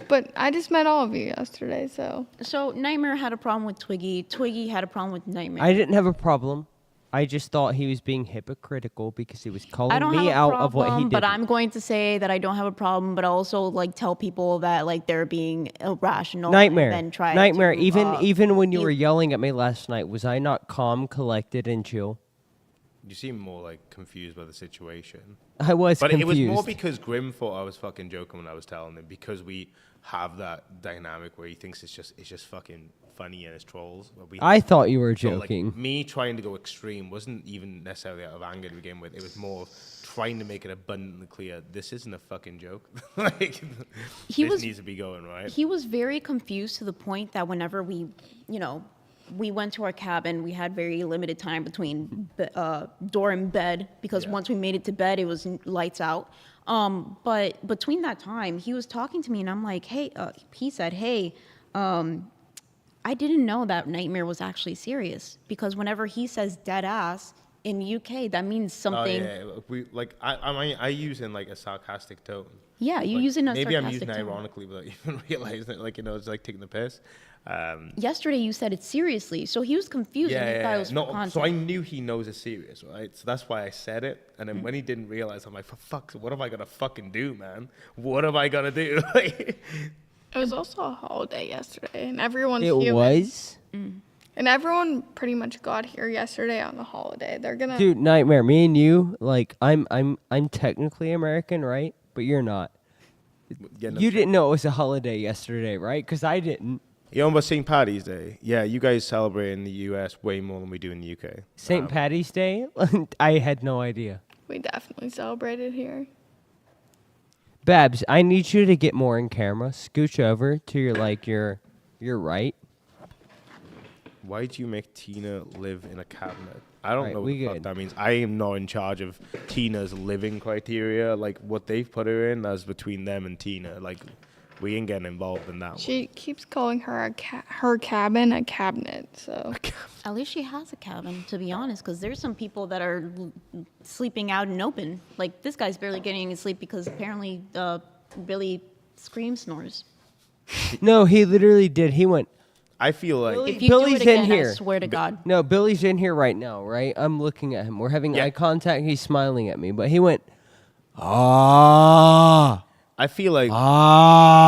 But I just met all of you yesterday, so So Nightmare had a problem with Twiggy. Twiggy had a problem with Nightmare. I didn't have a problem. I just thought he was being hypocritical because he was I calling don't have me a out problem, of what he did. but I'm going to say that I don't have a problem, but also like tell people that like they're being irrational. Nightmare. And then try Nightmare. to, Even when you be- were yelling at me last night, was I not calm, collected, and chill? You seem more, like, confused by the situation. I was But confused. it was more because Grim thought I was fucking joking when I was telling him, because we have that dynamic where he thinks it's just fucking funny and it's trolls. But I thought you were so, like, joking. me trying to go extreme wasn't even necessarily out of anger to begin with. It was more trying to make it abundantly clear this isn't a fucking joke. Like, He this was- needs to be going right. He was very confused to the point that whenever we went to our cabin, we had very limited time between door and bed, because Yeah. once we made it to bed, it was lights out. But between that time, he was talking to me, and I'm like, hey, he said, hey, I didn't know that Nightmare was actually serious, because whenever he says dead ass, in UK, that means something. Oh yeah, we like I use in like a sarcastic tone. Yeah, you Like, use it in a maybe I'm sarcastic using it tone. ironically without even realizing it. Like it's like taking the piss. Yesterday you said it seriously, so he was confused and he thought it was for No, content. so I knew he knows it's serious, right? So that's why I said it. And then when he didn't realize, I'm like, for fuck's sake, what am I gonna fucking do, man? What am I gonna do? It was also a holiday yesterday, and everyone's It human. was? And everyone pretty much got here yesterday on the holiday. They're gonna. Dude, Nightmare, me and you, like, I'm technically American, right? But you're not. You didn't know it was a holiday yesterday, right? Because I didn't. You know about St. Paddy's Day? Yeah, you guys celebrate in the US way more than we do in the UK. St. Patty's Day? I had no idea. We definitely celebrated here. Babs, I need you to get more in camera. Scooch over to your right. Why'd you make Tina live in a cabinet? I don't Right, know what we the fuck good. that means. I am not in charge of Tina's living criteria. Like, what they've put her in, that's between them and Tina. Like, we ain't getting involved in that She keeps calling her her cabin a cabinet. So At least she has a cabin, to be honest, because there's some people that are sleeping out in open. Like, this guy's barely getting any sleep because apparently Billy snores. No, he literally did. He went, I feel like If you Billy's do it again, in here. I swear to God. no, Billy's in here right now, right? I'm looking at him. We're having Yeah. eye contact. He's smiling at me, but he went, ah, I feel like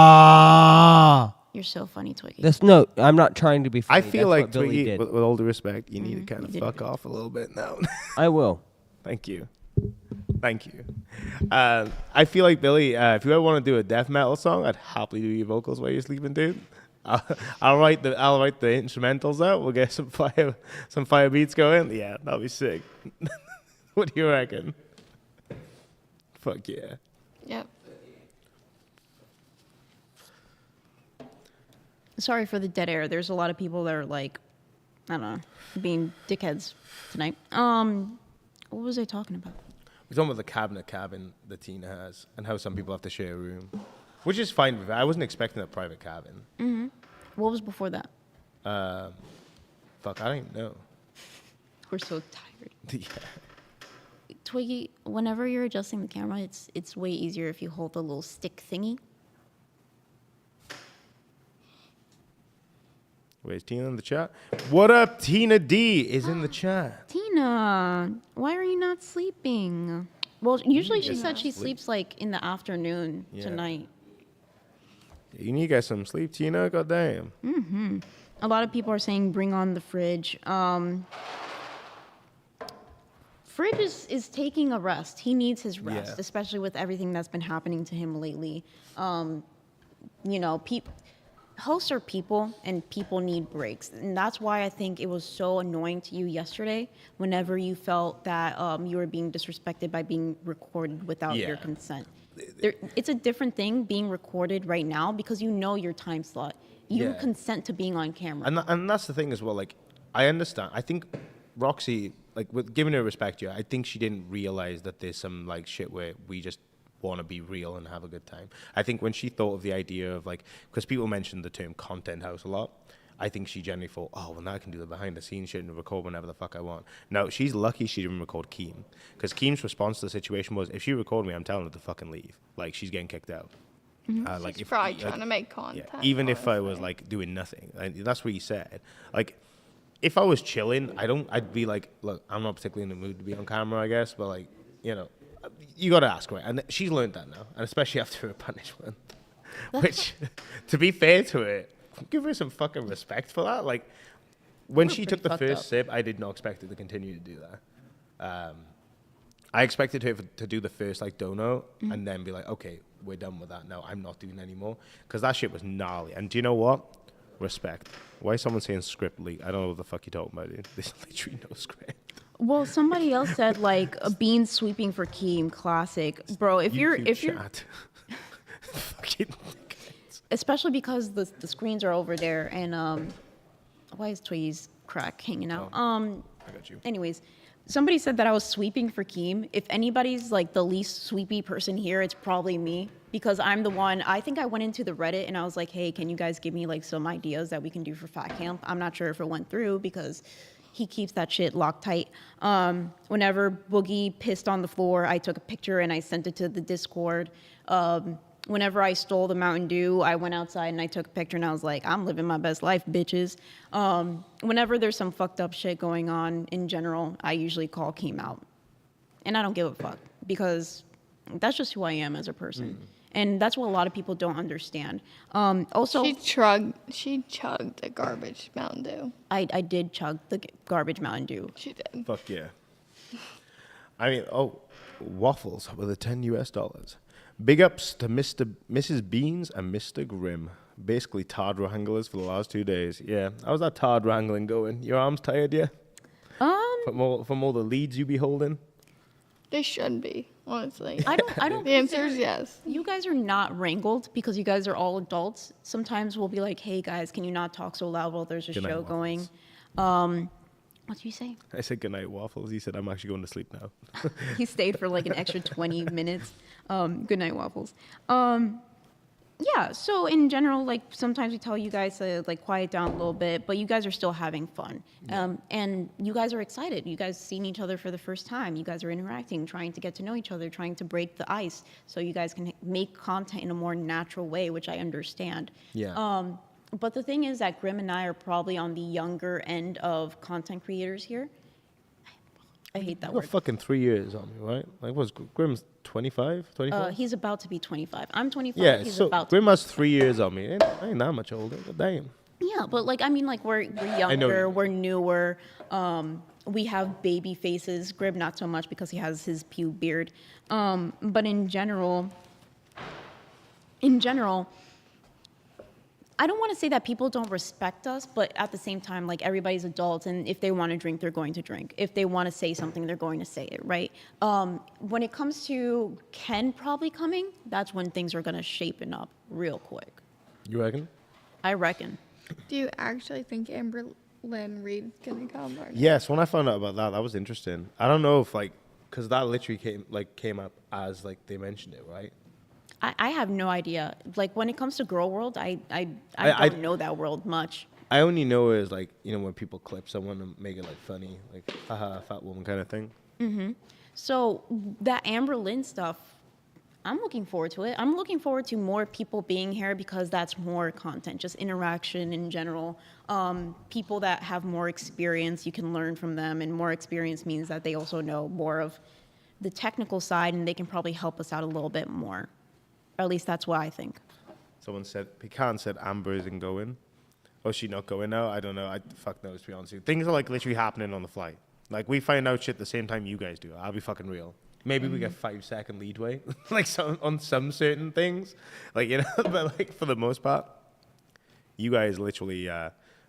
ah. You're so funny, Twiggy. That's no, I'm not trying to be funny. I feel That's like what Billy Twiggy, did. with all due respect, you need to kind you of did fuck good. off a little bit now. I will. Thank you. Thank you. I feel like Billy, if you ever want to do a death metal song, I'd happily do your vocals while you're sleeping, dude. I'll write the instrumentals out. We'll get some fire beats going. Yeah, that'll be sick. What do you reckon? Fuck yeah. yep. Sorry for the dead air. There's a lot of people that are like, I don't know, being dickheads tonight. What was I talking about? We're talking about the cabin that Tina has and how some people have to share a room, which is fine with it. I wasn't expecting a private cabin. What was before that? Fuck, I don't even know. We're so tired. Yeah. Twiggy, whenever you're adjusting the camera, it's way easier if you hold the little stick thingy. Wait, is Tina in the chat? What up, Tina D is in the chat. Tina, why are you not sleeping? Well, usually she said she sleeps like in the afternoon Yeah. tonight. You need to get some sleep, Tina. Goddamn. A lot of people are saying bring on the fridge. Fridge is taking a rest. He needs his rest, Yeah. especially with everything that's been happening to him lately. You know, hosts are people, and people need breaks, and that's why I think it was so annoying to you yesterday. Whenever you felt that you were being disrespected by being recorded without your Yeah. consent. It's a different thing being recorded right now because you know your time slot. You Yeah. consent to being on camera. And that's the thing as well. Like, I understand. I think Roxy, like, with giving her respect here, I think she didn't realize that there's some like shit where we just want to be real and have a good time. I think when she thought of the idea of like, because people mentioned the term content house a lot, I think she generally thought, oh, well, now I can do the behind the scenes shit and record whenever the fuck I want. No, she's lucky she didn't record Keem, because Keem's response to the situation was, if she record me, I'm telling her to fucking leave. Like, she's getting kicked out. Like, She's probably trying to make content. even if I was honestly. like doing nothing, that's what he said. Like, if I was chilling, I'd be like, look, I'm not particularly in the mood to be on camera, I guess, but like, you know, you got to ask her. And she's learned that now, and especially after her punishment. Which, to be fair to her, give her some fucking respect for that. Like, when We're she pretty took the fucked first up. sip, I did not expect her to continue to do that. I expected her to do the first like dono and then be like, okay, we're done with that. No, I'm not doing anymore, because that shit was gnarly. And do you know what? Respect. Why is someone saying script leak? I don't know what the fuck you're talking about, dude. There's literally no script. Well, somebody else said like a bean sweeping for Keem, classic, bro. If you're chat. Fucking dickheads. especially because the screens are over there, and why is Twiggy's crack hanging out? I got you. Anyways, somebody said that I was sweeping for Keem. If anybody's like the least sweepy person here, it's probably me, because I'm the one. I think I went into the Reddit and I was like, hey, can you guys give me like some ideas that we can do for Fat Camp? I'm not sure if it went through because, he keeps that shit locked tight. Whenever Boogie pissed on the floor, I took a picture and I sent it to the Discord. Whenever I stole the Mountain Dew, I went outside and I took a picture and I was like, I'm living my best life, bitches. Whenever there's some fucked up shit going on in general, I usually call Keem out. And I don't give a fuck because that's just who I am as a person. And that's what a lot of people don't understand. Also, She chugged the garbage Mountain Dew. I did chug the garbage Mountain Dew. She did. Fuck yeah. I mean, waffles with the $10. Big ups to Mrs. Beans and Mr. Grimm. Basically Todd wranglers for the last 2 days. Yeah, how's that Todd wrangling going? Your arms tired, yeah? From all the leads you be holding? They should be, honestly. I don't. The answer is yes. You guys are not wrangled because you guys are all adults. Sometimes we'll be like, "Hey guys, can you not talk so loud while there's a Good night, show waffles. going?" What did you say? I said goodnight, waffles. He said, I'm actually going to sleep now. He stayed for like an extra 20 minutes. Good night, waffles. Yeah, so in general, like sometimes we tell you guys to like quiet down a little bit, but you guys are still having fun. And you guys are excited. You guys seen each other for the first time. You guys are interacting, trying to get to know each other, trying to break the ice so you guys can make content in a more natural way, which I understand. Yeah. But the thing is that Grimm and I are probably on the younger end of content creators here. I hate that You got word. fucking 3 years on me, right? Like, what's Grimm's 25, 24? He's about to be 25. I'm 25. Yeah, He's so about to Grim has 3 years on me. I ain't that much older, but damn. Yeah, but like I mean, like we're younger, we're newer. We have baby faces. Grib not so much because he has his pube beard. But in general, I don't want to say that people don't respect us, but at the same time, like everybody's adults, and if they want to drink, they're going to drink. If they want to say something, they're going to say it, right? When it comes to Ken probably coming, that's when things are going to shapen up real quick. You reckon? I reckon. Do you actually think Amber Lynn Reed's gonna come? Or Yes, when I found out about that was interesting. I don't know if, like, because that literally came up as, like, they mentioned it, right? I have no idea. Like when it comes to Girl World, I don't know that world much. I only know is, like, you know, when people clip someone and make it, like, funny, like, haha, fat woman kind of thing. So that Amber Lynn stuff, I'm looking forward to it. I'm looking forward to more people being here because that's more content, just interaction in general. People that have more experience, you can learn from them, and more experience means that they also know more of the technical side, and they can probably help us out a little bit more. Or at least that's what I think. Someone said, Pecan said Amber isn't going. Oh, is she not going now? I don't know. I fuck knows, to be honest with you. Things are, like, literally happening on the fly. Like, we find out shit the same time you guys do. I'll be fucking real. Maybe we get 5-second leadway, like on some certain things, like, you know, but like for the most part, you guys literally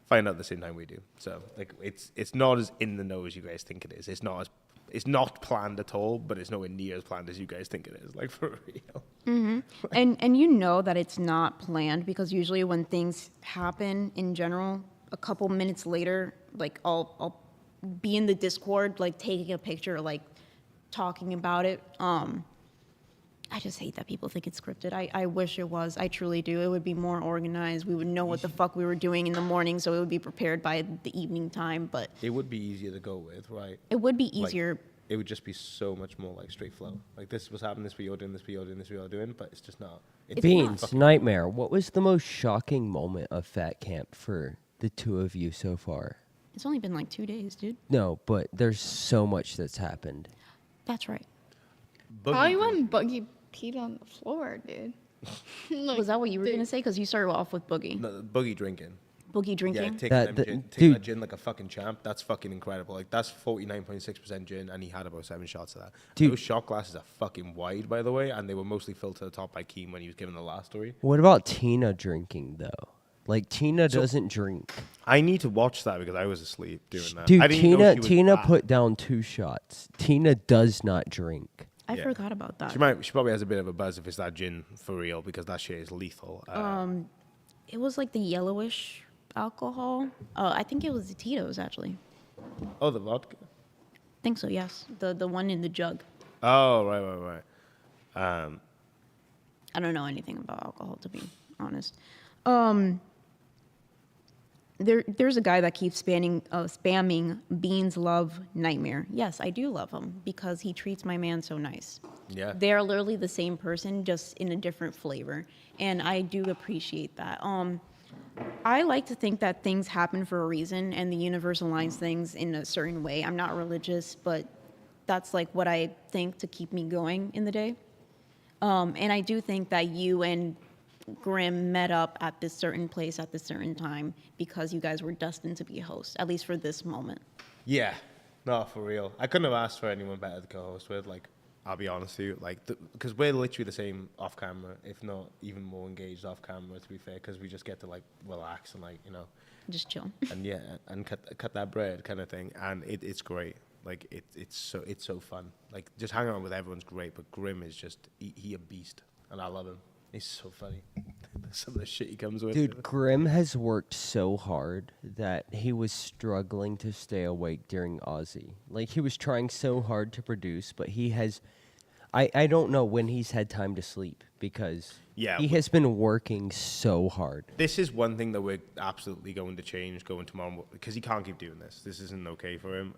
find out the same time we do. So like it's not as in the know as you guys think it is. It's not planned at all, but it's nowhere near as planned as you guys think it is. Like for real. And you know that it's not planned because usually when things happen in general, a couple minutes later, like I'll be in the Discord, like taking a picture, like talking about it. I just hate that people think it's scripted. I wish it was. I truly do. It would be more organized. We would know what the fuck we were doing in the morning, so it would be prepared by the evening time. But it would be easier to go with, right? It would be easier. Like, it would just be so much more like straight flow. Like this was happening, this you're doing, this you're doing, this you're doing, but it's just not. It's Beans, not. Nightmare, what was the most shocking moment of Fat Camp for the two of you so far? It's only been like 2 days, dude. No, but there's so much that's happened. That's right. Probably when Boogie peed on the floor, dude. Like, Was that what you were going to say? Because you started off with Boogie. No, Boogie drinking. Boogie drinking? Yeah, taking Dude. that gin like a fucking champ. That's fucking incredible. Like that's 49.6% gin, and he had about 7 shots of that. Dude. Those shot glasses are fucking wide, by the way, and they were mostly filled to the top by Keem when he was giving the last story. What about Tina drinking, though? Like, Tina doesn't drink. I need to watch that because I was asleep doing that. Dude, I didn't even know she was Tina bad. put down 2 shots. Tina does not drink. I Yeah. forgot about that. She probably has a bit of a buzz if it's that gin for real because that shit is lethal. It was like the yellowish alcohol. I think it was the Tito's, actually. Oh, the vodka. I think so, yes. The one in the jug. Oh, right. I don't know anything about alcohol, to be honest. there's a guy that keeps spamming Beans love Nightmare. Yes, I do love him because he treats my man so nice. Yeah. They're literally the same person, just in a different flavor, and I do appreciate that. I like to think that things happen for a reason, and the universe aligns things in a certain way. I'm not religious, but that's like what I think to keep me going in the day. And I do think that you and Grim met up at this certain place at this certain time because you guys were destined to be hosts, at least for this moment. Yeah, no, for real. I couldn't have asked for anyone better to co-host with. Like, I'll be honest with you, like, because we're literally the same off camera, if not even more engaged off camera. To be fair, because we just get to like relax and like Just chill. and and cut that bread kind of thing, and it's great. Like it's so fun. Like just hanging out with everyone's great, but Grim is just he a beast, and I love him. He's so funny. Some of the shit he comes with. Dude, Grim has worked so hard that he was struggling to stay awake during Aussie. Like, he was trying so hard to produce, but he has... I don't know when he's had time to sleep because he has been working so hard. This is one thing that we're absolutely going to change going tomorrow because he can't keep doing this. This isn't okay for him.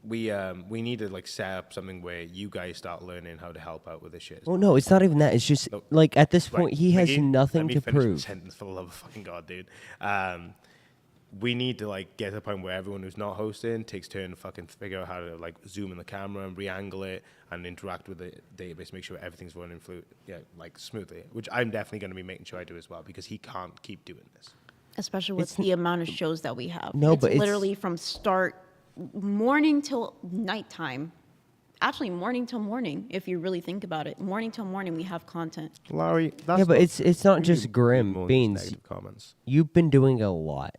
We need to like set up something where you guys start learning how to help out with this shit. Well, no, it's not even that. It's just like at this point he has Mickey, nothing to let me finish the prove. sentence, for the love of fucking God, dude. We need to like get to the point where everyone who's not hosting takes turn to fucking figure out how to like zoom in the camera and re-angle it and interact with the database, make sure everything's running like smoothly. Which I'm definitely going to be making sure I do as well because he can't keep doing this. Especially with the amount of shows that we have. No, but it's literally from start morning till nighttime. Actually, morning till morning, if you really think about it. Morning till morning, we have content. Larry, that's but it's not just more Grim. Beans, negative comments. you've been doing a lot.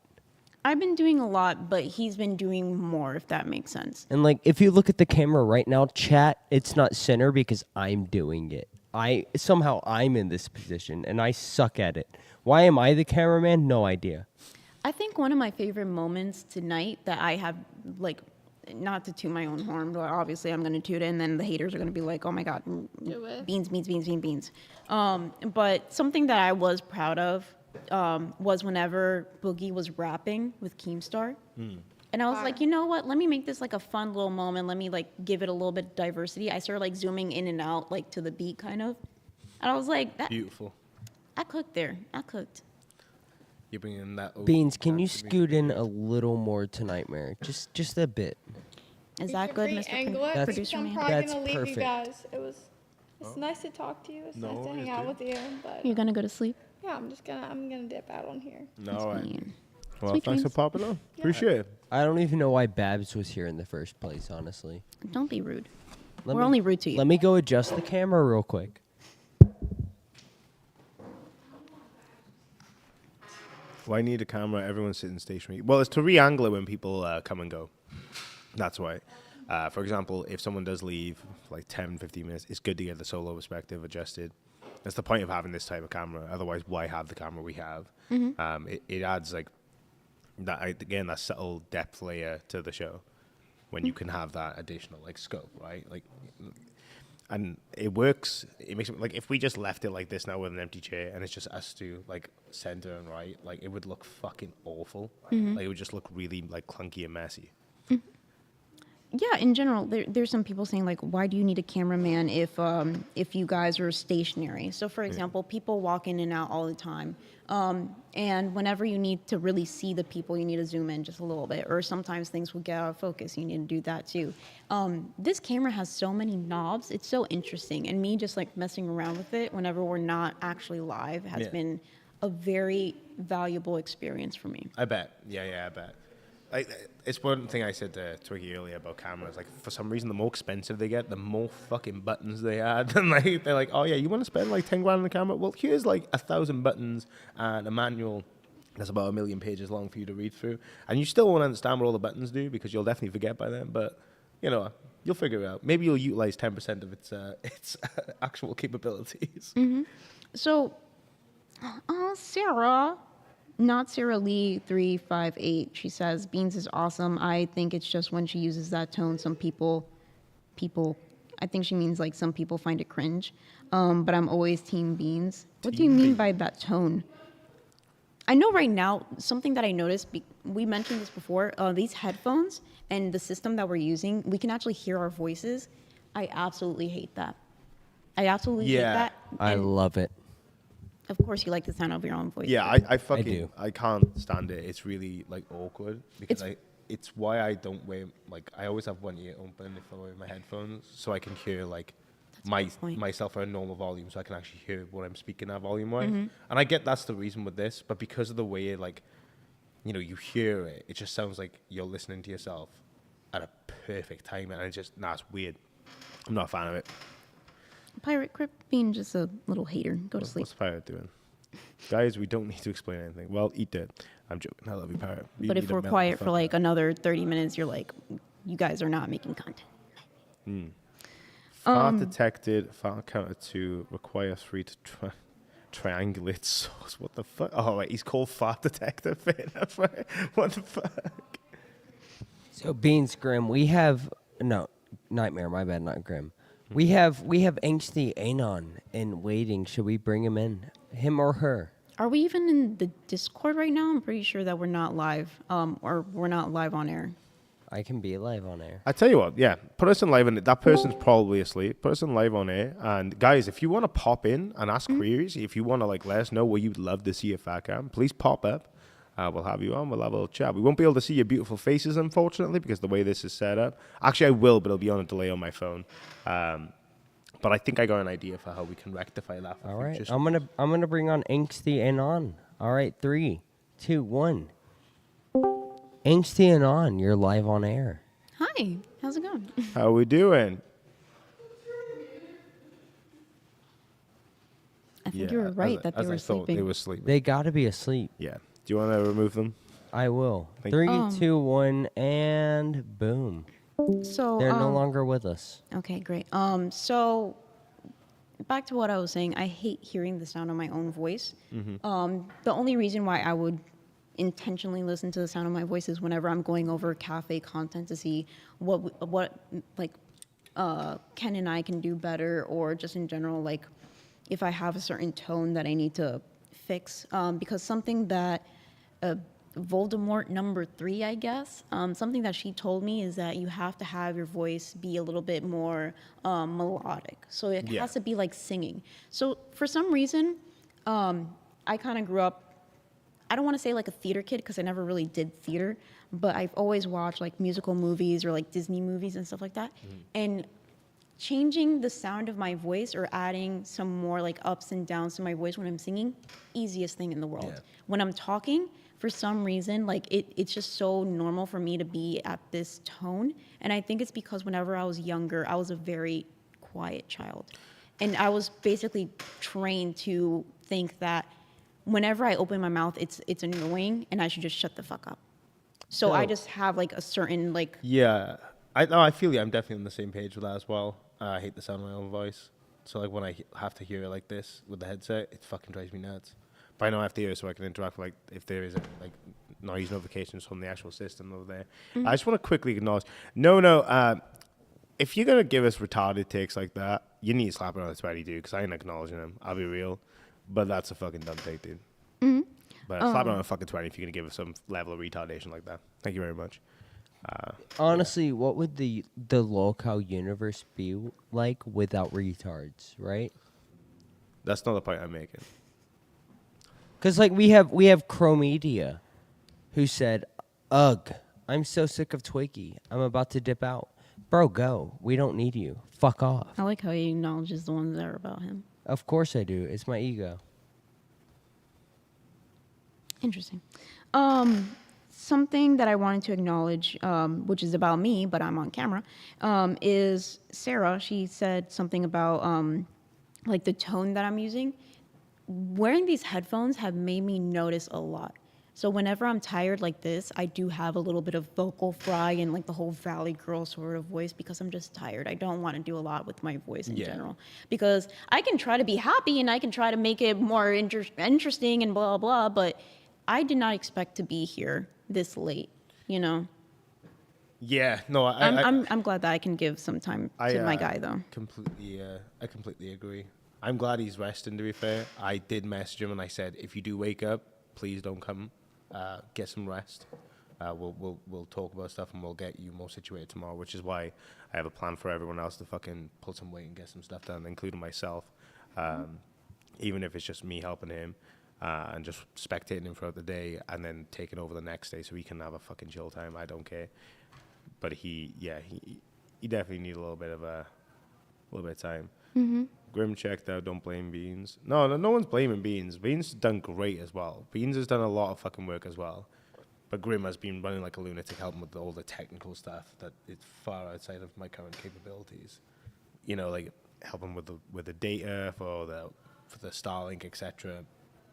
I've been doing a lot, but he's been doing more, if that makes sense. And like, if you look at the camera right now, chat, it's not center because I'm doing it. I'm in this position and I suck at it. Why am I the cameraman? No idea. I think one of my favorite moments tonight that I have, like, not to toot my own horn, but obviously I'm going to toot it, and then the haters are going to be like, oh my God, beans. But something that I was proud of was whenever Boogie was rapping with Keemstar. And I was like, you know what? Let me make this like a fun little moment. Let me like give it a little bit of diversity. I started like zooming in and out like to the beat kind of. And I was like, Beautiful. I cooked there. I cooked. You're bringing that. Beans, can you scoot in a little more to Nightmare? Just a bit. Is that good, Mr. That's- Producer I'm Man? probably That's gonna leave perfect. you guys. It's nice to talk to you. It's nice to hang out with you. But You're gonna go to sleep? yeah, I'm gonna dip out on here. No, all right. Fine. Well, Sweet thanks for dreams. popping on. Appreciate it. I don't even know why Babs was here in the first place, honestly. Don't be rude. Let We're me- only rude to you. Let me go adjust the camera real quick. Why need a camera? Everyone's sitting stationary. Well, it's to re-angle it when people come and go. That's why. For example, if someone does leave for like 10, 15 minutes, it's good to get the solo perspective adjusted. That's the point of having this type of camera. Otherwise, why have the camera we have? It adds like that again, that subtle depth layer to the show when you can have that additional like scope, right? Like, and it works. It makes it like if we just left it like this now with an empty chair and it's just us two like center and right, like it would look fucking awful. Like it would just look really like clunky and messy. Yeah, in general, there's some people saying like, why do you need a cameraman if you guys are stationary? So, for example, people walk in and out all the time, and whenever you need to really see the people, you need to zoom in just a little bit, or sometimes things will get out of focus. You need to do that too. This camera has so many knobs; it's so interesting, and me just like messing around with it whenever we're not actually live has been a very valuable experience for me. I bet. Yeah, I bet. It's one thing I said to Twiggy earlier about cameras. Like, for some reason, the more expensive they get, the more fucking buttons they add. And like, they're like, oh yeah, you want to spend like 10 grand on the camera? Well, here's like 1,000 buttons and a manual that's about 1 million pages long for you to read through. And you still won't understand what all the buttons do because you'll definitely forget by then. But you know, you'll figure it out. Maybe you'll utilize 10% of its actual capabilities. So, Sarah. Not Sarah Lee 358. She says Beans is awesome. I think it's just when she uses that tone, some people, I think she means like some people find it cringe. But I'm always Team Beans. What do you mean by that tone? I know right now, something that I noticed, we mentioned this before, these headphones and the system that we're using, we can actually hear our voices. I absolutely hate that. I absolutely hate that. I And love it. of course, you like the sound of your own voice. Yeah, I fucking do. I can't stand it. It's really like awkward because it's why I don't wear like I always have one ear open if I wear my headphones so I can hear like myself at a normal volume so I can actually hear what I'm speaking at volume wise. And I get that's the reason with this, but because of the way like you know you hear it, it just sounds like you're listening to yourself at a perfect time, and it's just it's weird. I'm not a fan of it. Pirate Crip being just a little hater. Go to sleep. What's Pirate doing? Guys, we don't need to explain anything. Well, eat it. I'm joking. I love you, Pirate. But if we're quiet for like another 30 minutes, you're like, you guys are not making content. Fart detected. Fart counter 2. Require 3 to triangulate source. What the fuck? Oh, wait. He's called Fart Detector. What the fuck? So Beans Grim, we have Nightmare. My bad, not Grim. We have angsty Anon in waiting. Should we bring him in? Him or her? Are we even in the Discord right now? I'm pretty sure that we're not live, or we're not live on air. I can be live on air. I tell you what, yeah, put us in live on it. That person's probably asleep. Put us in live on air. And guys, if you want to pop in and ask queries, if you want to like let us know what you'd love to see a fat cam, please pop up. We'll have you on. We'll have a little chat. We won't be able to see your beautiful faces, unfortunately, because the way this is set up. Actually, I will, but it'll be on a delay on my phone. But I think I got an idea for how we can rectify that. All right, I'm gonna bring on angsty Anon. All right, 3, 2, 1. Angsty Anon, you're live on air. Hi, how's it going? How we doing? I think you were right that they were sleeping. They were sleeping. They gotta be asleep. Yeah. Do you want to remove them? I will. Thank 3, 2, 1, and boom. So They're no longer with us. Okay, great. So back to what I was saying. I hate hearing the sound of my own voice. The only reason why I would intentionally listen to the sound of my voice is whenever I'm going over cafe content to see what like Ken and I can do better, or just in general, like if I have a certain tone that I need to fix. Because something that Voldemort number 3, I guess, something that she told me is that you have to have your voice be a little bit more melodic. So it has to be like singing. So for some reason, I kind of grew up, I don't want to say like a theater kid because I never really did theater, but I've always watched like musical movies or like Disney movies and stuff like that. And changing the sound of my voice or adding some more like ups and downs to my voice when I'm singing, easiest thing in the world. Yeah. When I'm talking, for some reason, like it's just so normal for me to be at this tone. And I think it's because whenever I was younger, I was a very quiet child. And I was basically trained to think that whenever I open my mouth, it's annoying and I should just shut the fuck up. So I just have like a certain like... Yeah. I feel you. I'm definitely on the same page with that as well. I hate the sound of my own voice. So like when I have to hear it like this with the headset, it fucking drives me nuts. But I know I have to hear it so I can interact with, like, if there is like noise notifications from the actual system over there. I just want to quickly acknowledge, if you're going to give us retarded takes like that, you need to slap it on the 20, dude, because I ain't acknowledging them. I'll be real. But that's a fucking dumb take, dude. But slap it on a fucking 20 if you're going to give us some level of retardation like that. Thank you very much. Honestly, what would the local universe be like without retards, right? That's not the point I'm making. Because like we have Chromedia, who said, "Ugh, I'm so sick of Twiggy. I'm about to dip out. Bro, go. We don't need you. Fuck off." I like how he acknowledges the ones that are about him. Of course I do. It's my ego. Interesting. Something that I wanted to acknowledge, which is about me, but I'm on camera, is Sarah. She said something about like the tone that I'm using. Wearing these headphones have made me notice a lot. So whenever I'm tired like this, I do have a little bit of vocal fry and like the whole Valley Girl sort of voice because I'm just tired. I don't want to do a lot with my voice in general because I can try to be happy and I can try to make it more interesting and blah, blah, but I did not expect to be here this late, you know? Yeah, no, I'm glad that I can give some time to my guy though. I completely agree. I'm glad he's resting, to be fair. I did message him and I said, if you do wake up, please don't come. Get some rest. We'll talk about stuff and we'll get you more situated tomorrow, which is why I have a plan for everyone else to fucking pull some weight and get some stuff done, including myself. Even if it's just me helping him and just spectating him throughout the day and then taking over the next day so he can have a fucking chill time. I don't care. But he definitely need a little bit of time. Grim checked out. Don't blame Beans. No one's blaming Beans. Beans has done great as well. Beans has done a lot of fucking work as well. But Grim has been running like a lunatic, helping with all the technical stuff that it's far outside of my current capabilities. You know, like helping with the data for the Starlink, etc.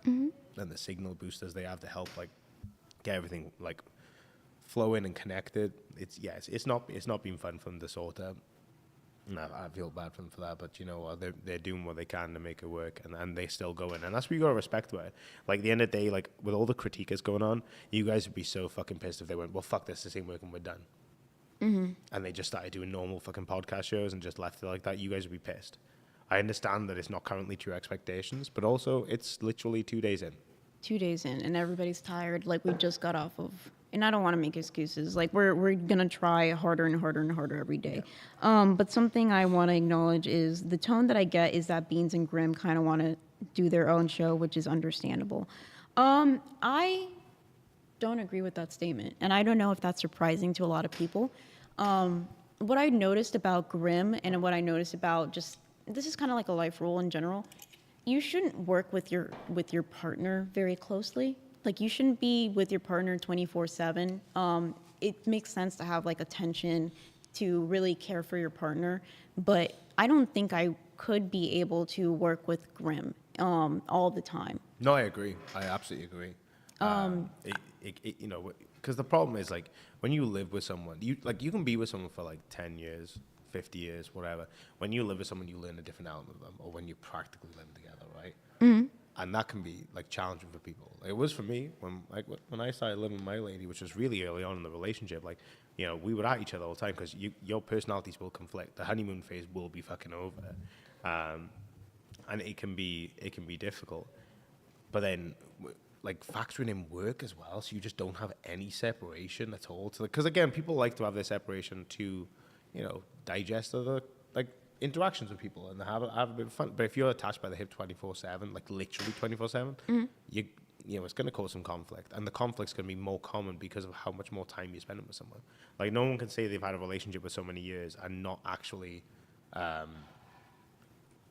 And the signal boosters they have to help like get everything like flowing and connected. It's not been fun for them to sort out. No, I feel bad for them for that, but you know what? They're doing what they can to make it work, and they still going, and that's what you gotta respect about it. Like, at the end of the day, like, with all the critique that's going on, you guys would be so fucking pissed if they went, well, fuck this ain't working, we're done. And they just started doing normal fucking podcast shows and just left it like that. You guys would be pissed. I understand that it's not currently to your expectations, but also it's literally 2 days in. 2 days in, and everybody's tired. Like, we just got off of, and I don't want to make excuses. Like, we're gonna try harder and harder and harder every day. But something I want to acknowledge is the tone that I get is that Beans and Grim kind of want to do their own show, which is understandable. I don't agree with that statement, and I don't know if that's surprising to a lot of people. What I noticed about Grim and what I noticed about just, this is kind of like a life rule in general. You shouldn't work with your partner very closely. Like, you shouldn't be with your partner 24/7. It makes sense to have like attention, to really care for your partner, but I don't think I could be able to work with Grim all the time. No, I agree. I absolutely agree. You know, because the problem is, like, when you live with someone, you can be with someone for like 10 years, 50 years, whatever. When you live with someone, you learn a different element of them, or when you practically live together, right? And that can be like challenging for people. It was for me when I started living with my lady, which was really early on in the relationship. Like, you know, we would at each other all the time because your personalities will conflict. The honeymoon phase will be fucking over, and it can be difficult. But then, like, factoring in work as well, so you just don't have any separation at all. Because again, people like to have their separation to, you know, digest other like interactions with people and have a bit of fun. But if you're attached by the hip 24/7, like literally 24/7, you know, it's going to cause some conflict, and the conflict's going to be more common because of how much more time you're spending with someone. Like, no one can say they've had a relationship for so many years and not actually,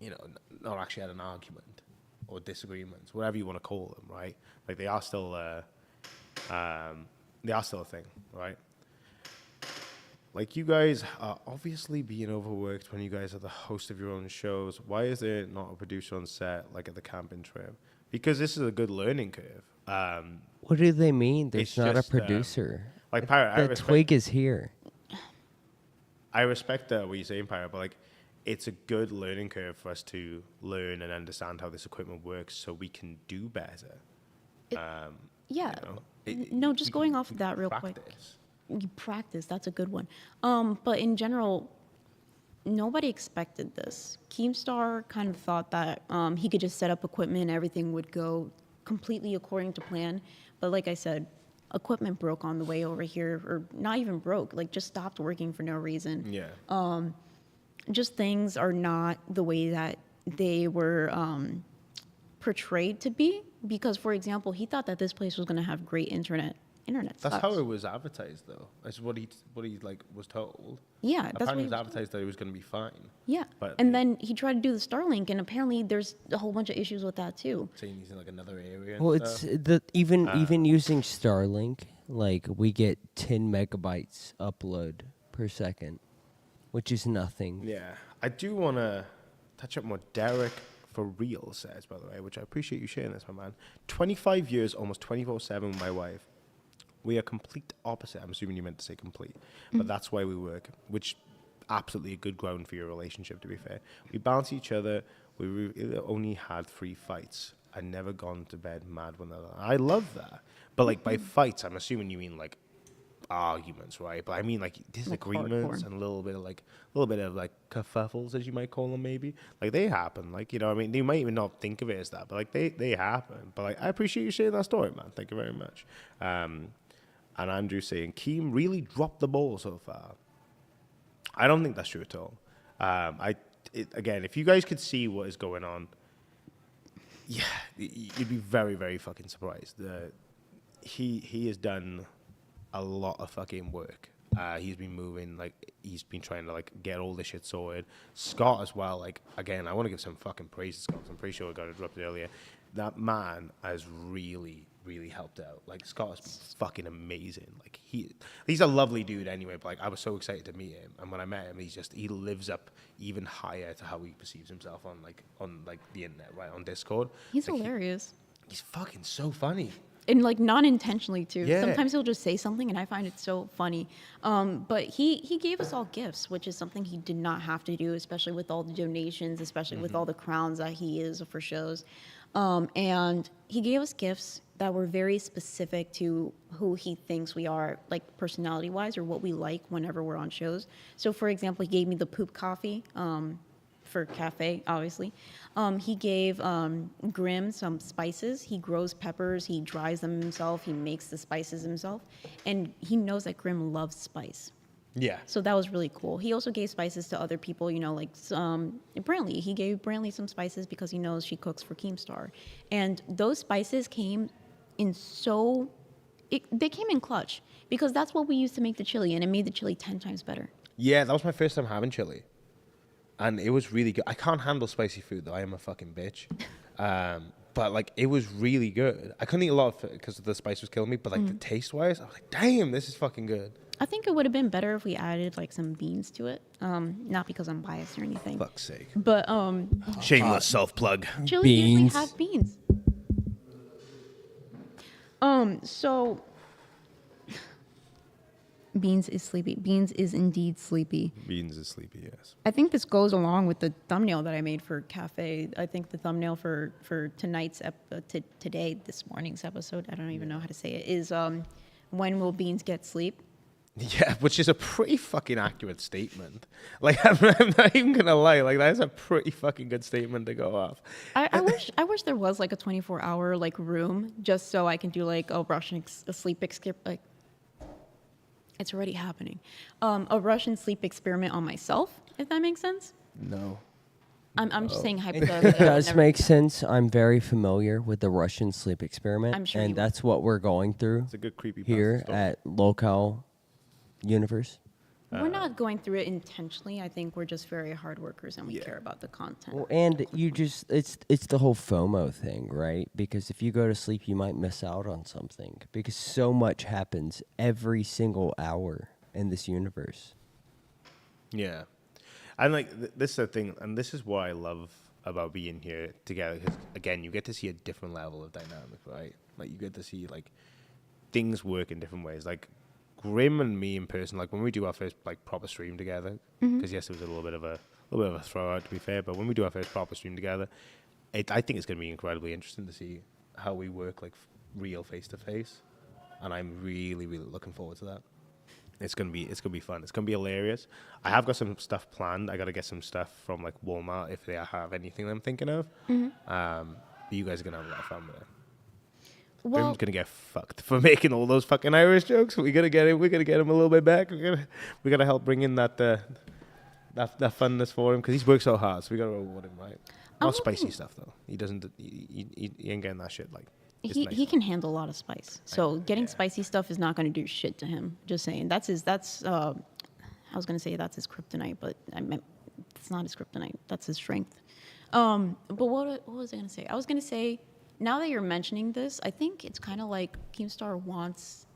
you know, not actually had an argument or disagreements, whatever you want to call them, right? Like, they are still a thing, right? Like, you guys are obviously being overworked when you guys are the host of your own shows. Why is there not a producer on set, like at the camping trip? Because this is a good learning curve. What do they mean? There's It's not just, a producer. like, Pirate, The twig is here. I respect what you're saying, Pirate, but like, it's a good learning curve for us to learn and understand how this equipment works so we can do better. Yeah. You know, No, just we going can- off we of that can real quick. practice. You practice, that's a good one. But in general, nobody expected this. Keemstar kind of thought that he could just set up equipment, everything would go completely according to plan. But like I said, equipment broke on the way over here, or not even broke, like just stopped working for no reason. Yeah. Just things are not the way that they were portrayed to be. Because, for example, he thought that this place was going to have great internet. Internet That's sucks. how it was advertised, though. That's what he like was told. Yeah, that's Apparently, what it he was was advertised that it was going to be fine. Yeah, But and then he tried to do the Starlink, and apparently there's a whole bunch of issues with that too. saying he's in like another area. And Well, it's stuff. even using Starlink, like we get 10 megabytes upload per second, which is nothing. Yeah, I do want to touch up on what Derek for real says, by the way, which I appreciate you sharing this, my man. 25 years, almost 24/7 with my wife. We are complete opposite. I'm assuming you meant to say complete, but that's why we work, which absolutely a good ground for your relationship, to be fair. We balance each other. We only had 3 fights. I never gone to bed mad with another. I love that. But like by fights, I'm assuming you mean like arguments, right? But I mean, like, disagreements hardcore. and a little bit of like kerfuffles, as you might call them, maybe. Like, they happen. Like, you know, I mean, you might even not think of it as that, but like they happen. But like, I appreciate you sharing that story, man. Thank you very much. And Andrew saying Keem really dropped the ball so far. I don't think that's true at all. Again, if you guys could see what is going on, yeah, you'd be very, very fucking surprised. He has done a lot of fucking work. He's been moving, like, he's been trying to, like, get all this shit sorted. Scott as well, like, again, I want to give some fucking praise to Scott. I'm pretty sure I got interrupted earlier. That man has really, really helped out. Like, Scott is fucking amazing. Like, he's a lovely dude anyway, but, like, I was so excited to meet him. And when I met him, he lives up even higher to how he perceives himself on the internet, right, on Discord. He's like, hilarious. He's fucking so funny. And like non-intentionally too. Yeah. Sometimes he'll just say something and I find it so funny. But he gave us all gifts, which is something he did not have to do, especially with all the donations, especially with all the crowns that he is for shows. And he gave us gifts that were very specific to who he thinks we are, like personality-wise, or what we like whenever we're on shows. So for example, he gave me the poop coffee. For cafe, obviously. He gave Grim some spices. He grows peppers. He dries them himself. He makes the spices himself. And he knows that Grim loves spice. Yeah. So that was really cool. He also gave spices to other people, you know, like Brantley. He gave Brantley some spices because he knows she cooks for Keemstar. And those spices came in they came in clutch because that's what we used to make the chili, and it made the chili 10 times better. Yeah, that was my first time having chili. And it was really good. I can't handle spicy food, though. I am a fucking bitch. But, like, it was really good. I couldn't eat a lot of it because the spice was killing me. But, like, the taste-wise, I was like, damn, this is fucking good. I think it would have been better if we added, like, some beans to it. Not because I'm biased or anything. Fuck's sake. But, Shameless self-plug. chili usually Beans. have beans. So... Beans is sleepy. Beans is indeed sleepy. Beans is sleepy, yes. I think this goes along with the thumbnail that I made for Cafe. I think the thumbnail for tonight's this morning's episode, I don't even know how to say it, is when will Beans get sleep? Yeah, which is a pretty fucking accurate statement. Like, I'm not even going to lie. Like, that's a pretty fucking good statement to go off. I wish there was like a 24-hour like room just so I can do like a Russian sleep like. It's already happening. A Russian sleep experiment on myself, if that makes sense. No. I'm just saying hypothetically. It does make sense. I'm very familiar with the Russian sleep experiment. I'm sure and you that's what we're going through It's a good creepy here story. at Local Universe. We're not going through it intentionally. I think we're just very hard workers and we care about the content. Well, and it's the whole FOMO thing, right? Because if you go to sleep, you might miss out on something because so much happens every single hour in this universe. Yeah. And, like, this is the thing, and this is what I love about being here together, because, again, you get to see a different level of dynamic, right? Like, you get to see, like, things work in different ways. Like, Grim and me in person, like, when we do our first, like, proper stream together, because, yes, it was a little bit of a throwout, to be fair, but when we do our first proper stream together, I think it's going to be incredibly interesting to see how we work, like, real face-to-face, and I'm really, really looking forward to that. It's gonna be fun. It's gonna be hilarious. I have got some stuff planned. I gotta get some stuff from like Walmart if they have anything I'm thinking of. But you guys are gonna have a lot of fun with it. Well, Grim's gonna get fucked for making all those fucking Irish jokes. We're gonna get him a little bit back. We gotta help bring in that funness for him because he's worked so hard. So we gotta reward him, right? Not spicy stuff though. He doesn't. He ain't getting that shit like. he can handle a lot of spice. So getting spicy stuff is not going to do shit to him. Just saying. I was going to say that's his kryptonite, but I meant it's not his kryptonite. That's his strength. But what was I going to say? I was going to say, now that you're mentioning this, I think it's kind of like Keemstar wants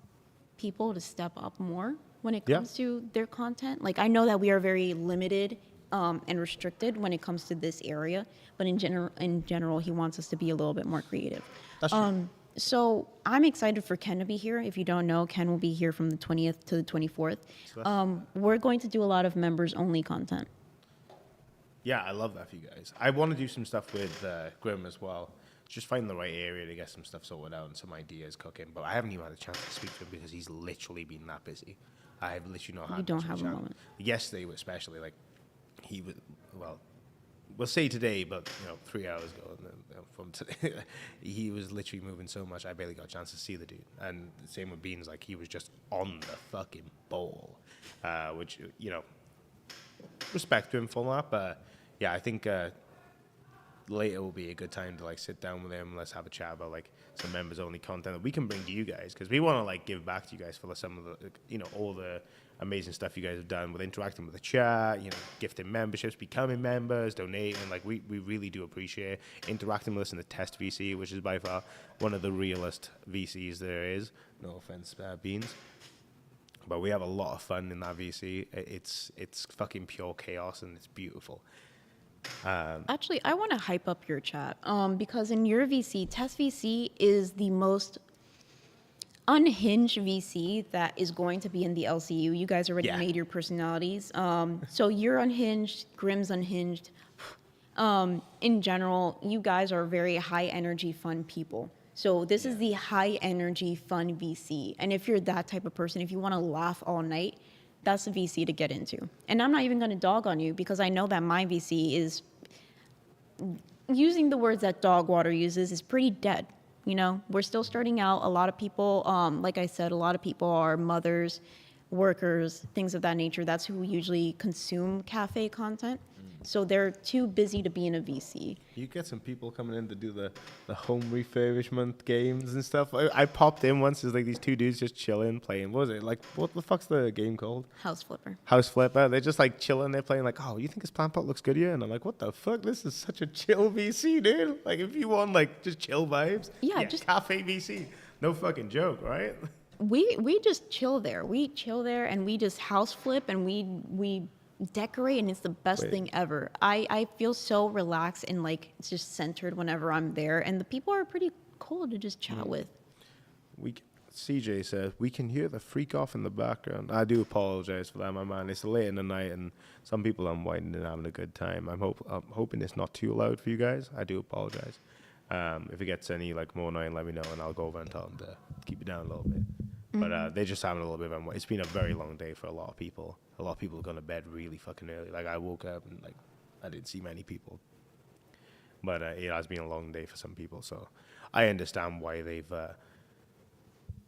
people to step up more when it comes to their content. Like, I know that we are very limited and restricted when it comes to this area, but in general, he wants us to be a little bit more creative. That's true. So I'm excited for Ken to be here. If you don't know, Ken will be here from the 20th to the 24th. We're going to do a lot of members-only content. Yeah, I love that for you guys. I want to do some stuff with Grim as well. just finding the right area to get some stuff sorted out and some ideas cooking. But I haven't even had a chance to speak to him because he's literally been that busy. I have literally not had. You don't much of have a chance. moment. Yesterday, especially, like he was. Well, we'll say today, but 3 hours ago from today, he was literally moving so much. I barely got a chance to see the dude. And the same with Beans. Like he was just on the fucking ball, which respect to him for that. But yeah, I think. Later will be a good time to like sit down with him. Let's have a chat about like some members only content that we can bring to you guys, because we want to like give back to you guys for some of the all the amazing stuff you guys have done with interacting with the chat, gifting memberships, becoming members, donating. Like we really do appreciate interacting with us in the test VC, which is by far one of the realest VCs there is. No offense, Beans. But we have a lot of fun in that VC. It's fucking pure chaos and it's beautiful. Actually, I want to hype up your chat because in your VC, Test VC is the most unhinged VC that is going to be in the LCU. You guys already made your personalities. So you're unhinged, Grim's unhinged. In general, you guys are very high energy, fun people. So this is the high energy, fun VC. And if you're that type of person, if you want to laugh all night, that's the VC to get into. And I'm not even going to dog on you because I know that my VC is, using the words that Dogwater uses, is pretty dead. We're still starting out. A lot of people, like I said, a lot of people are mothers, workers, things of that nature. That's who usually consume cafe content. So they're too busy to be in a VC. You get some people coming in to do the home refurbishment games and stuff. I popped in once. There's like these two dudes just chilling, playing. What was it? Like, what the fuck's the game called? House Flipper. House Flipper. They're just like chilling. They're playing like, oh, you think this plant pot looks good here? And I'm like, what the fuck? This is such a chill VC, dude. Like, if you want like just chill vibes, just cafe VC. No fucking joke, right? We just chill there. We chill there and we just house flip and we decorate, and it's the best thing ever. I feel so relaxed and like it's just centered whenever I'm there, and the people are pretty cool to just chat with. CJ says we can hear the freak off in the background. I do apologize for that, my man. It's late in the night and some people are unwinding and having a good time. I'm hoping it's not too loud for you guys. I do apologize. If it gets any like more annoying, let me know and I'll go over and tell them to keep it down a little bit. But they're just having a little bit of it's been a very long day for a lot of people. A lot of people have gone to bed really fucking early. Like I woke up and like I didn't see many people. But it has been a long day for some people, so I understand why they've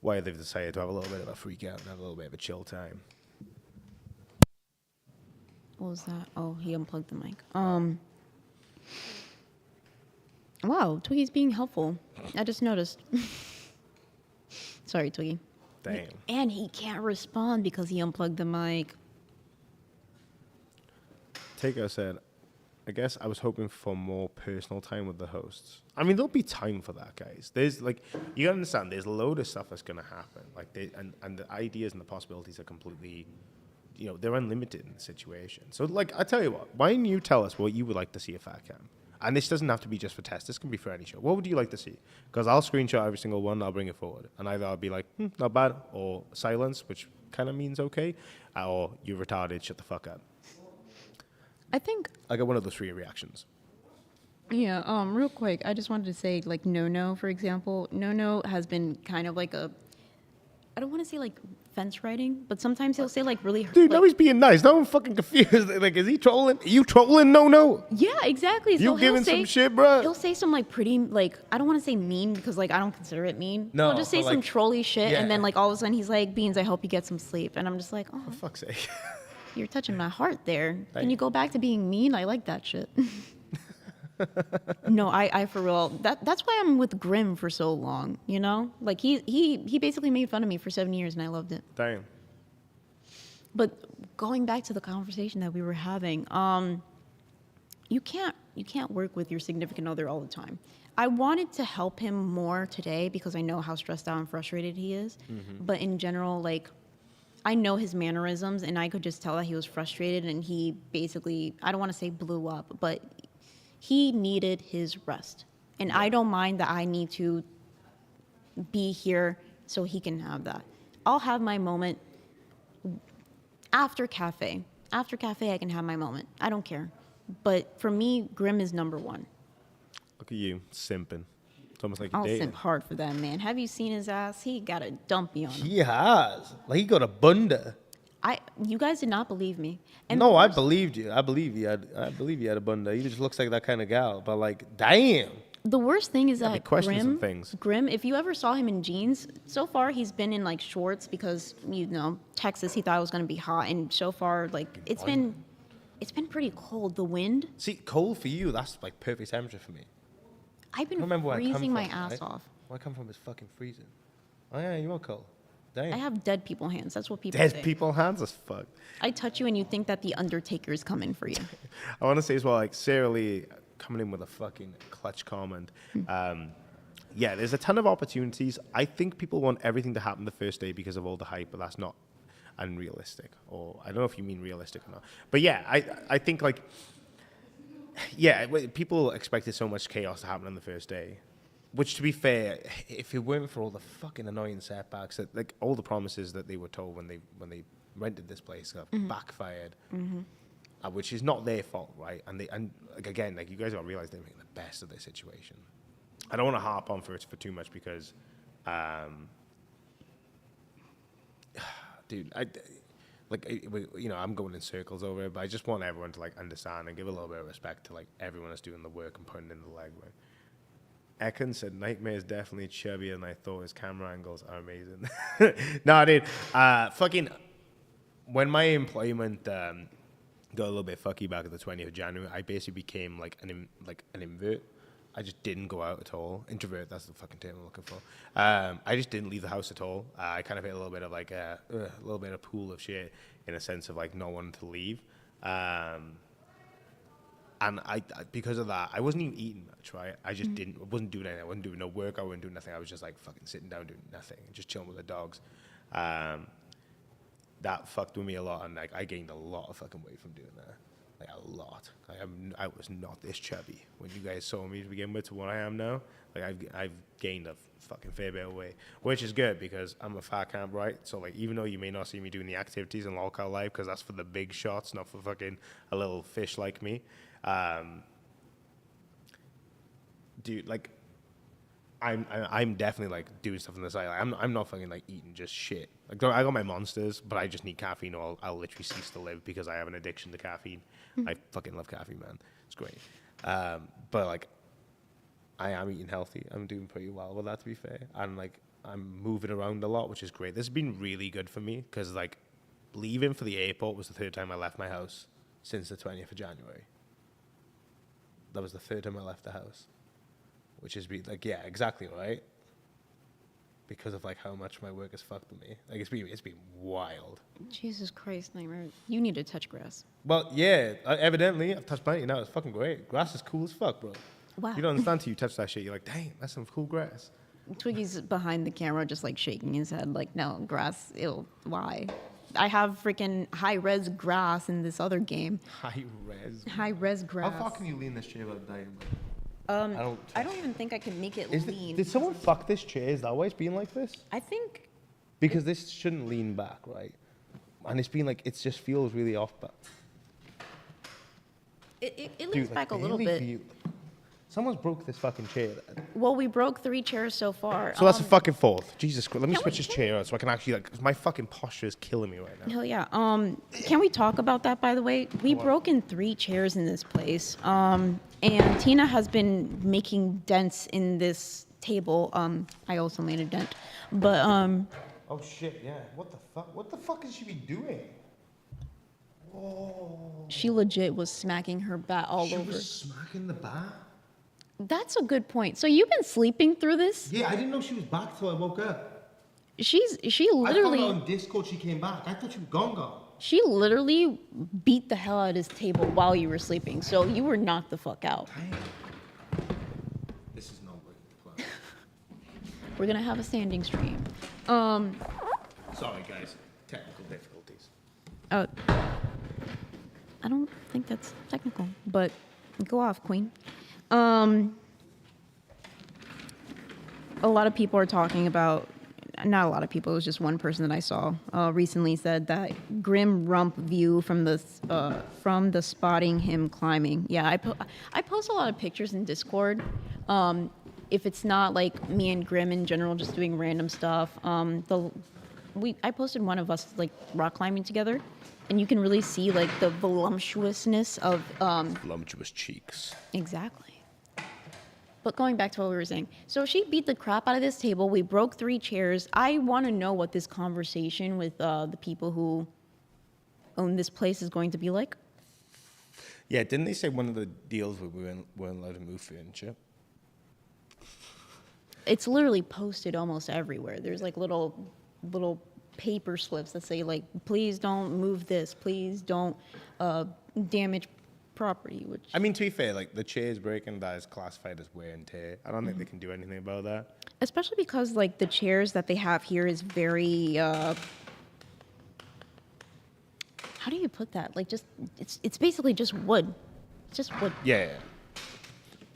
decided to have a little bit of a freak out and have a little bit of a chill time. What was that? Oh, he unplugged the mic. Wow, Twiggy's being helpful. I just noticed. Sorry, Twiggy. Damn. And he can't respond because he unplugged the mic. Taker said, I guess I was hoping for more personal time with the hosts. I mean, there'll be time for that, guys. There's like, you gotta understand, there's a load of stuff that's gonna happen. Like, and the ideas and the possibilities are completely, they're unlimited in the situation. So, like, I tell you what, why don't you tell us what you would like to see at Fat Camp? And this doesn't have to be just for tests. This can be for any show. What would you like to see? Because I'll screenshot every single one. I'll bring it forward. And either I'll be like, not bad, or silence, which kind of means okay, or you're retarded, shut the fuck up. I think I got one of those three reactions. Yeah, real quick, I just wanted to say, like, No, for example. No has been kind of like I don't want to say, like, fence riding, but sometimes he'll say, like, really... Dude, now he's being nice. Now I'm fucking confused. Like, is he trolling? Are you trolling No? Yeah, exactly. You giving some shit, bro? He'll say some, like, pretty, like, I don't want to say mean because, like, I don't consider it mean. No, he'll just say some like, trolly shit, yeah. and then, like, all of a sudden he's like, Beans, I hope you get some sleep. And I'm just like, oh, For fuck's sake. You're touching my heart there. Can you go back to being mean? I like that shit. No, I for real. That's why I'm with Grim for so long. Like he basically made fun of me for 7 years, and I loved it. Damn. But going back to the conversation that we were having, you can't work with your significant other all the time. I wanted to help him more today because I know how stressed out and frustrated he is. Mm-hmm. But in general, like, I know his mannerisms, and I could just tell that he was frustrated, and he basically, I don't want to say blew up, but he needed his rest. And yeah. I don't mind that I need to be here so he can have that. I'll have my moment after cafe. After cafe, I can have my moment. I don't care. But for me, Grim is number one. Look at you, simping. It's almost like I'll you're simp dating. hard for that man. Have you seen his ass? He got a dumpy on him. He has. Like, he got a bunda. You guys did not believe me. And No, I believed you. I believe you had a bunda. He just looks like that kind of gal. But like, damn. the worst thing is Gotta be that questioning some things. Grim, if you ever saw him in jeans, so far he's been in like shorts because Texas. He thought it was gonna be hot, and so far like it's been pretty cold. The wind. See, cold for you, that's like perfect temperature for me. I've I been remember where I come freezing my from, ass right? off. Where I come from is fucking freezing. Oh yeah, you are cold. Damn. I have dead people hands. That's what people Dead say. people hands as fuck. I touch you and you think that the Undertaker's coming for you. I want to say as well, like Sarah Lee coming in with a fucking clutch comment. Yeah, there's a ton of opportunities. I think people want everything to happen the first day because of all the hype, but that's not unrealistic. Or I don't know if you mean realistic or not. But yeah, I think like, yeah, people expected so much chaos to happen on the first day. Which, to be fair, if it weren't for all the fucking annoying setbacks, that like all the promises that they were told when they rented this place backfired, which is not their fault, right? And like again, like you guys got to realize they're making the best of their situation. I don't want to harp on for too much because, dude, I'm going in circles over it, but I just want everyone to like understand and give a little bit of respect to like everyone that's doing the work and putting in the legwork. Ekin said, Nightmare is definitely chubbier than I thought. His camera angles are amazing. No, dude. Fucking, when my employment got a little bit fucky back at the 20th of January, I basically became like an invert. I just didn't go out at all. Introvert, that's the fucking term I'm looking for. I just didn't leave the house at all. I kind of hit a little bit of like a little bit of pool of shit in a sense of like not wanting to leave. And I because of that, I wasn't even eating much, right? I just wasn't doing anything. I wasn't doing no work. I wasn't doing nothing. I was just like fucking sitting down doing nothing and just chilling with the dogs. That fucked with me a lot, and like I gained a lot of fucking weight from doing that. Like a lot. I was not this chubby when you guys saw me to begin with to what I am now. Like I've gained a fucking fair bit of weight, which is good because I'm a fat camp, right? So like even though you may not see me doing the activities in local life because that's for the big shots, not for fucking a little fish like me. Dude, like, I'm definitely like doing stuff on the side. Like, I'm not fucking like eating just shit. Like, I got my monsters, but I just need caffeine, or I'll literally cease to live because I have an addiction to caffeine. I fucking love caffeine, man. It's great. But like, I am eating healthy. I'm doing pretty well with that, to be fair. And like, I'm moving around a lot, which is great. This has been really good for me because like, leaving for the airport was the third time I left my house since the 20th of January. That was the third time I left the house, which is like, yeah, exactly right. Because of like how much my work has fucked with me. Like it's been wild. Jesus Christ, Nightmare. You need to touch grass. Well, yeah, evidently I've touched plenty now. It's fucking great. Grass is cool as fuck, bro. Wow. You don't understand till you touch that shit. You're like, dang, that's some cool grass. Twiggy's behind the camera just like shaking his head like, no, grass, why? I have freaking high-res grass in this other game. High-res grass. How far can you lean this chair without dying, bro? I don't even think I can make it lean. Did someone fuck this chair? Is that why it's being like this? I think Because this shouldn't lean back, right? And it's been like, it just feels really off back. it leans back a little bit. Someone's broke this fucking chair. Well, we broke 3 chairs so far. So that's a fucking fourth. Jesus Christ. Let me Can switch we- this chair out so I can actually, like, 'cause my fucking posture is killing me right now. Hell yeah. Can we talk about that, by the way? We broke in 3 chairs in this place. And Tina has been making dents in this table. I also made a dent. But, Oh shit, yeah. What the fuck? What the fuck is she be doing? Whoa. she legit was smacking her bat all She over. was smacking the bat? That's a good point. So you've been sleeping through this? Yeah, I didn't know she was back till I woke up. She I found literally out on Discord she came back. I thought she was gone. she literally beat the hell out of this table while you were sleeping. So you were knocked the fuck out. Dang. This is not working plan. We're gonna have a standing stream. Sorry guys. Technical difficulties. I don't think that's technical, but go off, Queen. A lot of people are talking about, not a lot of people, it was just one person that I saw recently said that grim rump view from the spotting him climbing. Yeah, I post a lot of pictures in Discord. if it's not like me and Grim in general just doing random stuff, I posted one of us like rock climbing together, and you can really see like the voluptuousness of Voluptuous cheeks. exactly. But going back to what we were saying, so she beat the crap out of this table. We broke 3 chairs. I want to know what this conversation with the people who own this place is going to be like. Yeah, didn't they say one of the deals where we weren't allowed to move furniture? It's literally posted almost everywhere. There's like little paper slips that say like, please don't move this, please don't damage property. Which I mean, to be fair, like the chairs breaking, that is classified as wear and tear. I don't think they can do anything about that. especially because like the chairs that they have here is very how do you put that? Like just it's basically just wood. It's just wood. Yeah.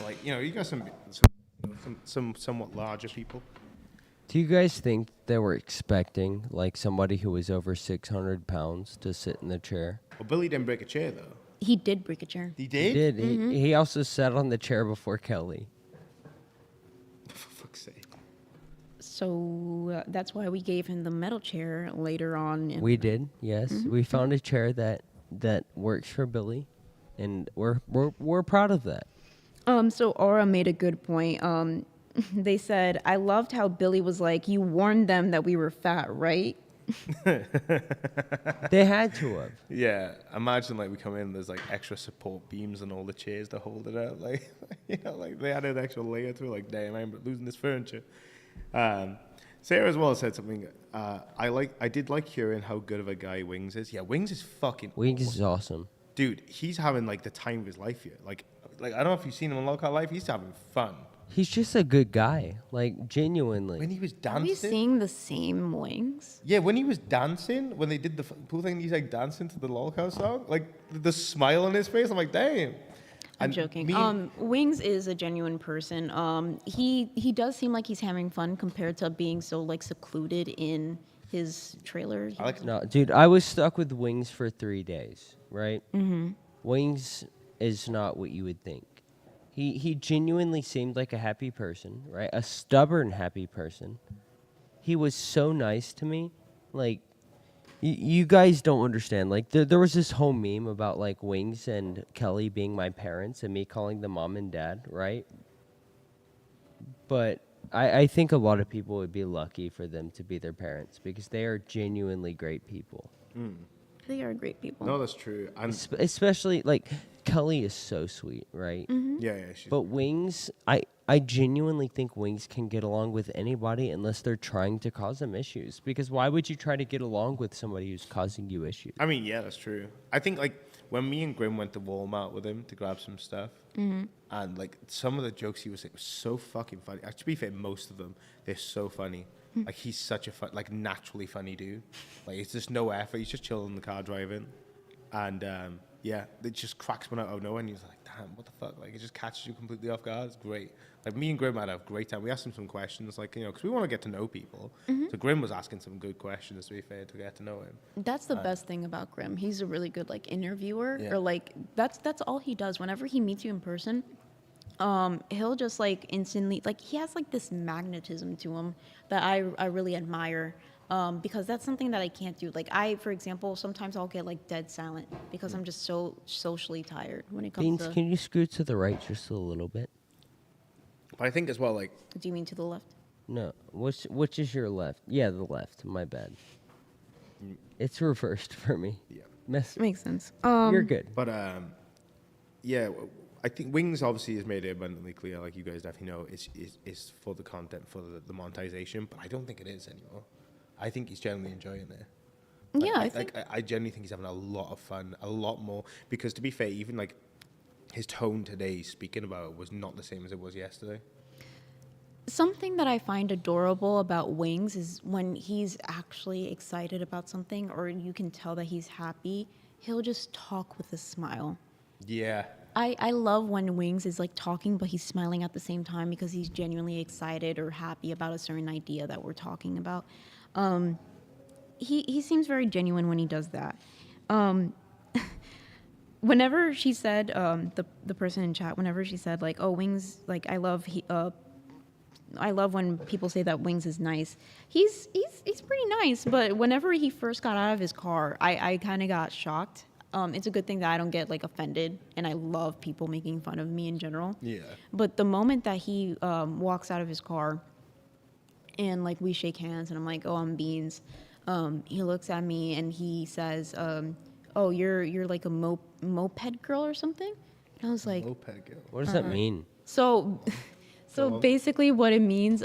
Like, you know, you got some somewhat larger people. Do you guys think they were expecting like somebody who was over 600 pounds to sit in the chair? Well, Billy didn't break a chair though. He did break a chair. He He did? did. He also sat on the chair before Kelly. For fuck's sake. So that's why we gave him the metal chair later on. We did, yes. We found a chair that works for Billy, and we're proud of that. So Aura made a good point. They said, I loved how Billy was like, you warned them that we were fat, right? They had to have. Yeah, imagine like we come in and there's like extra support beams and all the chairs to hold it up. Like, you know, like they added an extra layer to it. Like, damn, I'm losing this furniture. Sarah as well said something. I did like hearing how good of a guy Wings is. Yeah, Wings is fucking Wings awesome. is awesome. Dude, he's having like the time of his life here. Like I don't know if you've seen him in Local Life. He's having fun. He's just a good guy, like genuinely. When he was Are we dancing, seeing the same Wings? yeah, when he was dancing, when they did the pool thing, he's like dancing to the Lolcow song, like the smile on his face. I'm like, damn. I'm And joking. me- Wings is a genuine person. He does seem like he's having fun compared to being so like secluded in his trailer. I like No, dude, I was stuck with Wings for 3 days, right? Mm-hmm. Wings is not what you would think. He genuinely seemed like a happy person, right? A stubborn happy person. He was so nice to me. Like, you guys don't understand. Like, there was this whole meme about, like, Wings and Kelly being my parents and me calling them mom and dad, right? But I think a lot of people would be lucky for them to be their parents because they are genuinely great people. They are great people. No, that's true. And Especially, like, Kelly is so sweet, right? yeah, she's But Wings, I genuinely think Wings can get along with anybody unless they're trying to cause them issues. Because why would you try to get along with somebody who's causing you issues? I mean, yeah, that's true. I think like when me and Grim went to Walmart with him to grab some stuff, and like some of the jokes he was saying was so fucking funny. To be fair, most of them they're so funny. Like he's such a like naturally funny dude. Like it's just no effort. He's just chilling in the car driving, and yeah, it just cracks one out of nowhere. And he's like, damn, what the fuck? Like it just catches you completely off guard. It's great. Like me and Grim had a great time. We asked him some questions, like because we want to get to know people. So Grim was asking some good questions. To be fair, to get to know him. That's the best thing about Grim. He's a really good like interviewer, Yeah. or like that's all he does. Whenever he meets you in person, he'll just like instantly like he has like this magnetism to him that I really admire. Because that's something that I can't do. Like for example, sometimes I'll get like dead silent because I'm just so socially tired when it comes Beans, to. can you scoot to the right just a little bit? But I think as well, like Do you mean to the left? No, which is your left? Yeah, the left. My bad. It's reversed for me. yeah. Makes sense. You're good. But yeah, I think Wings obviously has made it abundantly clear, like you guys definitely know, it's for the content, for the monetization. But I don't think it is anymore. I think he's genuinely enjoying it. Like, Yeah, I think. I genuinely think he's having a lot of fun, a lot more. Because to be fair, even like his tone today, speaking about it, was not the same as it was yesterday. Something that I find adorable about Wings is when he's actually excited about something or you can tell that he's happy, he'll just talk with a smile. Yeah. I love when Wings is like talking, but he's smiling at the same time because he's genuinely excited or happy about a certain idea that we're talking about. He seems very genuine when he does that. Whenever she said, the person in chat, whenever she said like, oh, Wings, like I love I love when people say that Wings is nice. He's pretty nice, but whenever he first got out of his car, I kind of got shocked. It's a good thing that I don't get like offended, and I love people making fun of me in general. Yeah. But the moment that he walks out of his car, and like we shake hands, and I'm like, "Oh, I'm Beans," he looks at me and he says, "Oh, you're like a moped girl or something," and I was like, Moped girl. What does that mean? So basically, what it means,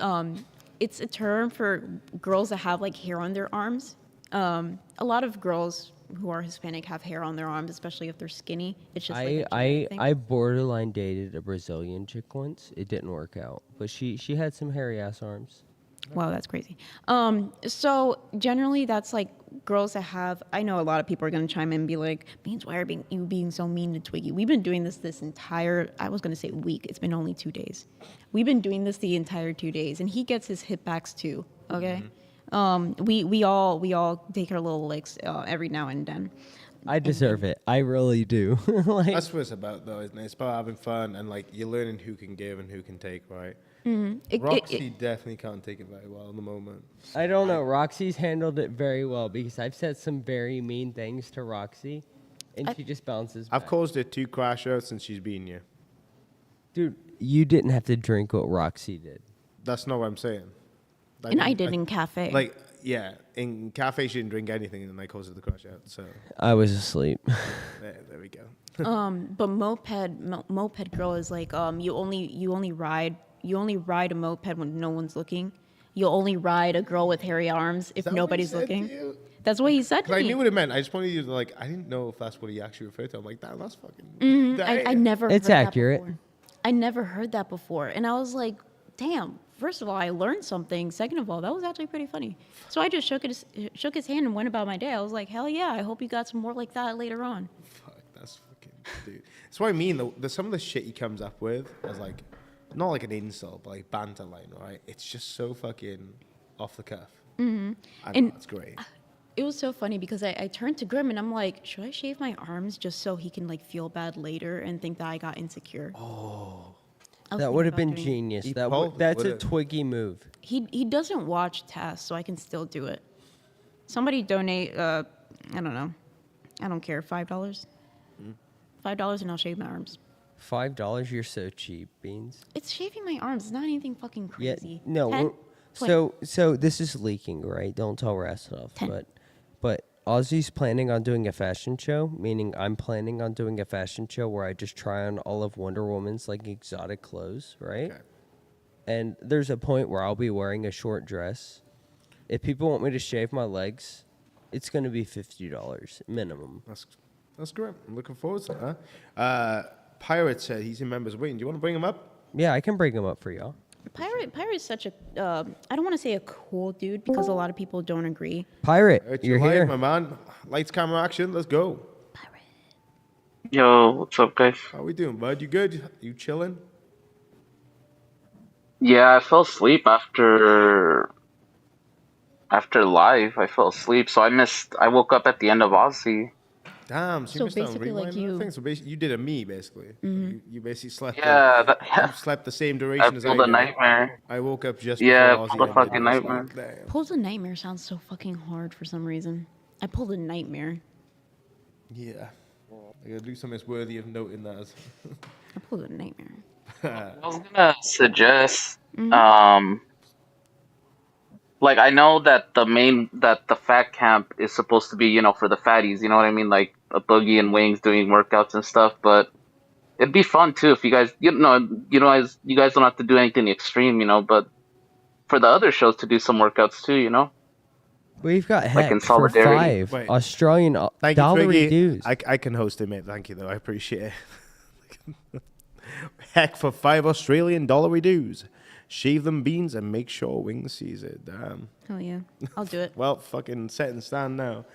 it's a term for girls that have like hair on their arms. A lot of girls who are Hispanic have hair on their arms, especially if they're skinny. It's just like a genetic thing. I borderline dated a Brazilian chick once. It didn't work out, but she had some hairy ass arms. Wow, that's crazy. So generally, that's like girls that have. I know a lot of people are gonna chime in and be like, "Beans, why are you being so mean to Twiggy?" We've been doing this entire. I was gonna say week. It's been only 2 days. We've been doing this the entire 2 days, and he gets his hit backs too. Okay. We all take our little licks every now and then. I deserve it. I really do. Like, That's what it's about, though, isn't it? It's about having fun and like you're learning who can give and who can take, right? Roxy definitely can't take it very well in the moment. I don't know. Roxy's handled it very well because I've said some very mean things to Roxy, and she just bounces back. I've caused her 2 crash outs since she's been here. Dude, you didn't have to drink what Roxy did. That's not what I'm saying. And I did in cafe. Like, yeah, in cafe she didn't drink anything, and then I caused her the crash out. So I was asleep. there we go. But moped girl is like you only ride a moped when no one's looking. You'll only ride a girl with hairy arms if nobody's looking. That's what he said to me. I knew what it meant. I just wanted you to like. I didn't know if that's what he actually referred to. I'm like, damn, that's fucking. I never. It's heard accurate. That before. I never heard that before, and I was like, damn. First of all, I learned something. Second of all, that was actually pretty funny. So I just shook his hand and went about my day. I was like, hell yeah, I hope you got some more like that later on. Fuck, that's fucking dude. That's what I mean. The some of the shit he comes up with is like, not like an insult, but like banter line, right? It's just so fucking off the cuff. Mm-hmm. And that's great. It was so funny because I turned to Grim and I'm like, should I shave my arms just so he can like feel bad later and think that I got insecure? Oh. That would have been genius. That's a Twiggy move. He doesn't watch tests, so I can still do it. Somebody donate, I don't know. I don't care, $5? $5 and I'll shave my arms. $5? You're so cheap, Beans. It's shaving my arms. It's not anything fucking crazy. Yeah, no. 10, So this is leaking, right? Don't tell Rastov. 10. But Ozzy's planning on doing a fashion show, meaning I'm planning on doing a fashion show where I just try on all of Wonder Woman's like exotic clothes, right? Okay. And there's a point where I'll be wearing a short dress. If people want me to shave my legs, it's going to be $50 minimum. That's great. I'm looking forward to that. Pirate said he's in members waiting. Do you want to bring him up? Yeah, I can bring them up for y'all. Pirate is such a, I don't want to say a cool dude because a lot of people don't agree. Pirate, you're live, here. my man. Lights, camera, action. Let's go. Pirate. Yo, what's up, guys? How we doing, bud? You good? You chilling? Yeah, I fell asleep after live. I fell asleep, so I woke up at the end of Aussie. Damn, so you missed out on basically like rewind and things? So basically, you did a me, basically. You basically slept. Yeah, You slept the same I duration as I pulled a did. nightmare. I woke up just Yeah, before I pulled a Aussie fucking ended. I was nightmare. like, damn. Pulled a nightmare sounds so fucking hard for some reason. I pulled a nightmare. Yeah. I gotta do something that's worthy of noting that. I pulled a nightmare. I was gonna suggest, like I know that the fat camp is supposed to be, for the fatties, you know what I mean? Like a Boogie and Wings doing workouts and stuff, but it'd be fun too if you guys, you guys don't have to do anything extreme, but for the other shows to do some workouts too, We've got Like Heck in for solidarity. 5 Wait. Australian Thank you, dollar Twiggy. dues. I can host it, mate. Thank you, though. I appreciate it. Heck for $5 Australian dues. Shave them beans and make sure Wings sees it. Damn. Hell yeah. I'll do it. Well, fucking set and stand now.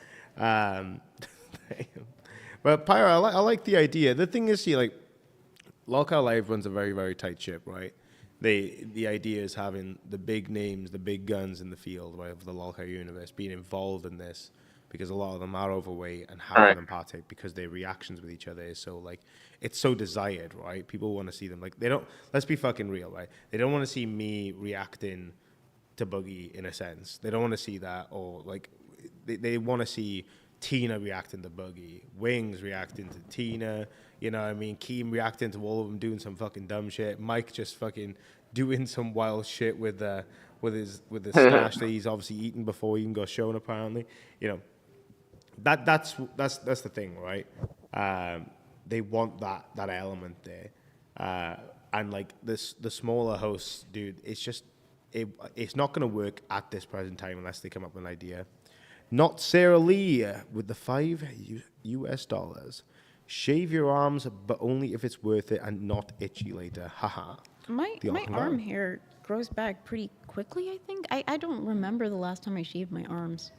But Pyro, I like the idea. The thing is, see, like, Lockout Live runs a very, very tight ship, right? The idea is having the big names, the big guns in the field, right, of the Lockout universe being involved in this because a lot of them are overweight, and half of Right. them partake because their reactions with each other is so like it's so desired, right? People want to see them like they don't. Let's be fucking real, right? They don't want to see me reacting to Boogie in a sense. They don't want to see that, or like they want to see Tina reacting to Boogie, Wings reacting to Tina, you know what I mean? Keem reacting to all of them doing some fucking dumb shit. Mike just fucking doing some wild shit with his stash that he's obviously eaten before he even got shown apparently. You know, that's the thing, right? They want that element there. And like the smaller hosts, dude, it's not gonna work at this present time unless they come up with an idea. Not Sarah Lee with the $5 US. Shave your arms, but only if it's worth it and not itchy later. Haha. My The awesome arm guy. hair grows back pretty quickly, I think. I don't remember the last time I shaved my arms.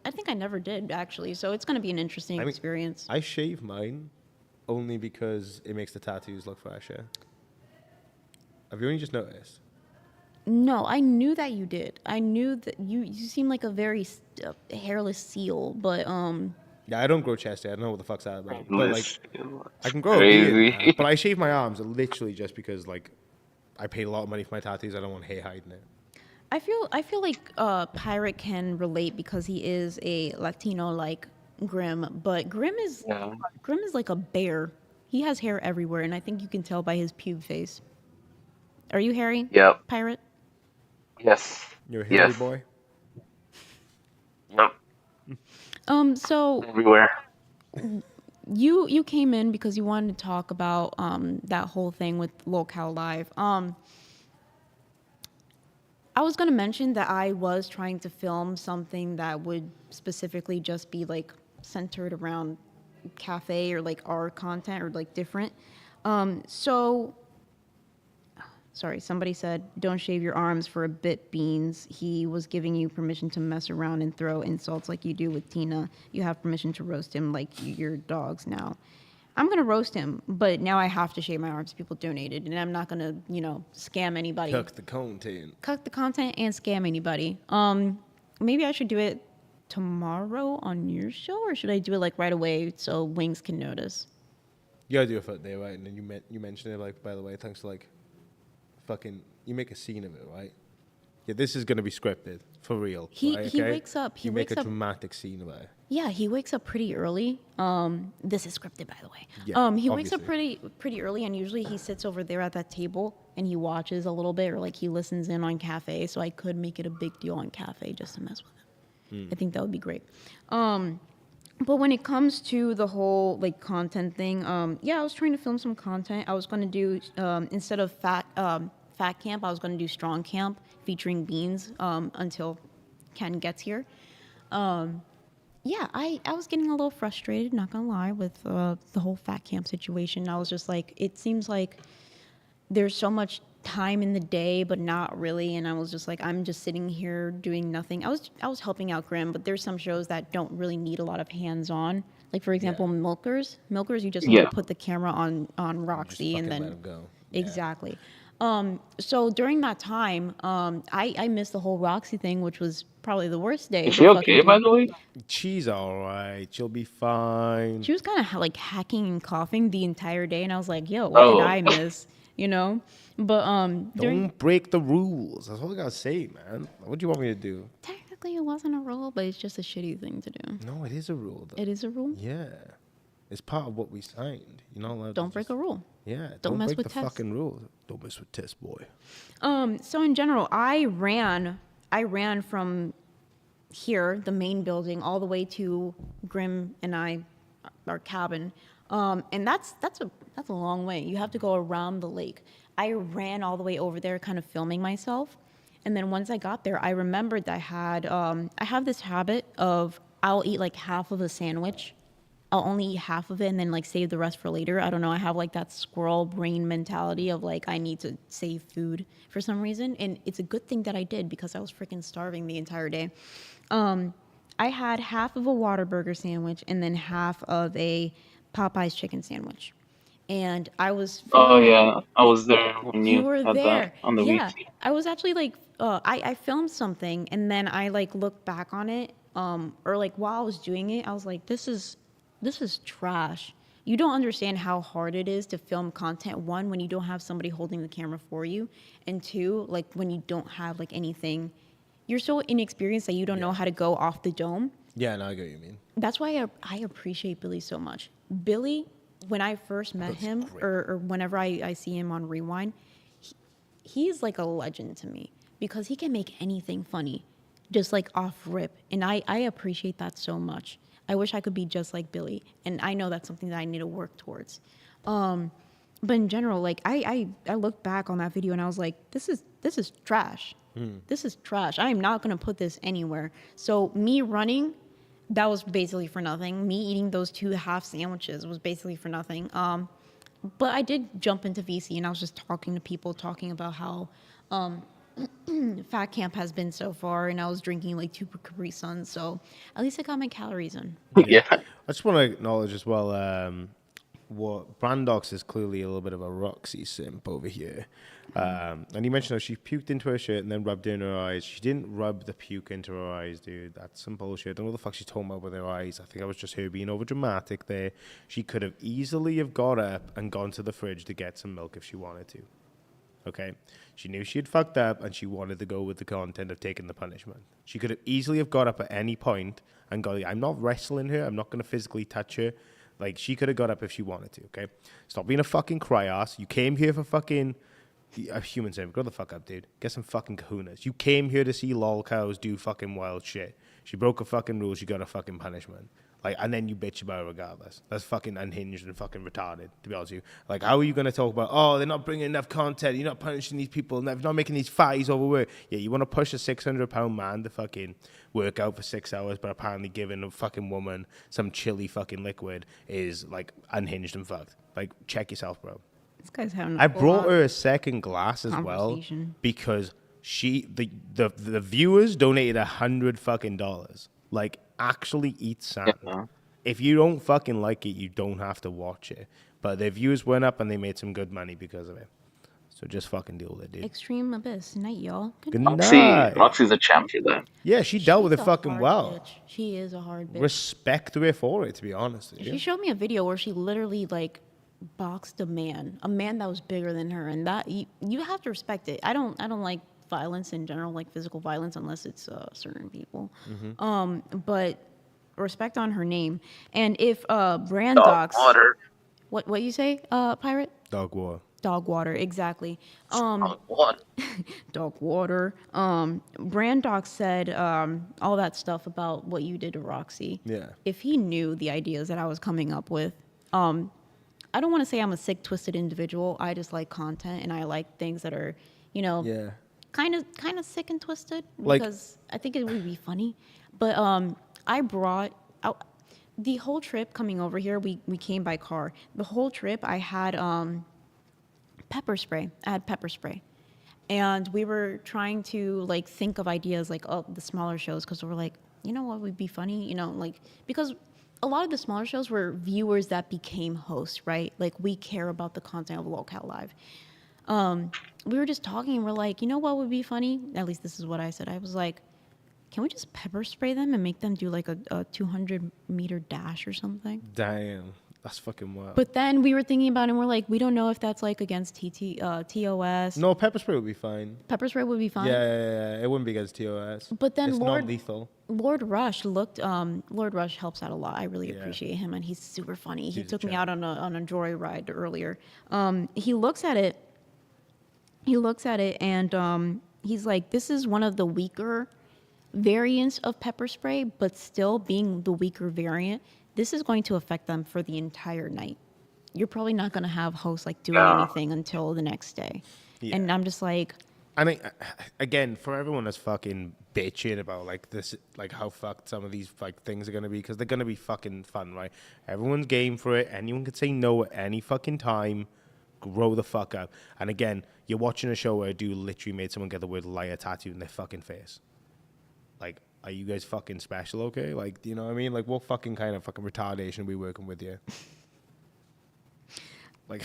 I think I never did, actually, so it's going to be an interesting experience. I shave mine only because it makes the tattoos look fresher. Have you only just noticed? No, I knew that you did. I knew that you seem like a very hairless seal, but Yeah, I don't grow chest hair. I don't know what the fuck's that about. But like, I can It's grow a beard, crazy. man. But I shave my arms literally just because like I paid a lot of money for my tattoos. I don't want hair hiding it. I feel like Pirate can relate because he is a Latino like Grim, but Grim is like a bear. He has hair everywhere, and I think you can tell by his pube face. Are you hairy? Yep. Pirate? Yes. You're a hairy Yes. boy. Yep. So Everywhere. you came in because you wanted to talk about that whole thing with Locale Live. I was gonna mention that I was trying to film something that would specifically just be like centered around cafe or like our content or like different. Sorry, somebody said, don't shave your arms for a bit, Beans. He was giving you permission to mess around and throw insults like you do with Tina. You have permission to roast him like your dogs now. I'm going to roast him, but now I have to shave my arms. People donated, and I'm not going to, scam anybody. Cook the content. Cut the content and scam anybody. Maybe I should do it tomorrow on your show, or should I do it like right away so Wings can notice? You gotta do a foot there, right? And then you mentioned it like, by the way, thanks to like fucking, you make a scene of it, right? Yeah, this is gonna be scripted for real. He right, wakes up. You make a dramatic scene of it. Yeah, he wakes up pretty early. This is scripted, by the way. Yeah, he wakes up obviously. pretty early, and usually he sits over there at that table and he watches a little bit, or like he listens in on Cafe. So I could make it a big deal on Cafe just to mess with him. I think that would be great. But when it comes to the whole like content thing, yeah, I was trying to film some content. I was going to do instead of fat camp, I was going to do strong camp featuring Beans until Ken gets here. Yeah, I was getting a little frustrated, not gonna lie, with the whole fat camp situation. I was just like, it seems like there's so much time in the day, but not really. And I was just like, I'm just sitting here doing nothing. I was helping out Grim, but there's some shows that don't really need a lot of hands-on. Like for example, Milkers, you just need to put the camera on Roxy and Fucking let then him go. exactly. So during that time, I missed the whole Roxy thing, which was probably the worst day. Is to she fucking okay, do. by the way? She's all right. She'll be fine. She was kind of like hacking and coughing the entire day, and I was like, "Yo, what did I miss?" You know. But Don't break the rules. That's all I gotta say, man. What do you want me to do? technically it wasn't a rule, but it's just a shitty thing to do. No, it is a rule, though. It is a rule. Yeah, it's part of what we signed. You're not allowed. Don't to break just, a rule. Yeah, Don't mess break with the Tess. fucking rules. Don't mess with Tess, boy. So in general, I ran from here, the main building, all the way to Grim and our cabin, and that's a long way. You have to go around the lake. I ran all the way over there, kind of filming myself, and then once I got there, I remembered that I have this habit of I'll eat like half of a sandwich. I'll only eat half of it and then like save the rest for later. I don't know. I have like that squirrel brain mentality of like I need to save food for some reason, and it's a good thing that I did because I was freaking starving the entire day. I had half of a Whataburger sandwich and then half of a Popeye's chicken sandwich, and I was. Oh yeah, I was there when You you were had there. that on the Yeah, week. I was actually like, I filmed something and then I like looked back on it or like while I was doing it, I was like, this is trash. You don't understand how hard it is to film content, one, when you don't have somebody holding the camera for you, and two, like when you don't have like anything, you're so inexperienced that you don't know how to go off the dome. Yeah, no, I get what you mean. That's why I appreciate Billy so much. Billy, when I first met him, or whenever I see him on Rewind, he is like a legend to me because he can make anything funny, just like off rip. And I appreciate that so much. I wish I could be just like Billy. And I know that's something that I need to work towards. But in general, like I looked back on that video and I was like, this is trash. This is trash. I am not going to put this anywhere. So me running, that was basically for nothing. Me eating those 2 half sandwiches was basically for nothing. But I did jump into VC and I was just talking to people, talking about how fat camp has been so far, and I was drinking like 2 Capri Suns, so at least I got my calories in. Yeah. I just want to acknowledge as well what Brandox is clearly a little bit of a Roxy simp over here. And he mentioned how she puked into her shirt and then rubbed it in her eyes. She didn't rub the puke into her eyes, dude. That's some bullshit. I don't know what the fuck she's talking about with her eyes. I think that was just her being over dramatic there. She could have easily have got up and gone to the fridge to get some milk if she wanted to. Okay? She knew she had fucked up and she wanted to go with the content of taking the punishment. She could have easily have got up at any point and gone, I'm not wrestling her. I'm not going to physically touch her. Like, she could have got up if she wanted to, okay? Stop being a fucking cry-ass. You came here for fucking... A human sim. Grow the fuck up, dude. Get some fucking kahunas. You came here to see lol cows do fucking wild shit. She broke a fucking rule. She got a fucking punishment. Like, and then you bitch about it regardless. That's fucking unhinged and fucking retarded, to be honest with you. Like, how are you going to talk about, oh, they're not bringing enough content. You're not punishing these people. They're not making these fatties overwork. Yeah, you want to push a 600-pound man to fucking work out for 6 hours, but apparently giving a fucking woman some chili fucking liquid is, like, unhinged and fucked. Like, check yourself, bro. This guy's having I brought her a second glass as well because the viewers donated $100 fucking dollars. Like, actually eat salmon. Yeah. If you don't fucking like it, you don't have to watch it. But their views went up and they made some good money because of it. So just fucking deal with it, dude. Extreme Abyss. Night, y'all. Good night. Roxy's a champ for that. Yeah, she dealt with it fucking well. Bitch. She is a hard bitch. Respect her for it, to be honest with you. She showed me a video where she literally, like, boxed a man that was bigger than her, and that you have to respect it. I don't like violence in general, like physical violence, unless it's certain people. But respect on her name. And if Brandox, what you say, pirate? Dog water, exactly. Dog water. Dog water. Brandox said all that stuff about what you did to Roxy. Yeah. If he knew the ideas that I was coming up with, I don't want to say I'm a sick, twisted individual. I just like content, and I like things that are, kind of sick and twisted, because I think it would be funny. But I brought out the whole trip coming over here. We came by car. The whole trip I had pepper spray. I had pepper spray, and we were trying to like think of ideas like the smaller shows, because we're like, what would be funny, because a lot of the smaller shows were viewers that became hosts, right? Like, we care about the content of Lolcat Live. We were just talking, and we're like, what would be funny? At least this is what I said. I was like, can we just pepper spray them and make them do like a 200-meter dash or something? Damn. That's fucking wild. But then we were thinking about it, and we're like, we don't know if that's like against TOS. No, pepper spray would be fine. Pepper spray would be fine? Yeah. It wouldn't be against TOS. But then it's not lethal. Lord Rush Lord Rush helps out a lot. I really appreciate him, and he's super funny. He took me out on a joyride earlier. He looks at it, and he's like, this is one of the weaker variants of pepper spray, but still being the weaker variant, this is going to affect them for the entire night. You're probably not going to have hosts like doing anything until the next day. Yeah. And I'm just like, I mean, again, for everyone that's fucking bitching about like this, like how fucked some of these like things are going to be, because they're going to be fucking fun, right? Everyone's game for it. Anyone can say no at any fucking time. Grow the fuck up. And again, you're watching a show where a dude literally made someone get the word liar tattooed in their fucking face. Like, are you guys fucking special, okay? Like, do you know what I mean? Like, what fucking kind of fucking retardation are we working with here? Like,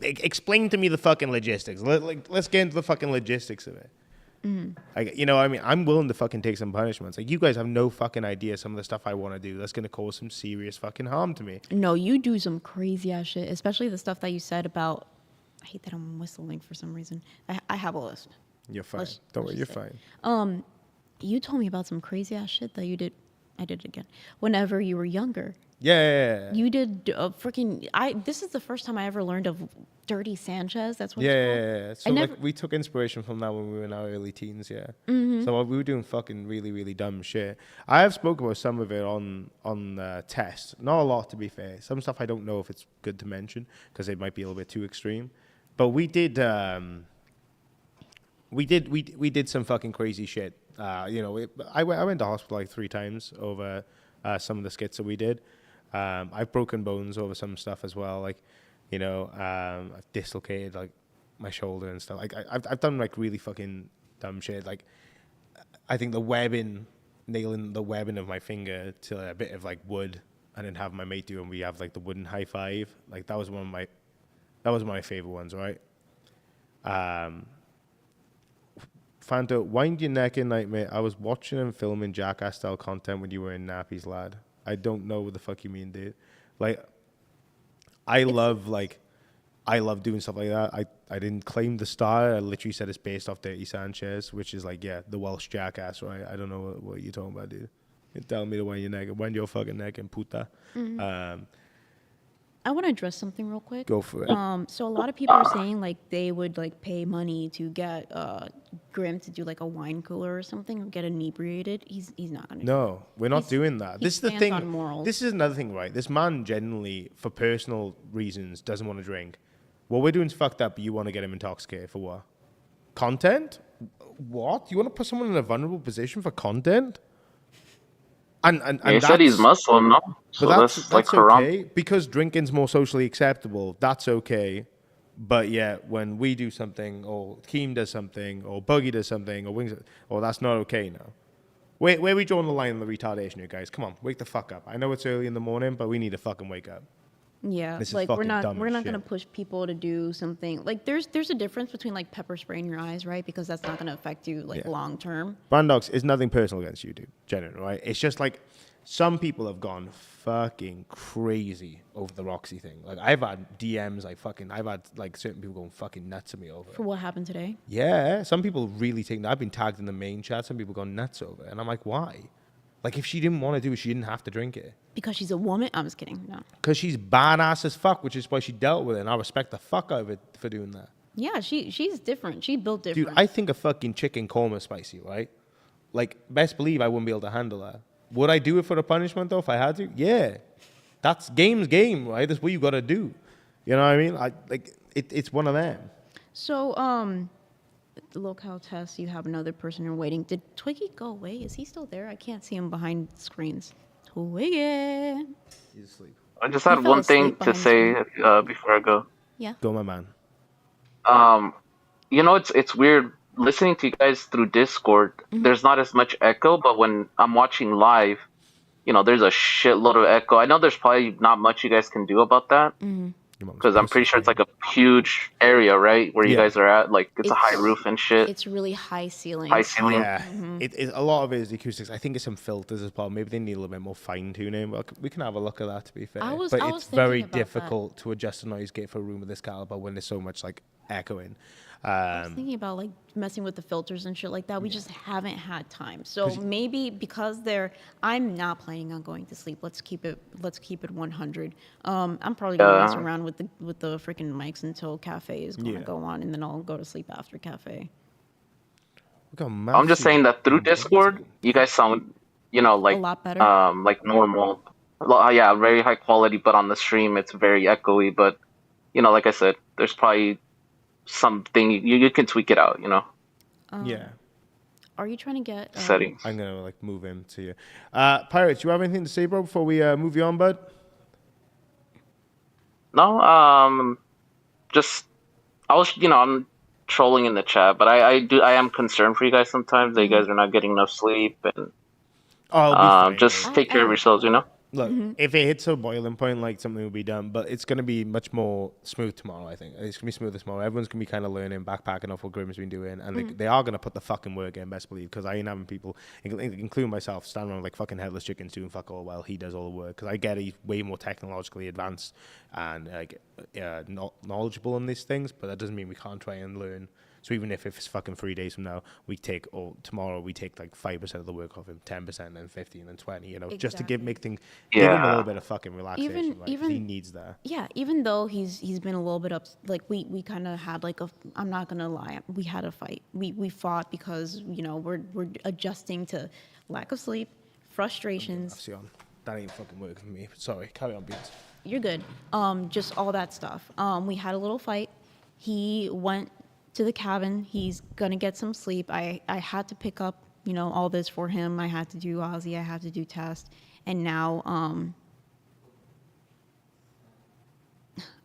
explain to me the fucking logistics. Let's get into the fucking logistics of it. Like, you know, I mean, I'm willing to fucking take some punishments. Like, you guys have no fucking idea some of the stuff I want to do that's gonna cause some serious fucking harm to me. No, you do some crazy ass shit, especially the stuff that you said about. I hate that I'm whistling for some reason. I have a list. You're fine. Let's- Don't let's worry, you're just say. fine. You told me about some crazy ass shit that you did. I did it again. Whenever you were younger, Yeah. you did freaking. This is the first time I ever learned of Dirty Sanchez. That's what. Yeah, it's called. yeah, yeah. So I never- like we took inspiration from that when we were in our early teens, yeah. Mm-hmm. So we were doing fucking really, really dumb shit. I have spoken about some of it on test. Not a lot, to be fair. Some stuff I don't know if it's good to mention because it might be a little bit too extreme. But we did we did some fucking crazy shit. You know, I went to hospital like 3 times over some of the skits that we did. I've broken bones over some stuff as well. Like, you know, I've dislocated like my shoulder and stuff. Like I've done like really fucking dumb shit. Like I think nailing the webbing of my finger to a bit of like wood, and then have my mate do, and we have like the wooden high five. Like that was my favorite ones, right? Fanta, wind your neck in, nightmare. I was watching and filming Jackass style content when you were in nappies, lad. I don't know what the fuck you mean, dude. Like, I love doing stuff like that. I didn't claim the star. I literally said it's based off Dirty Sanchez, which is like, yeah, the Welsh Jackass, right? I don't know what you're talking about, dude. You're telling me to wind your neck. Wind your fucking neck and puta. I want to address something real quick. Go for it. So a lot of people are saying like they would like pay money to get Grim to do like a wine cooler or something, or get inebriated. He's not gonna. No, we're not doing that. he This is the stands thing. on morals. This is another thing, right? This man genuinely, for personal reasons, doesn't want to drink. What we're doing is fucked up, but you want to get him intoxicated for what? Content? What? You want to put someone in a vulnerable position for content? And he said he's Muslim, no? So but that's like that's haram. okay because drinking's more socially acceptable. That's okay. But yeah, when we do something, or Keem does something, or Buggy does something, or Wings, that's not okay now. Where are we drawing the line on the retardation, you guys? Come on, wake the fuck up. I know it's early in the morning, but we need to fucking wake up. Yeah, This is like we're fucking not dumb we're as not gonna shit. push people to do something. Like there's a difference between like pepper spray in your eyes, right? Because that's not gonna affect you like Yeah. long term. Brandox is nothing personal against you, dude. Genuine, right? It's just like some people have gone fucking crazy over the Roxy thing. Like I've had DMs, I've had like certain people going fucking nuts at me over it. For what happened today? Yeah, some people really take. I've been tagged in the main chat. Some people go nuts over it, and I'm like, why? Like if she didn't want to do it, she didn't have to drink it. Because she's a woman? I'm just kidding. No. Because she's badass as fuck, which is why she dealt with it, and I respect the fuck out of it for doing that. Yeah, she's different. She built different. Dude, I think a fucking chicken korma is spicy, right? Like, best believe I wouldn't be able to handle that. Would I do it for the punishment, though, if I had to? Yeah. That's game, right? That's what you got to do. You know what I mean? It's one of them. So, the locale test, you have another person you're waiting. Did Twiggy go away? Is he still there? I can't see him behind screens. Twiggy. He's asleep. I just He had fell one thing asleep to behind say the before I go. Yeah. Go, my man. You know, it's weird listening to you guys through Discord. There's not as much echo, but when I'm watching live, you know, there's a shitload of echo. I know there's probably not much you guys can do about that because I'm pretty sure it's like a huge area, right, where you Yeah. guys are at. Like it's a high It's- roof and shit. It's really high ceiling. High ceiling. Yeah, a lot of it is the acoustics. I think it's some filters as well. Maybe they need a little bit more fine tuning. But we can have a look at that. To be fair, I was but thinking it's very about that. difficult to adjust a noise gate for a room of this caliber when there's so much like echoing. I was thinking about like messing with the filters and shit like that. We just haven't had time. So maybe because I'm not planning on going to sleep. Let's keep it 100. I'm probably gonna mess around with the freaking mics until cafe is gonna go on, and then I'll go to sleep after cafe. I'm just saying that through Discord, you guys sound, you know, like A lot better? like normal. Yeah, very high quality, but on the stream it's very echoey. But you know, like I said, there's probably something you can tweak it out. You know, Yeah, Are you trying to get settings. I'm gonna like move him to you. Pirates, you have anything to say, bro, before we move you on, bud? No, just I was, you know, I'm trolling in the chat, but I am concerned for you guys sometimes that you guys are not getting enough sleep and Oh, I'll be fine, just bro. take care of yourselves. You know. Look, if it hits a boiling point, like something will be done, but it's going to be much more smooth tomorrow, I think. It's going to be smoother tomorrow. Everyone's going to be kind of learning, backpacking off what Grim's been doing, and they are going to put the fucking work in, best believe, because I ain't having people, including myself, standing around like fucking headless chickens doing fuck all while he does all the work, because I get he's way more technologically advanced and knowledgeable on these things, but that doesn't mean we can't try and learn. So even if it's fucking 3 days from now, tomorrow we take like 5% of the work off him, 10%, and 50, and then 20. You know, just to make things, give him a little bit of fucking relaxation. Even he needs that. Yeah, even though he's been a little bit like we kind of had like I'm not gonna lie, we had a fight. We fought because we're adjusting to lack of sleep, frustrations. That ain't fucking working for me. Sorry, carry on, Beans. You're good. Just all that stuff. We had a little fight. He went to the cabin. He's gonna get some sleep. I had to pick up, all this for him. I had to do Ozzy. I had to do test, and now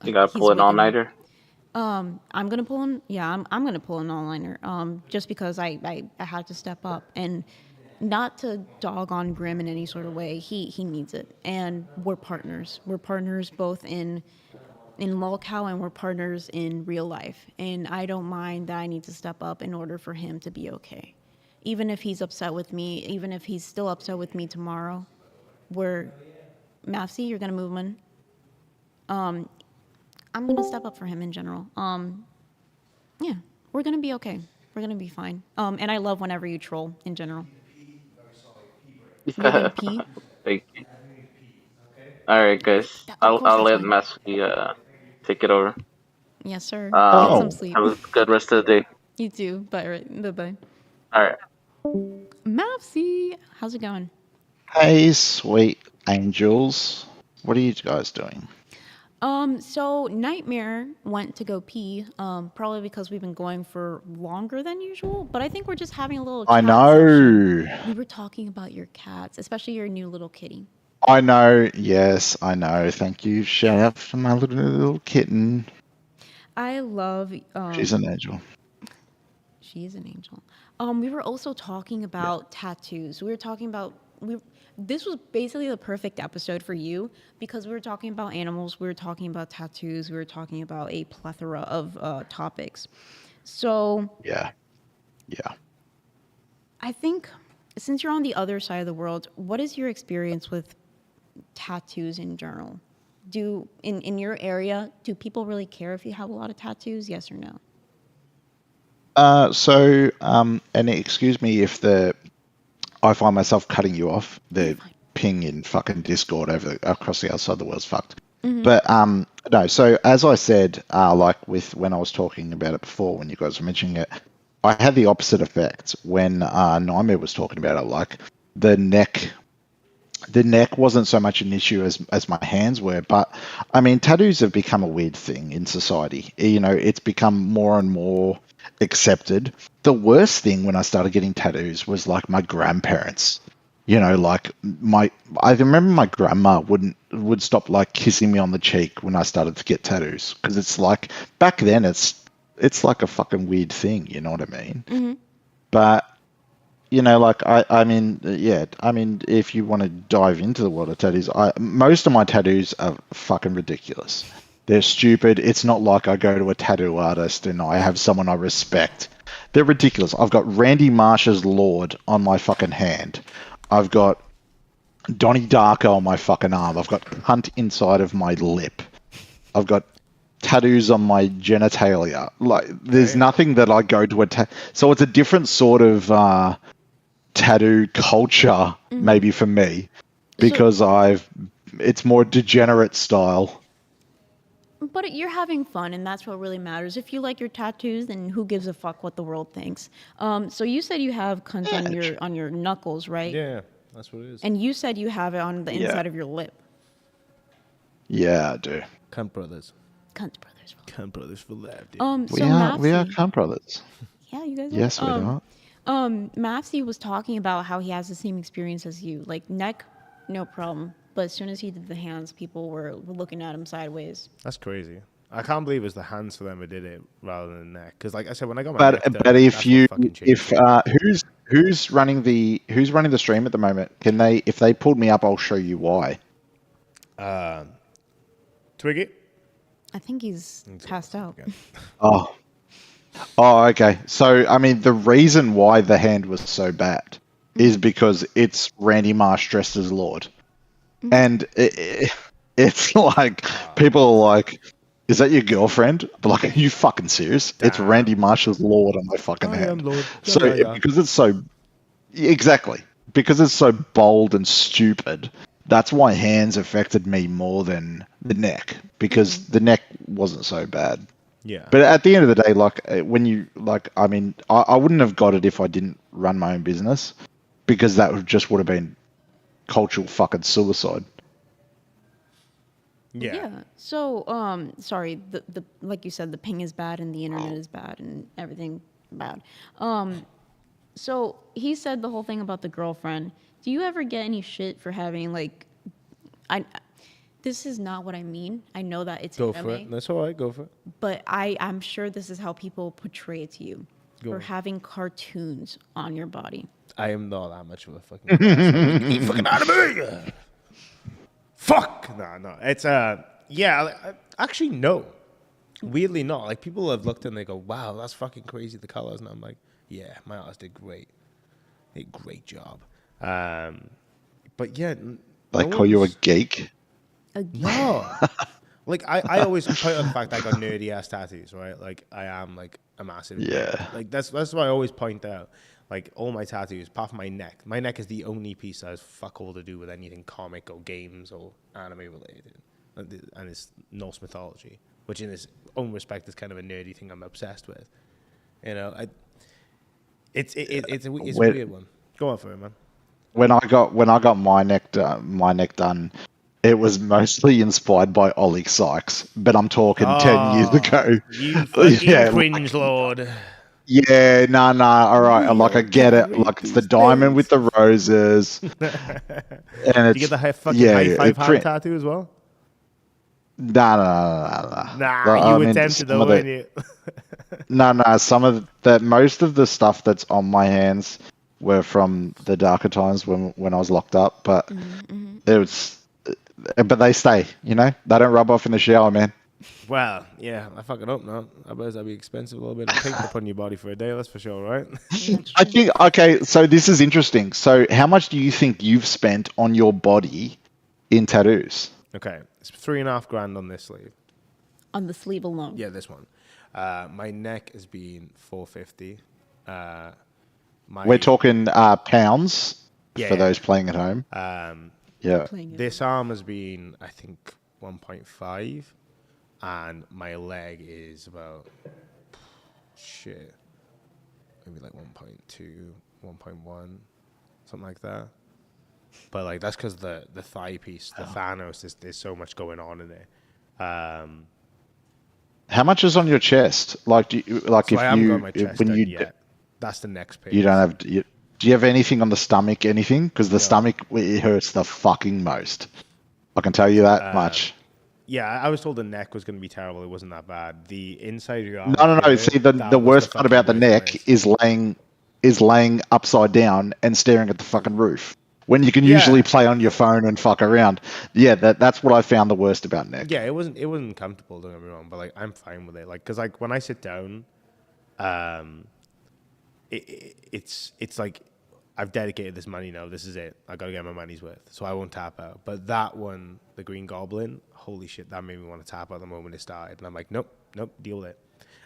you gotta pull an all-nighter. I'm gonna pull an I'm gonna pull an all-nighter. Just because I had to step up, and not to dog on Grim in any sort of way. He needs it, and we're partners. We're partners both in lolcow, and we're partners in real life. And I don't mind that I need to step up in order for him to be okay. Even if he's upset with me, even if he's still upset with me tomorrow, Mavsy, you're gonna move him. I'm gonna step up for him in general. Yeah, we're gonna be okay. We're gonna be fine. And I love whenever you troll in general. You're gonna pee? Thank you. All right, guys. I'll let Mavsy take it over. Yes, sir. Get some sleep. Have a good rest of the day. You too. Bye. Bye. All right. Mavsy, how's it going? Hey, sweet angels. What are you guys doing? So Nightmare went to go pee, probably because we've been going for longer than usual, but I think we're just having a little chat I know. session. We were talking about your cats, especially your new little kitty. I know. Yes, I know. Thank you. Shout out to my little kitten. I love... She's an angel. She is an angel. We were also talking about tattoos. We were talking about... This was basically the perfect episode for you because we were talking about animals, we were talking about tattoos, we were talking about a plethora of topics. So... Yeah. I think, since you're on the other side of the world, what is your experience with tattoos in general? In your area, do people really care if you have a lot of tattoos? Yes or no? And excuse me if I find myself cutting you off. The ping in fucking Discord across the other side of the world's fucked. Mm-hmm. But no. So as I said, like with when I was talking about it before, when you guys were mentioning it, I had the opposite effect when Naime was talking about it. Like the neck wasn't so much an issue as my hands were. But I mean, tattoos have become a weird thing in society. It's become more and more accepted. The worst thing when I started getting tattoos was like my grandparents. Like I remember my grandma would stop like kissing me on the cheek when I started to get tattoos, because it's like back then it's like a fucking weird thing, you know what I mean? Mm-hmm. But like I mean if you want to dive into the world of tattoos, most of my tattoos are fucking ridiculous. They're stupid. It's not like I go to a tattoo artist and I have someone I respect. They're ridiculous. I've got Randy Marsh's Lord on my fucking hand. I've got Donnie Darko on my fucking arm. I've got Hunt inside of my lip. I've got tattoos on my genitalia. Like, there's nothing that I go to so it's a different sort of tattoo culture, maybe for me, because it's more degenerate style. But you're having fun, and that's what really matters. If you like your tattoos, then who gives a fuck what the world thinks? So you said you have cunt on your knuckles, right? Yeah, that's what it is. And you said you have it on the inside of your lip. Yeah, I do. Cunt brothers. Cunt brothers. Cunt brothers for life, dude. We are cunt brothers. Yeah, you guys. Yes, we are. Mavsy was talking about how he has the same experience as you. Like neck, no problem. But as soon as he did the hands, people were looking at him sideways. That's crazy. I can't believe it's the hands for them who did it rather than the neck. Because, like I said, when I got my neck done, who's running the stream at the moment? If they pulled me up, I'll show you why. Twiggy? I think he's passed out. Oh. Oh, okay. So, I mean, the reason why the hand was so bad is because it's Randy Marsh dressed as Lord. And it's like, people are like, is that your girlfriend? But like, are you fucking serious? It's Randy Marsh's Lord on my fucking hand. am Lord. So, because it's so, exactly, because it's so bold and stupid, that's why hands affected me more than the neck, because the neck wasn't so bad. Yeah. But at the end of the day, like when you like, I mean, I wouldn't have got it if I didn't run my own business, because that would have been cultural fucking suicide. Yeah. So, sorry, the like you said, the ping is bad and the internet is bad and everything bad. So he said the whole thing about the girlfriend. Do you ever get any shit for having like, this is not what I mean. I know that it's Go anime, for it. That's all right. Go for it. but I'm sure this is how people portray it to you. Go For on. having cartoons on your body. I am not that much of a fucking you fucking anime. Fuck. No. It's yeah. Actually, no. Weirdly not. Like people have looked and they go, "Wow, that's fucking crazy." The colors, and I'm like, "Yeah, my artist did great. They did a great job." But yeah, They call you a geek. no. Like I always point out the fact that I got nerdy ass tattoos, right? Like I am like a massive Like that's what I always point out. Like all my tattoos, apart from my neck. My neck is the only piece that has fuck all to do with anything comic or games or anime related, and it's Norse mythology, which in its own respect is kind of a nerdy thing I'm obsessed with. You know, it's a weird one. Go on for it, man. When I got my neck done, it was mostly inspired by Ollie Sykes, but I'm talking 10 years ago. You fucking cringe lord. Yeah, no, all right. Like I get it. Like it's the diamond with the roses, and it's Did you get the high five heart tattoo as well? No. Nah, you attempted though, weren't you? No. Most of the stuff that's on my hands were from the darker times when I was locked up, but but they stay. You know, they don't rub off in the shower, man. Well, yeah, I fucking hope not. I bet that'd be expensive, a little bit of pink to put on your body for a day, that's for sure, right? I think, okay, so this is interesting. So how much do you think you've spent on your body in tattoos? Okay, it's $3,500 on this sleeve. On the sleeve alone? Yeah, this one. My neck has been $450. We're talking pounds for those playing at home. Yeah. This arm has been, I think, 1.5. And my leg is about, maybe like 1.2, 1.1, something like that. But like that's because the thigh piece, the Thanos, there's so much going on in there. How much is on your chest? Like, do you, like so if I haven't you got my chest when done you yet. That's the next page. You don't have. Do you have anything on the stomach? Anything? Because the stomach, it hurts the fucking most. I can tell you that much. Yeah, I was told the neck was going to be terrible. It wasn't that bad. The inside of your arm. No. See, the worst part about the neck is laying upside down and staring at the fucking roof when you can usually play on your phone and fuck around. Yeah, that's what I found the worst about neck. Yeah, it wasn't comfortable. Don't get me wrong, but like I'm fine with it. Like, cause like when I sit down, it's like I've dedicated this money now. This is it. I got to get my money's worth. So I won't tap out. But that one, the Green Goblin, holy shit, that made me want to tap out the moment it started. And I'm like, nope, deal with it.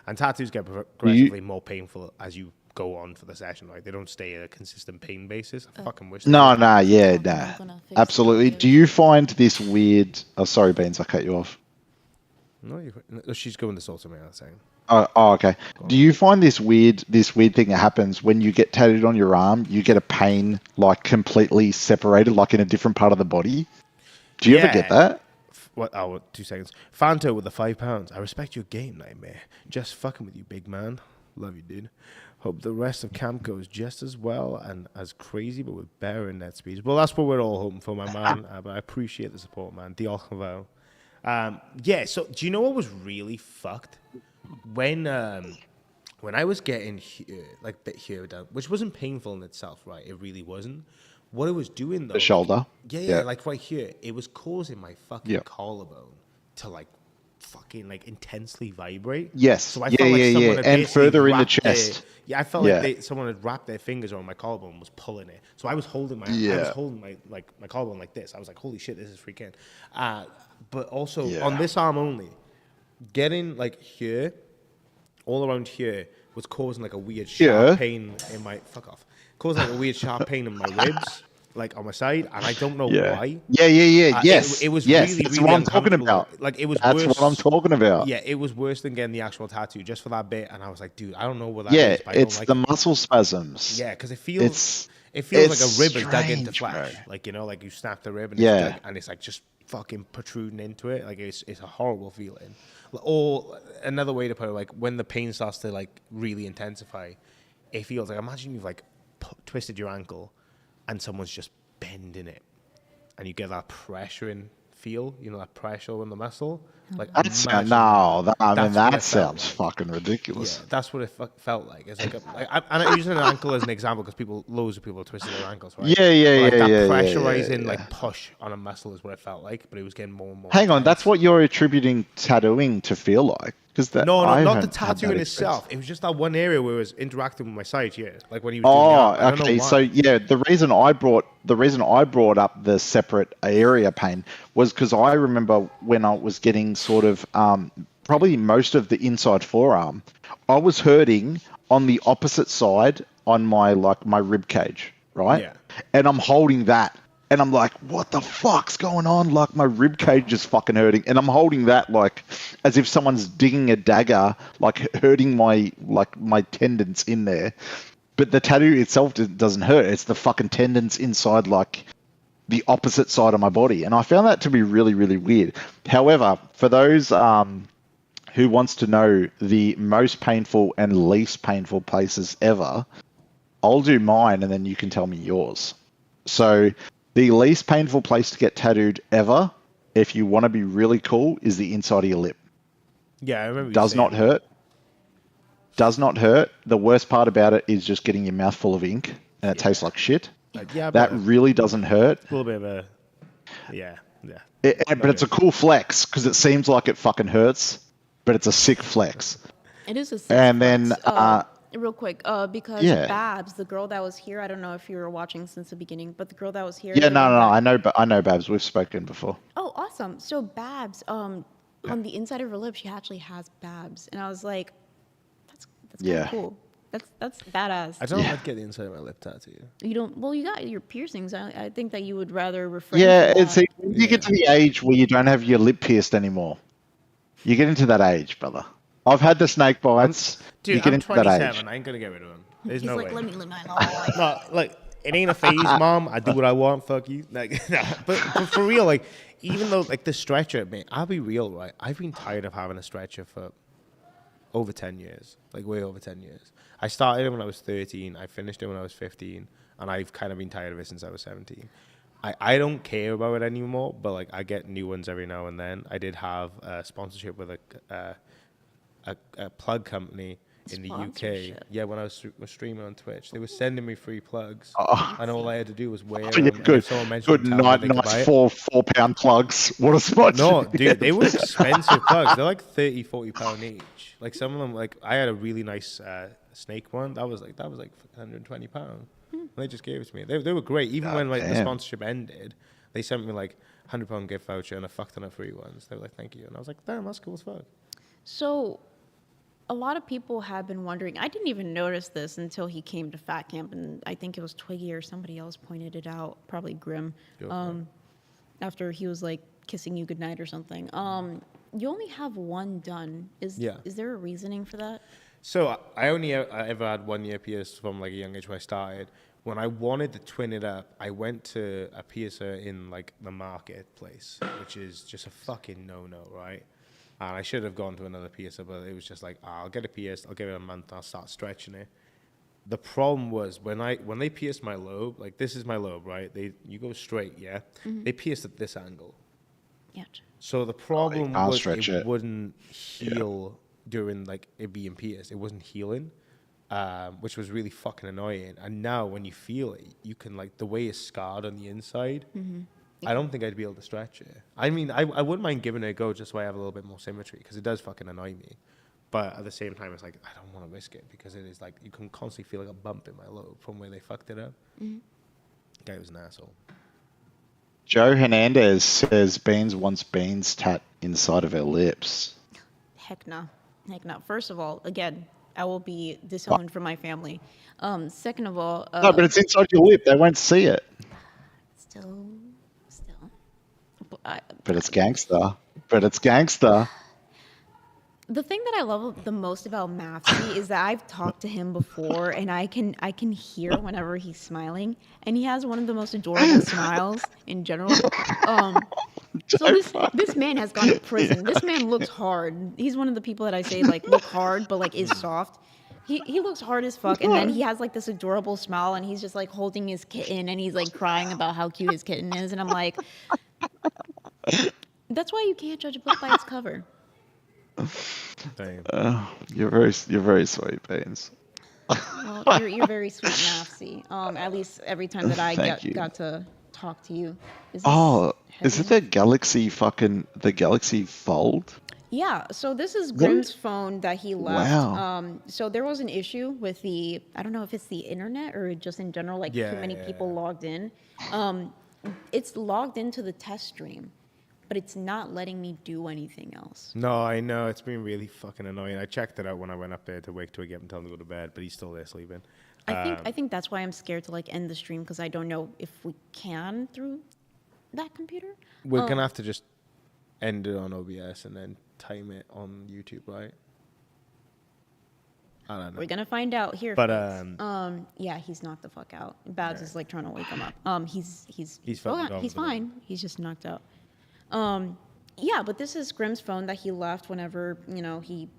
And tattoos get progressively more painful as you go on for the session. Like, they don't stay at a consistent pain basis. I fucking wish. No. Absolutely. Do you find this weird... Oh, sorry, Beans, I cut you off. No, she's going to sort me out saying. Oh, okay. Do you find this weird thing that happens when you get tattooed on your arm? You get a pain like completely separated, like in a different part of the body. Do you ever get that? What? Oh, 2 seconds. Fanto with the £5. I respect your game, Nightmare. Just fucking with you, big man. Love you, dude. Hope the rest of camp goes just as well and as crazy, but with better net speeds. Well, that's what we're all hoping for, my man. But I appreciate the support, man. Diolch yn fawr. Yeah. So, do you know what was really fucked? When I was getting like bit here down, which wasn't painful in itself, right? It really wasn't. what it was doing though, The shoulder. yeah, like right here, it was causing my fucking Yeah. collarbone to like fucking like intensely vibrate. Yes. So I Yeah, felt like yeah, someone yeah. had And basically further in the wrapped chest. I felt Yeah. like someone had wrapped their fingers around my collarbone and was pulling it. So I was holding my my collarbone like this. I was like, holy shit, this is freaking. But also on this arm only, getting like here, all around here was causing like a weird sharp pain in my causing like a weird sharp pain in my ribs, like on my side, and I don't know why. Yes. It was yes. really, That's really what I'm talking uncomfortable. about. Like it was That's worse. what I'm talking about. Yeah, it was worse than getting the actual tattoo just for that bit, and I was like, dude, I don't know what that Yeah, is, but I don't it's like the it. muscle spasms. Yeah, because it It's feels like a rib is dug into strange, flesh. bro. Like, you know, like you snap the rib and Yeah. it's dug, and it's like just fucking protruding into it. Like it's a horrible feeling. Or another way to put it, like when the pain starts to like really intensify, it feels like, imagine you've like twisted your ankle and someone's just bending it, and you get that pressuring feel, you know, that pressure on the muscle. Like That imagine sounds, no, that, I mean, That's what that it felt sounds like. fucking ridiculous. Yeah, that's what it felt like. It's like, I'm using an ankle as an example because loads of people are twisting their ankles, right? Yeah, But like that yeah, pressurizing, yeah. like push on a muscle is what it felt like, but it was getting more and more. Hang on, intense. that's what you're attributing tattooing to feel like? Because that No, I not the haven't had tattoo that in experience. itself. It was just that one area where it was interacting with my side here, like when he was doing the arm. I don't okay. know why. So yeah, the reason I brought up the separate area pain was because I remember when I was getting sort of probably most of the inside forearm, I was hurting on the opposite side on my rib cage, right? Yeah. And I'm holding that. And I'm like, what the fuck's going on? Like, my rib cage is fucking hurting. And I'm holding that like as if someone's digging a dagger, like hurting my tendons in there. But the tattoo itself doesn't hurt. It's the fucking tendons inside, like, the opposite side of my body. And I found that to be really, really weird. However, for those who wants to know the most painful and least painful places ever, I'll do mine and then you can tell me yours. So the least painful place to get tattooed ever, if you want to be really cool, is the inside of your lip. Yeah, I remember. Does not hurt. Does not hurt. The worst part about it is just getting your mouth full of ink and it tastes like shit. Yeah, that really doesn't hurt. A little bit of a, yeah. But it's a cool flex because it seems like it fucking hurts, but it's a sick flex. It is a sick And flex. then, real quick, because yeah. Babs, the girl that was here, I don't know if you were watching since the beginning, but the girl that was here. Yeah, the no, one that- I know Babs. We've spoken before. Oh, awesome. So Babs, on the inside of her lip, she actually has Babs, and I was like, that's kind of cool. That's badass. I don't know if I'd get the inside of my lip tattoo. You don't. Well, you got your piercings. I think that you would rather refrain. Yeah, from it's that. when you get to the age where you don't have your lip pierced anymore. You get into that age, brother. I've had the snake bites. Dude, you get I'm into that 27. age. I ain't gonna get rid of them. There's He's no like, way. let me live my life. No, like it ain't a phase, mom. I do what I want. Fuck you. Like, nah, but for real, like even though like the stretcher, man, I'll be real, right? I've been tired of having a stretcher for over 10 years, like way over 10 years. I started it when I was 13. I finished it when I was 15, and I've kind of been tired of it since I was 17. I don't care about it anymore, but like I get new ones every now and then. I did have a sponsorship with a plug company in the UK. Sponsorship. Yeah, when I was streaming on Twitch, they were sending me free plugs, Oh. and all I had to do was wear Yeah, them. And good. if someone mentioned Good them, tell them night, they could buy nice it. 4 pound plugs. What a spot. No, dude, they were expensive plugs. They're like 30, 40 pound each. Like some of them, like I had a really nice snake one. That was like 120 pound. They just gave it to me. They were great. Even when like the damn. sponsorship ended, they sent me like £100 gift voucher and a fuck ton of free ones. They were like, thank you, and I was like, damn, that's cool as fuck. So, a lot of people have been wondering. I didn't even notice this until he came to Fat Camp, and I think it was Twiggy or somebody else pointed it out, probably Grim, after he was like kissing you goodnight or something. You only have one done. Is there a reasoning for that? So I only ever had 1 year pierced from like a young age when I started. When I wanted to twin it up, I went to a piercer in like the marketplace, which is just a fucking no-no, right? And I should have gone to another piercer, but it was just like, I'll get it pierced, I'll give it a month, I'll start stretching it. The problem was when they pierced my lobe, like this is my lobe, right? You go straight, yeah? They pierced at this angle. Yeah. So the problem was stretch it. wouldn't heal during like it being pierced. It wasn't healing. which was really fucking annoying. And now when you feel it, you can like the way it's scarred on the inside. I don't think I'd be able to stretch it. I mean, I wouldn't mind giving it a go just so I have a little bit more symmetry because it does fucking annoy me. But at the same time, it's like I don't want to risk it because it is like you can constantly feel like a bump in my lobe from where they fucked it up. The guy was an asshole. Joe Hernandez says Beans wants Beans tat inside of her lips. Heck no. Heck no. First of all, again, I will be disowned from my family. Second of all... no, but it's inside your lip. They won't see it. Still. But it's gangster. But it's gangster. The thing that I love the most about Matthew is that I've talked to him before, and I can hear whenever he's smiling, and he has one of the most adorable smiles in general. So this man has gone to prison. This man looks hard. He's one of the people that I say like look hard, but like is soft. He looks hard as fuck, and then he has like this adorable smile, and he's just like holding his kitten, and he's like crying about how cute his kitten is, and I'm like, that's why you can't judge a book by its cover. You're very sweet, Beans. Well, you're very sweet, Nafsi. At least every time that I got to talk to you. Is it the Galaxy Fold? Yeah, so this is Grimm's phone that he left. Wow. So there was an issue with I don't know if it's the internet or just in general, like too many people logged in. It's logged into the test stream, but it's not letting me do anything else. No, I know. It's been really fucking annoying. I checked it out when I went up there to wake to get him, tell him to go to bed, but he's still there sleeping. I think that's why I'm scared to like end the stream because I don't know if we can through that computer. We're gonna have to just end it on OBS and then time it on YouTube, right? I don't know. We're gonna find out here. But yeah, he's knocked the fuck out. Babs is like trying to wake him up. He's fine. He's just knocked out. Yeah, but this is Grimm's phone that he left whenever, he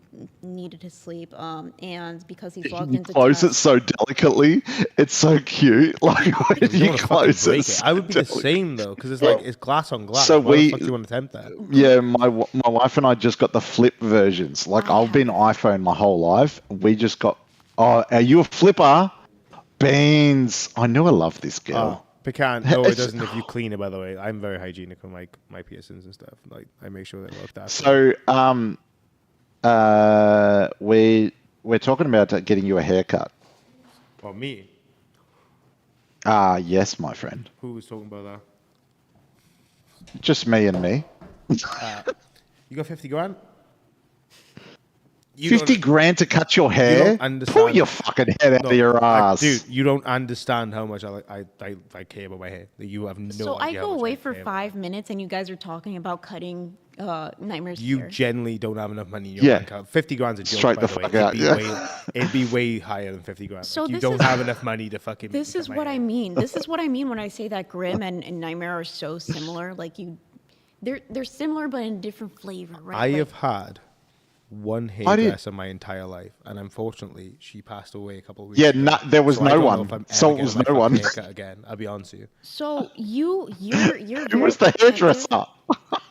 needed his sleep. And because he's logged into close it so delicately. It's so cute. Like, why did you close it? I would be the same though, because it's glass on glass. So why the fuck do you want to attempt that? Yeah, my wife and I just got the flip versions. Like, I've been iPhone my whole life. We just got. Oh, are you a flipper? Beans. I knew I loved this girl. Pecan. No, it doesn't if you clean it, by the way. I'm very hygienic with my piercings and stuff. Like, I make sure they're looked after. So, we're talking about getting you a haircut. Well, me? Yes, my friend. Who was talking about that? Just me and me. You got 50 grand? 50 grand to cut your hair? Pull your fucking head out of your ass. Dude, you don't understand how much I care about my hair. You have no idea. So I go away for 5 minutes and you guys are talking about cutting Nightmare's hair. You generally don't have enough money in your bank account. 50 grand's a joke, Straight by the the way. fuck out. It'd be way higher than 50 grand. So you don't have enough money to fucking... This is what I mean. This is what I mean when I say that Grimm and Nightmare are so similar. Like, they're similar but in different flavor, right? I have had one hairdresser my entire life, and unfortunately, she passed away a couple of weeks ago. There was no one. So it was no one. Again, I'll be honest with you. So you're Who was the hairdresser?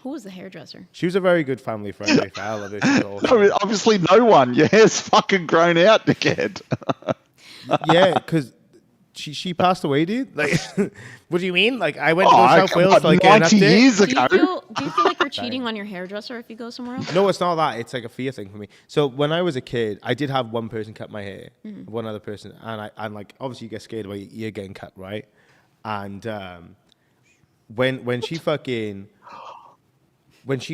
Who was the hairdresser? She was a very good family friend. I love her. She was awesome. No, obviously no one. Your hair's fucking grown out, dickhead. Yeah, because she passed away, dude. Like, what do you mean? Like, I went to go South Wales to like 90 years ago. Do you feel like you're cheating on your hairdresser if you go somewhere else? No, it's not that. It's like a fear thing for me. So when I was a kid, I did have one person cut my hair, one other person, and like obviously you get scared about your ear getting cut, right? And when she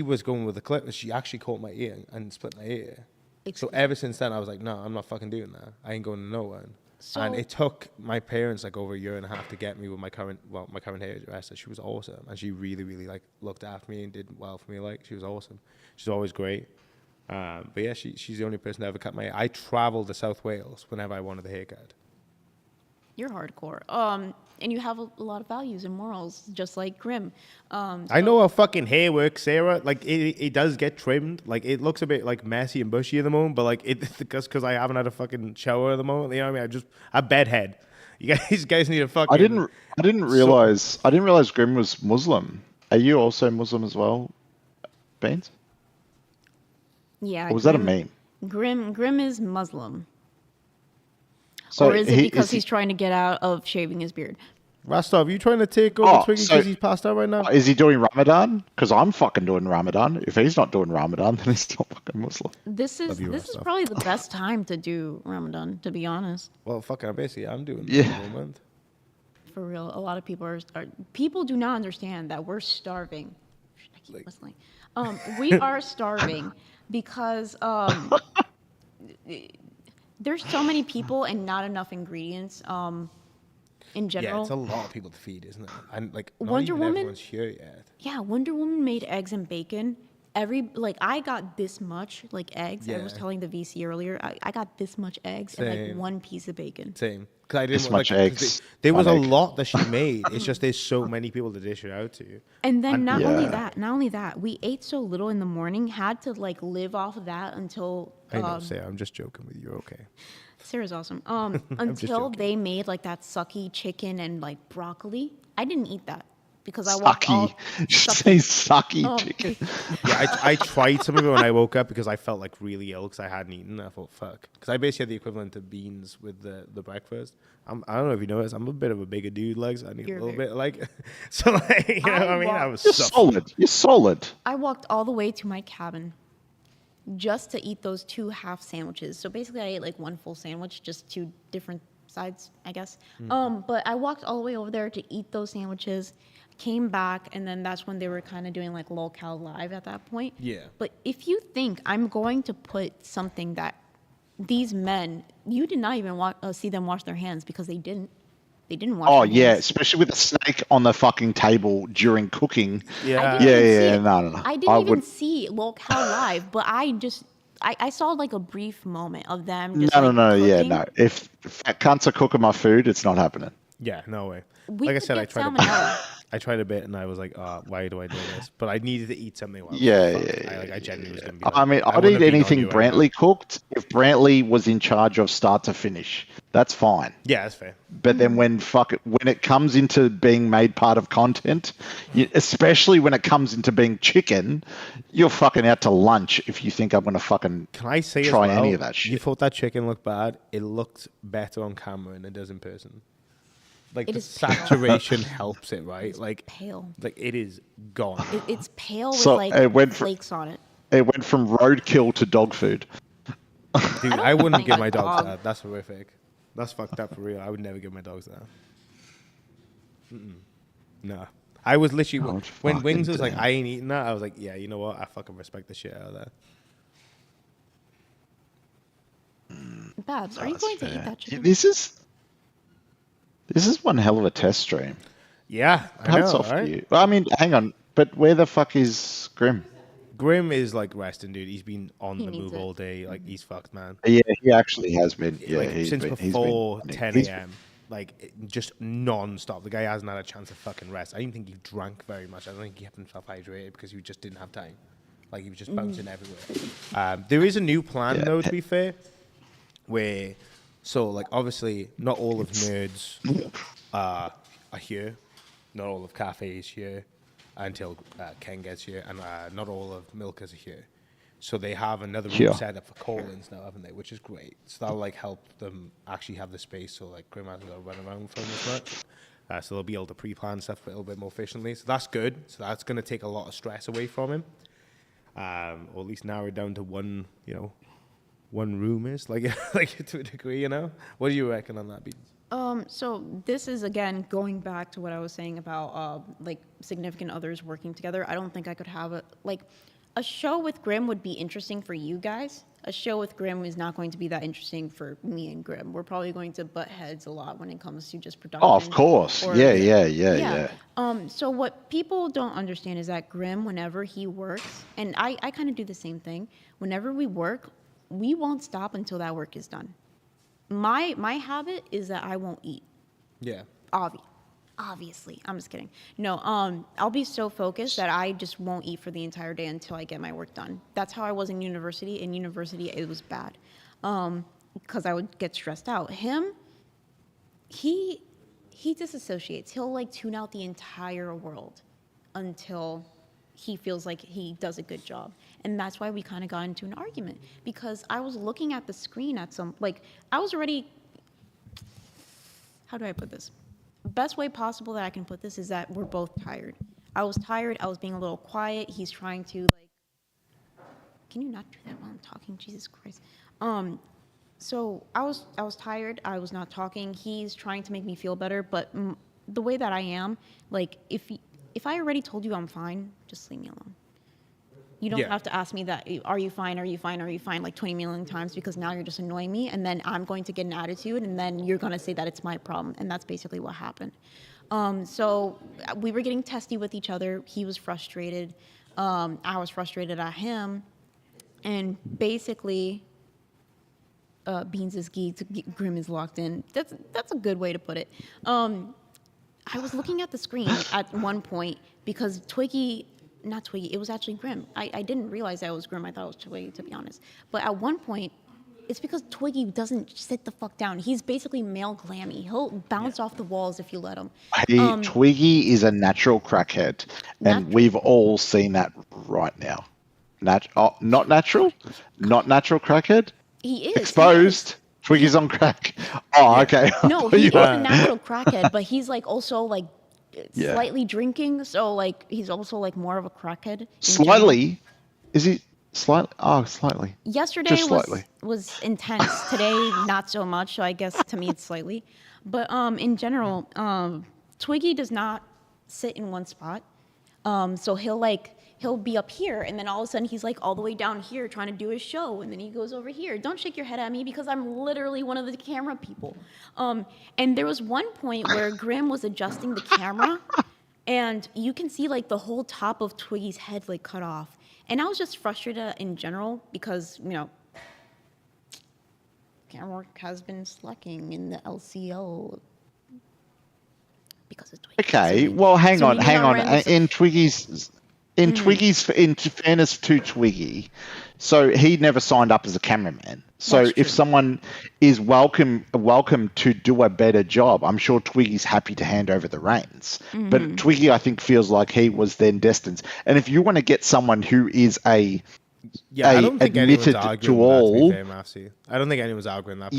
was going with the clippers, she actually caught my ear and split my ear. So ever since then, I was like, no, I'm not fucking doing that. I ain't going to no one. And it took my parents like over a year and a half to get me with my current hairdresser. She was awesome, and she really, really like looked after me and did well for me. Like, she was awesome. She's always great. But yeah, she's the only person that ever cut my hair. I traveled to South Wales whenever I wanted a haircut. You're hardcore. And you have a lot of values and morals, just like Grimm. I know how fucking hair works, Sarah. Like, it does get trimmed. Like, it looks a bit like messy and bushy at the moment, but like because I haven't had a fucking shower at the moment. You know what I mean? I bedhead. You guys need a fucking. I didn't realize Grimm was Muslim. Are you also Muslim as well, Beans? Yeah. Or was that a meme? Grimm is Muslim. So or is it because he's trying to get out of shaving his beard? Rastov, you trying to take over Twiggy because he's passed out right now? Is he doing Ramadan? Because I'm fucking doing Ramadan. If he's not doing Ramadan, then he's not fucking Muslim. This is probably the best time to do Ramadan, to be honest. Well, fucking basically, I'm doing it Yeah. at the moment. For real, a lot of people are people do not understand that we're starving. I keep whistling. We are starving because there's so many people and not enough ingredients. In general, Yeah, it's a lot of people to feed, isn't it? And like, not Wonder even Woman. everyone's here yet. Yeah, Wonder Woman made eggs and bacon. I got this much eggs. I was Yeah. telling the VC earlier. I got this much eggs and Same. one piece of bacon. Same. Because I didn't This want, much 'cause eggs, there was a one egg. lot that she made. It's just there's so many people to dish it out to. And then not only Yeah. that, we ate so little in the morning, had to live off of that until I know, Sarah. I'm just joking with you. Okay. Sarah's awesome. Until joking. they made that sucky chicken and broccoli. I didn't eat that because I walked all Sucky. Say sucky chicken. Yeah, I tried some of it when I woke up because I felt really ill because I hadn't eaten. I thought, fuck. Because I basically had the equivalent of beans with the breakfast. I don't know if you noticed, I'm a bit of a bigger dude, legs. I need You're a little very- bit so you know what I mean? I was You're suffering. solid. You're solid. I walked all the way to my cabin just to eat those 2 half sandwiches. So basically, I ate one full sandwich, just 2 different sides, I guess. But I walked all the way over there to eat those sandwiches, came back, and then that's when they were kind of doing lolcow live at that point. Yeah. But if you think I'm going to put something that these men, you did not even see them wash their hands because they didn't. They didn't wash Oh their yeah, hands. especially with a snake on the fucking table during cooking. Yeah. I didn't even see Yeah. it. No. I didn't even see lolcow live, but I saw a brief moment of them just No. Yeah, cooking. no. If fat cunts are cooking my food, it's not happening. Yeah, no way. We Like I could said, get I tried a bit. salmonella. I tried a bit, and I was like, "Oh, why do I do this?" But I needed to eat something. While Yeah. I genuinely was going to be. I mean, I'd wouldn't eat have been on anything you right now. Brantley cooked if Brantley was in charge of start to finish. That's fine. Yeah, that's fair. But then when it comes into being made part of content, especially when it comes into being chicken, you're fucking out to lunch if you think I'm gonna fucking Can I say try as well, any of that shit. You thought that chicken looked bad. It looked better on camera than it does in person. It The is pale. saturation helps it, right? Pale. It is gone. It's pale with So it went fr- flakes on it. It went from roadkill to dog food. Dude, don't I wouldn't think give a my dogs dog- that. That's horrific. That's fucked up for real. I would never give my dogs that. Nah. I was literally Oh, when Wings fucking was like, damn. "I ain't eating that." I was like, "Yeah, you know what? I fucking respect the shit out of that." Babs, are you That's going to eat fair. that chicken? This is one hell of a test stream. Yeah, I Hats know, off right? to you. I mean, hang on, but where the fuck is Grim? Grim is resting, dude. He's been on He the needs move it. all day. He's fucked, man. Yeah, he actually has been. Yeah, Since he's before been, 10 he's- a.m. Just non-stop. The guy hasn't had a chance to fucking rest. I didn't think he drank very much. I don't think he kept himself hydrated because he just didn't have time. He was just bouncing everywhere. There is a new plan, Yeah. though, to be fair, where, obviously, not all of nerds are here. Not all of Cafe is here until Ken gets here, and not all of Milkers are here. So they have another room Sure. set up for call-ins now, haven't they? Which is great. So that'll help them actually have the space, so Grim hasn't got to run around for them as much. So they'll be able to pre-plan stuff a little bit more efficiently. So that's good. So that's going to take a lot of stress away from him, or at least narrow it down to one room is to a degree. What do you reckon on that, Beats? So this is again going back to what I was saying about significant others working together. I don't think I could have a show with Grim would be interesting for you guys. A show with Grim is not going to be that interesting for me and Grim. We're probably going to butt heads a lot when it comes to just production. Oh, of course. or- Yeah. So what people don't understand is that Grim, whenever he works, and I kind of do the same thing. Whenever we work, we won't stop until that work is done. My habit is that I won't eat. Yeah. Obviously, I'm just kidding. No, I'll be so focused that I just won't eat for the entire day until I get my work done. That's how I was in university. In university, it was bad because I would get stressed out. Him, he disassociates. He'll tune out the entire world until he feels like he does a good job. And that's why we kind of got into an argument because I was looking at the screen at I was already how do I put this? Best way possible that I can put this is that we're both tired. I was tired. I was being a little quiet. He's trying to like. Can you not do that while I'm talking? Jesus Christ. So I was tired. I was not talking. He's trying to make me feel better, but the way that I am, like if I already told you I'm fine, just leave me alone. You don't have to ask me that, are you fine, are you fine, are you fine, like 20 million times, because now you're just annoying me, and then I'm going to get an attitude, and then you're going to say that it's my problem, and that's basically what happened. So we were getting testy with each other. He was frustrated. I was frustrated at him. And basically, Beans is geeked, Grim is locked in. That's a good way to put it. I was looking at the screen at one point because not Twiggy, it was actually Grim. I didn't realize that it was Grim. I thought it was Twiggy, to be honest. But at one point, it's because Twiggy doesn't sit the fuck down. He's basically male glammy. He'll bounce off the walls if you let him. Twiggy is a natural crackhead, and we've all seen that right now. Not natural crackhead. He is exposed. Twiggy's on crack. Oh, okay. No, he is a natural crackhead, but he's like also like slightly drinking, so like he's also like more of a crackhead. Slightly? Is he slightly? Oh, slightly. Yesterday just slightly. was intense. Today, not so much. So I guess to me it's slightly. But in general, Twiggy does not sit in one spot. So he'll be up here, and then all of a sudden he's like all the way down here trying to do his show, and then he goes over here. Don't shake your head at me because I'm literally one of the camera people. And there was one point where Grim was adjusting the camera, and you can see like the whole top of Twiggy's head like cut off. And I was just frustrated in general because, camera work has been slacking in the LCL because of Twiggy. Okay, well, hang on. In fairness to Twiggy, so he never signed up as a cameraman. So if someone is welcome to do a better job, I'm sure Twiggy's happy to hand over the reins. Mm-hmm. But Twiggy, I think, feels like he was then destined. And if you want to get someone who is I don't think admitted to all, I don't think anyone's arguing that.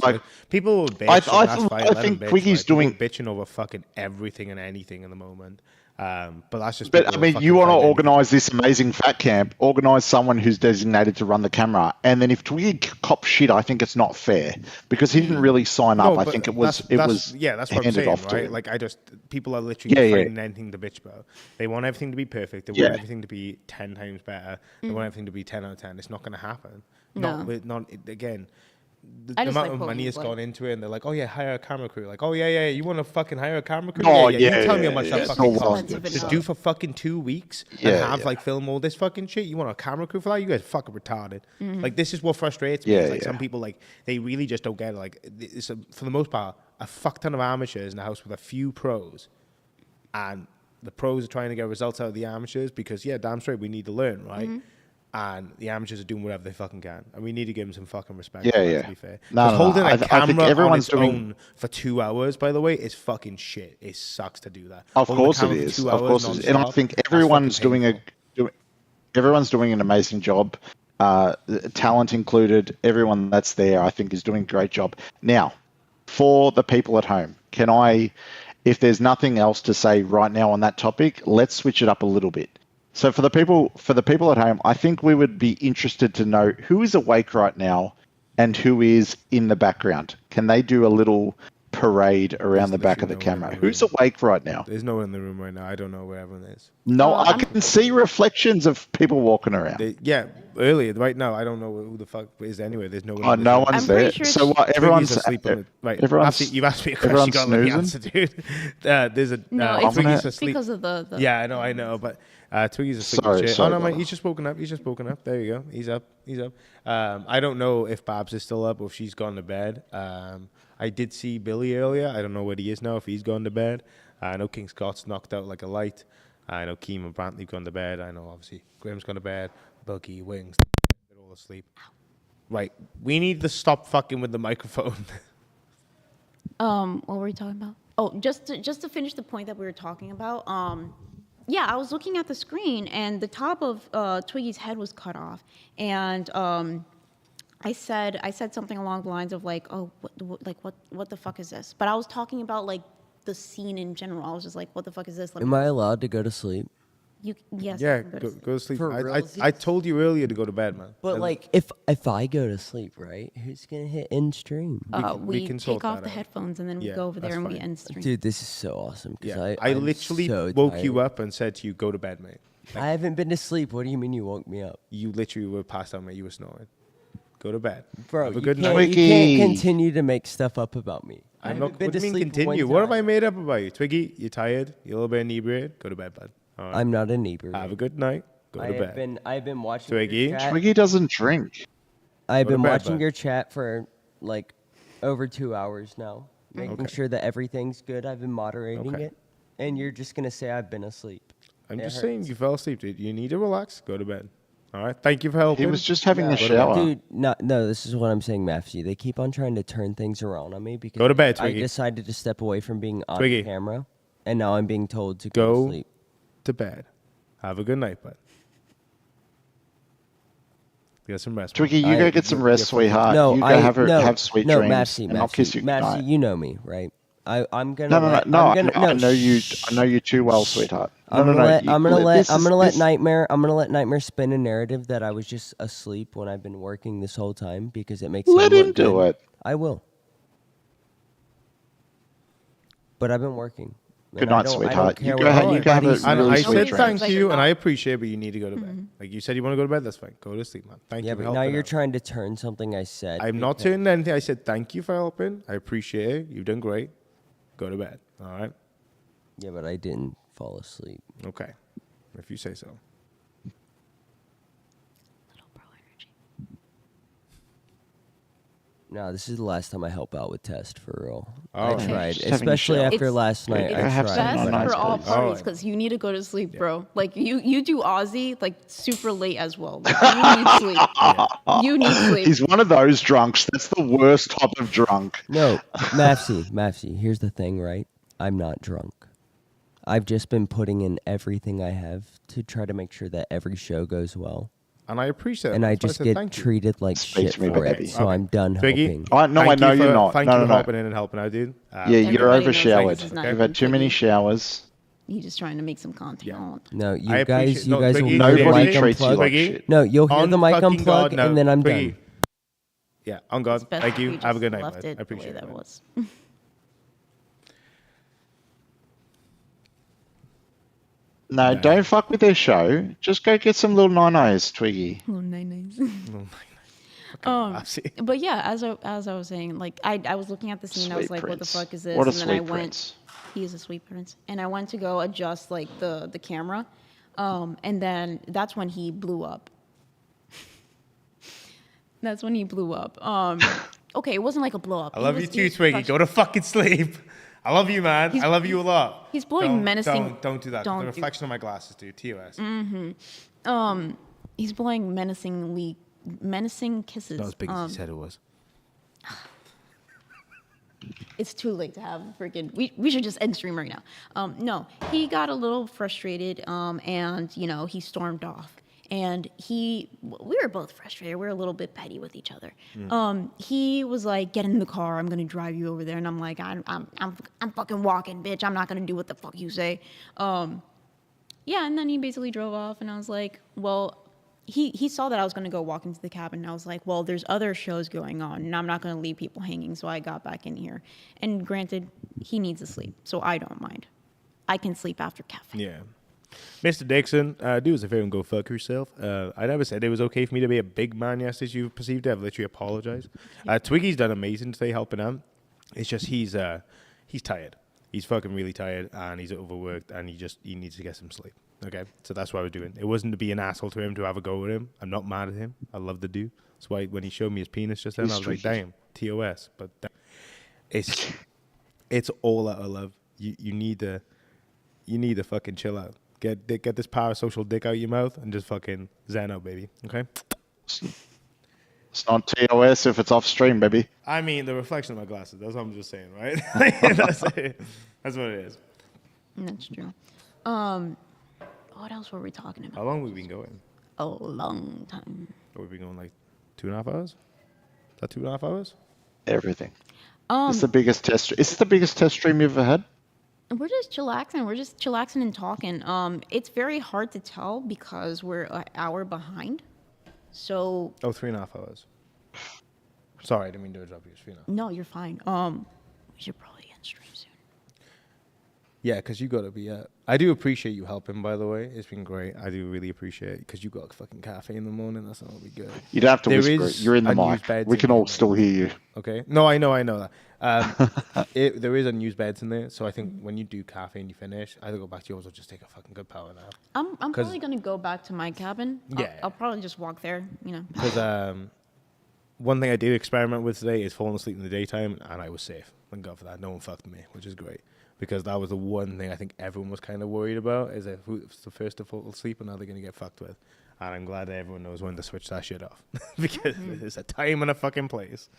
Like people will bitch. I think Twiggy's doing bitching over fucking everything and anything in the moment. But that's just. But I mean, you want to organise this amazing fat camp, organise someone who's designated to run the camera, and then if Twiggy cops shit, I think it's not fair because he didn't really sign up. I think it was that's what I'm saying, right? Like people are literally finding anything to bitch about. They want everything to be perfect. They want everything to be 10 times better. They want everything to be 10 out of 10. It's not going to happen. No. Not again. The amount of money has gone into it, and they're like, "Oh yeah, hire a camera crew." Like, "Oh yeah, you want to fucking hire a camera crew? You tell me how much that fucking costs to do for fucking 2 weeks and have film all this fucking shit. You want a camera crew for that? You guys fucking retarded. Like, this is what frustrates me. It's like some people they really just don't get it. Like, it's for the most part a fuck ton of amateurs in a house with a few pros, and the pros are trying to get results out of the amateurs because damn straight we need to learn, right? Mm-hmm. And the amateurs are doing whatever they fucking can, and we need to give them some fucking respect. To be fair, holding a camera on its own for 2 hours, by the way, is fucking shit. It sucks to do that. Of course it is. And I think everyone's doing an amazing job. Talent included. Everyone that's there, I think, is doing a great job. Now, for the people at home, if there's nothing else to say right now on that topic, let's switch it up a little bit. So for the people at home, I think we would be interested to know who is awake right now and who is in the background. Can they do a little parade around the back of the camera? Who's awake right now? There's no one in the room right now. I don't know where everyone is. No, I can see reflections of people walking around. Earlier, right now, I don't know who the fuck is anyway. There's no one. Oh, no one's there. Sure so what? Everyone's asleep. Right. You've asked me a question. You got to let me answer, dude. There's a Twiggy's asleep because of the. Yeah, I know, but Twiggy's asleep. Sorry, no, mate, he's just woken up. There you go. He's up. I don't know if Babs is still up or if she's gone to bed. I did see Billy earlier. I don't know where he is now, if he's gone to bed. I know King Scott's knocked out like a light. I know Keem and Brantley gone to bed. I know, obviously, Graham's gone to bed. Buggy, Wings, they're all asleep. Right. We need to stop fucking with the microphone. What were we talking about? Oh, just to finish the point that we were talking about. I was looking at the screen, and the top of Twiggy's head was cut off. And I said something along the lines of like, oh, what the fuck is this? But I was talking about like the scene in general. I was just like, what the fuck is this? Let Am me I allowed to go to sleep? yes. Yeah, you can go, sleep. go to sleep. For I realsies? told you earlier to go to bed, man. But like, if I go to sleep, right? Who's gonna hit end stream? we We can sort take off that the out. headphones and then we Yeah, go over there that's and we fine. end stream. Dude, this is so awesome. Yeah, I'm literally so woke tired. you up and said to you, go to bed, mate. I haven't been to sleep. What do you mean you woke me up, You literally were passed out, mate. You were snoring. Go to bed. bro? Have a You good can't, night. you Twiggy. can't continue to make stuff up about me. I I'm haven't not. been What to do you mean sleep continue? one What have I time. made up about you, Twiggy? You're tired. You're a little bit inebriated. Go to bed, bud. All right. I'm not inebriated. Have a good night. Go to bed. I've been watching Twiggy? your chat. Twiggy doesn't drink. I've Go to been bed, watching bud. your chat for like over 2 hours now, making Okay. sure that everything's good. I've been moderating Okay. it, and you're just gonna say I've been asleep. I'm It just saying hurts. you fell asleep, dude. You need to relax. Go to bed. All right. Thank you for helping. He was just having a Go to bed. shower. Dude, no, this is what I'm saying, Mafsy. They keep on trying to turn things around on me because Go to bed, I Twiggy. decided to step away from being on Twiggy. camera, and now I'm being told to go to Go sleep. to bed. Have a good night, bud. Get some rest. Twiggy, man. you go get some rest, sweetheart. No, you go have sweet no, dreams, Mafsy, and I'll kiss you Mafsy, goodnight. you know me, right? I'm gonna. No, no, no, let- no. I'm gonna, I know you. shh. I know you too well, sweetheart. No, I'm no, gonna no. let you- I'm gonna let this I'm is- gonna let this- Nightmare spin a narrative that I was just asleep when I've been working this whole time because it makes Let him him look do good. it. I will. But I've been working. Good and I night, don't sweetheart. care You what go ahead. You go have a anybody's And really I doing. sweet said dreams. thank Like you, a and I lot. appreciate it, but you need to go to bed. Like you said, you want to go to bed. That's fine. Go to sleep, man. Thank Yeah, you for but now helping you're out. trying to turn something I said. I'm not because- turning anything. I said thank you for helping. I appreciate it. You've done great. Go to bed. All right. Yeah, but I didn't fall asleep. Okay. If you say so. No, this is the last time I help out with test for real. All I right. tried, Just having a especially shower. after It's- last night. I I have some tried. on Best nice for all days. parties Alright. because you need to go to sleep, bro. Like you do Aussie like super late as well. Like, you need sleep. You need sleep. He's one of those drunks. That's the worst type of drunk. No, Mavsy, here's the thing, right? I'm not drunk. I've just been putting in everything I have to try to make sure that every show goes well. And I appreciate it. And I That's why just said get thank you. treated like Speak shit to me, for baby. it. So I'm done Twiggy? helping. I know Thank you're you for- not. Thank No, you no, for no. helping in and helping out, dude. Yeah, Everybody you're knows overshowered. this is not You've even had too many Twiggy. showers. He's just trying to make some content. No, I you appreciate- guys no, will Twiggy, hear the Nobody mic treats you unplug. like Twiggy? shit. No, you'll hear the mic On fucking unplug God, no. and then I'm Twiggy. done. Yeah, on God. It's best Thank if you. we Have a good just night, left bud. it I the way appreciate that it. it was. No, don't fuck with their show. Just go get some little nine-eyes, Twiggy. Oh, nice. Fucking But yeah, as I was saying, like I was looking at the scene, I was Sweet like, what the prince. fuck is this? What a and then I sweet went, prince. he is a sweet prince. And I went to go adjust like the camera. And then that's when he blew up. That's when he blew up. Okay, it wasn't like a blow up. I love you too, Twiggy. Go to fucking sleep. I love you, man. I love you a lot. he's blowing Don't- menacing- Don't do that. don't The do- reflection of my glasses, dude. TOS. He's blowing menacing kisses. Not as big as he said it was. It's too late to have freaking. We should just end stream right now. No, he got a little frustrated, and he stormed off. And we were both frustrated. We were a little bit petty with each other. He was like, "Get in the car. I'm gonna drive you over there." And I'm like, "I'm fucking walking, bitch. I'm not gonna do what the fuck you say." Yeah. And then he basically drove off, and I was like, "Well." He saw that I was going to go walk into the cabin, and I was like, well, there's other shows going on, and I'm not going to leave people hanging, so I got back in here. And granted, he needs to sleep, so I don't mind. I can sleep after caffeine. Yeah. Mr. Dixon, do us a favor and go fuck yourself. I never said it was okay for me to be a big man yesterday as you perceived it. I've literally apologized. Twiggy's done amazing today helping out. It's just he's tired. He's fucking really tired, and he's overworked, and he needs to get some sleep. Okay, so that's what I was doing. It wasn't to be an asshole to him, to have a go with him. I'm not mad at him. I love the dude. That's why when he showed me his penis just then, He's I was like, tricky. damn, TOS. But it's all out of love. You need to fucking chill out. Get this parasocial dick out your mouth and just fucking zen out, baby. Okay. It's not TOS if it's off stream, baby. I mean, the reflection of my glasses. That's what I'm just saying, right? That's it. That's what it is. That's true. What else were we talking about? How long have we been going? A long time. We've been going like 2.5 hours. that 2.5 hours? Everything. It's the biggest test. Is it the biggest test stream you've ever had? We're just chillaxing. We're just chillaxing and talking. It's very hard to tell because we're an hour behind. So. Oh, 3.5 hours. Sorry, I didn't mean to interrupt you, Sfina. No, you're fine. We should probably end stream soon. Yeah, because you got to be I do appreciate you helping, by the way. It's been great. I do really appreciate it because you got a fucking cafe in the morning. That's not going to be good. You don't have to There whisper is it. You're in the unused mic. beds We in can all there. still hear you. Okay. No, I know that. There is unused beds in there, so I think when you do cafe and you finish, either go back to yours or just take a fucking good power nap. I'm probably gonna go back to my cabin. I'll probably just walk there. Because one thing I did experiment with today is falling asleep in the daytime, and I was safe. Thank God for that. No one fucked me, which is great. Because that was the one thing I think everyone was kind of worried about, is if who's the first to fall asleep and are they going to get fucked with. And I'm glad that everyone knows when to switch that shit off. Because there's a time and a fucking place.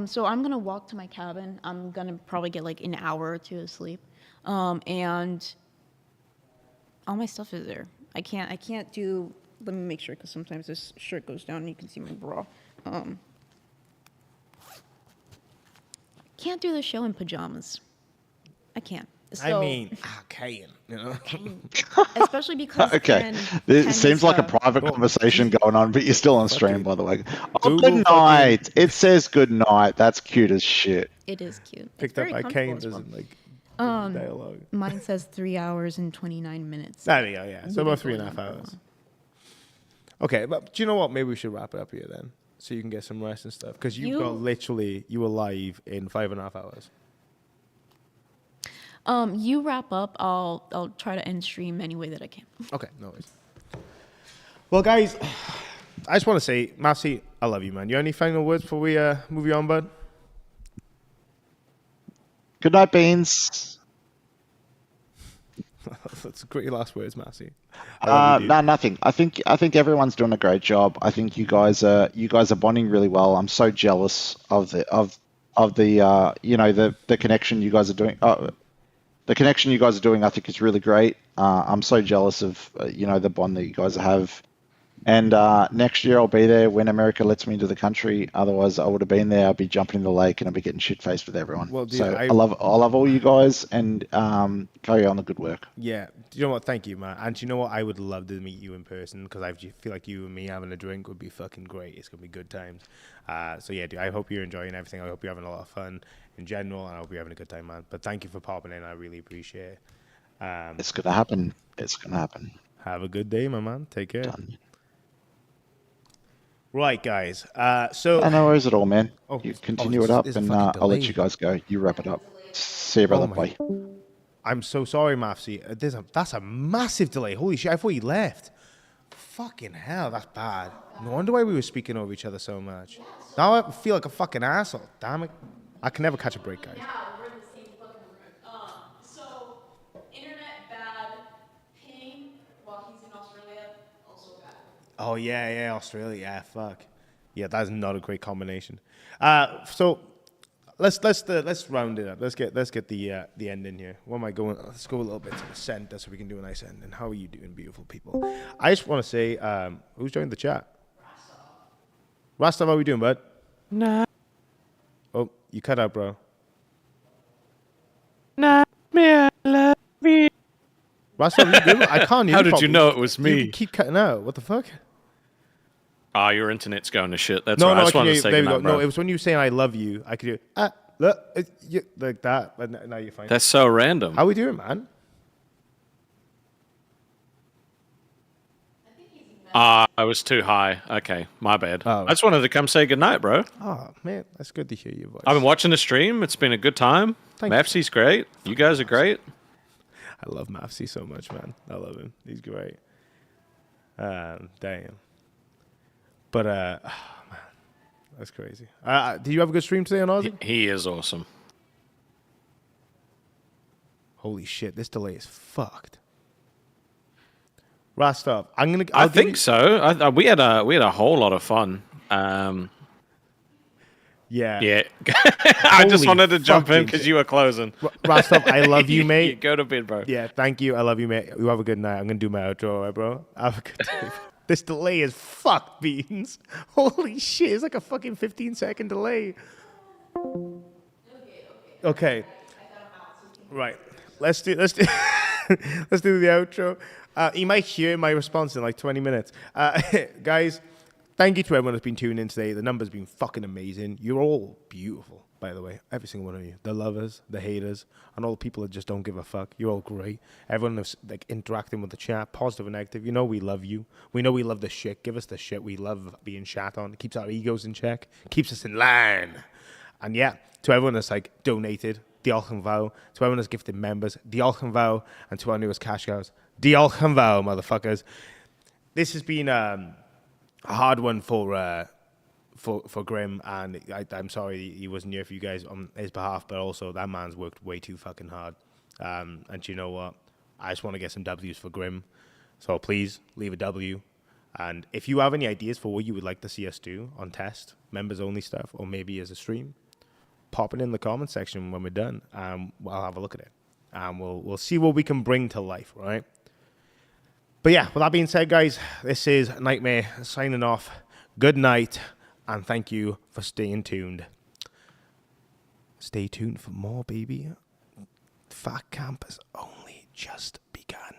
So I'm gonna walk to my cabin. I'm gonna probably get like an hour or two of sleep, and all my stuff is there. I can't do. Let me make sure, because sometimes this shirt goes down and you can see my bra. Can't do the show in pajamas. I can't. So, Cain, you know. especially because Okay. Ken It is, seems like a private Well, conversation going on, but you're still on stream, by the way. Oh, Google good night. It says good night. That's cute as shit. It is cute. It's Picked up very by Cain comfortable as doesn't well. dialogue. Mine says 3 hours and 29 minutes. There we go, yeah. So We about didn't go 3.5 in that hours. long. Okay, but do you know what? Maybe we should wrap it up here then, so you can get some rest and stuff. Because you were live in 5.5 hours. You wrap up. I'll try to end stream any way that I can. Okay, no worries. Well, guys, I just want to say, Massey, I love you, man. You have any final words before we move you on, bud? Good night, Beans. That's great last words, Massey. No, nothing. I think everyone's doing a great job. I think you guys are bonding really well. I'm so jealous of the connection you guys are doing. The connection you guys are doing, I think, is really great. I'm so jealous of the bond that you guys have. And next year I'll be there when America lets me into the country. Otherwise, I would have been there. I'll be jumping in the lake and I'll be getting shit faced with everyone. Well, dude, so I love all you guys, and carry on the good work. Yeah. Do you know what? Thank you, man. And do you know what? I would love to meet you in person, because I feel like you and me having a drink would be fucking great. It's gonna be good times. So yeah, dude, I hope you're enjoying everything. I hope you're having a lot of fun in general, and I hope you're having a good time, man. But thank you for popping in. I really appreciate it. It's gonna happen. It's gonna happen. Have a good day, my man. Take care. Done. Right, guys. So No worries at all, man. Oh, You oh, continue there's- it up, there's a and fucking I'll let delay. you guys go. You wrap it up. See you, brother. my- Bye. I'm so sorry, Mafsy. That's a massive delay. Holy shit! I thought you left. Fucking hell, that's bad. No wonder why we were speaking over each other so much. Now I feel like a fucking asshole. Damn it! I can never catch a break, guys. We're in the same fucking room. So, internet bad, ping while he's in Australia, also bad. Oh yeah, Australia. Yeah, fuck. Yeah, that's not a great combination. So let's round it up. Let's get the end in here. What am I going? Let's go a little bit to the center so we can do a nice end. And how are you doing, beautiful people? I just want to say, who's joined the chat? Rastaf, how are we doing, bud? Nah, Oh, you cut out, bro. me, I love you. Rastaf, you good? I can't hear How you did you properly. know it was You me? keep cutting out. What the fuck? Ah, your internet's going to shit. That's No, right. no, I I just can wanted hear to you. say There we go. goodnight, bro. No, it was when you were saying I love you. I could hear, look, like that. But now you're fine. That's so random. How we doing, man? I was too high. Okay, my bad. Oh. I just wanted to come say goodnight, bro. Oh, man, that's good to hear your voice. I've been watching the stream. It's been a good time. Thank you. Mapsy's great. You guys are great. I love Mafsy so much, man. I love him. He's great. Damn. But, man, that's crazy. Did you have a good stream today on Aussie? He is awesome. Holy shit, this delay is fucked. Rastaf, I think so. We had a whole lot of fun. Yeah. Yeah. I just Holy wanted to jump in fucking because shit. you were closing. Rastaf, I love you, mate. Go to bed, bro. Yeah, thank you. I love you, mate. You have a good night. I'm going to do my outro, all right, bro? Have a good day. This delay is fucked, Beans. Holy shit, it's like a fucking 15-second delay. Okay. Right. Let's do let's do the outro. You might hear my response in like 20 minutes. Guys, thank you to everyone that's been tuning in today. The number's been fucking amazing. You're all beautiful, by the way. Every single one of you. The lovers, the haters, and all the people that just don't give a fuck. You're all great. Everyone that's like interacting with the chat, positive and negative. You know we love you. We know we love the shit. Give us the shit. We love being shat on. It keeps our egos in check. Keeps us in line. And yeah, to everyone that's like donated, diolch yn fawr. To everyone that's gifted members, diolch yn fawr. And to our newest cash cows, diolch yn fawr, motherfuckers. This has been a hard one for Grim, and I'm sorry he wasn't here for you guys on his behalf, but also that man's worked way too fucking hard. And you know what? I just want to get some W's for Grim. So please leave a W. And if you have any ideas for what you would like to see us do on test, members only stuff, or maybe as a stream, pop it in the comment section when we're done. I'll have a look at it. And we'll see what we can bring to life, right? But yeah, with that being said, guys, this is Nightmare signing off. Good night, and thank you for staying tuned. Stay tuned for more, baby. Fat Camp has only just begun.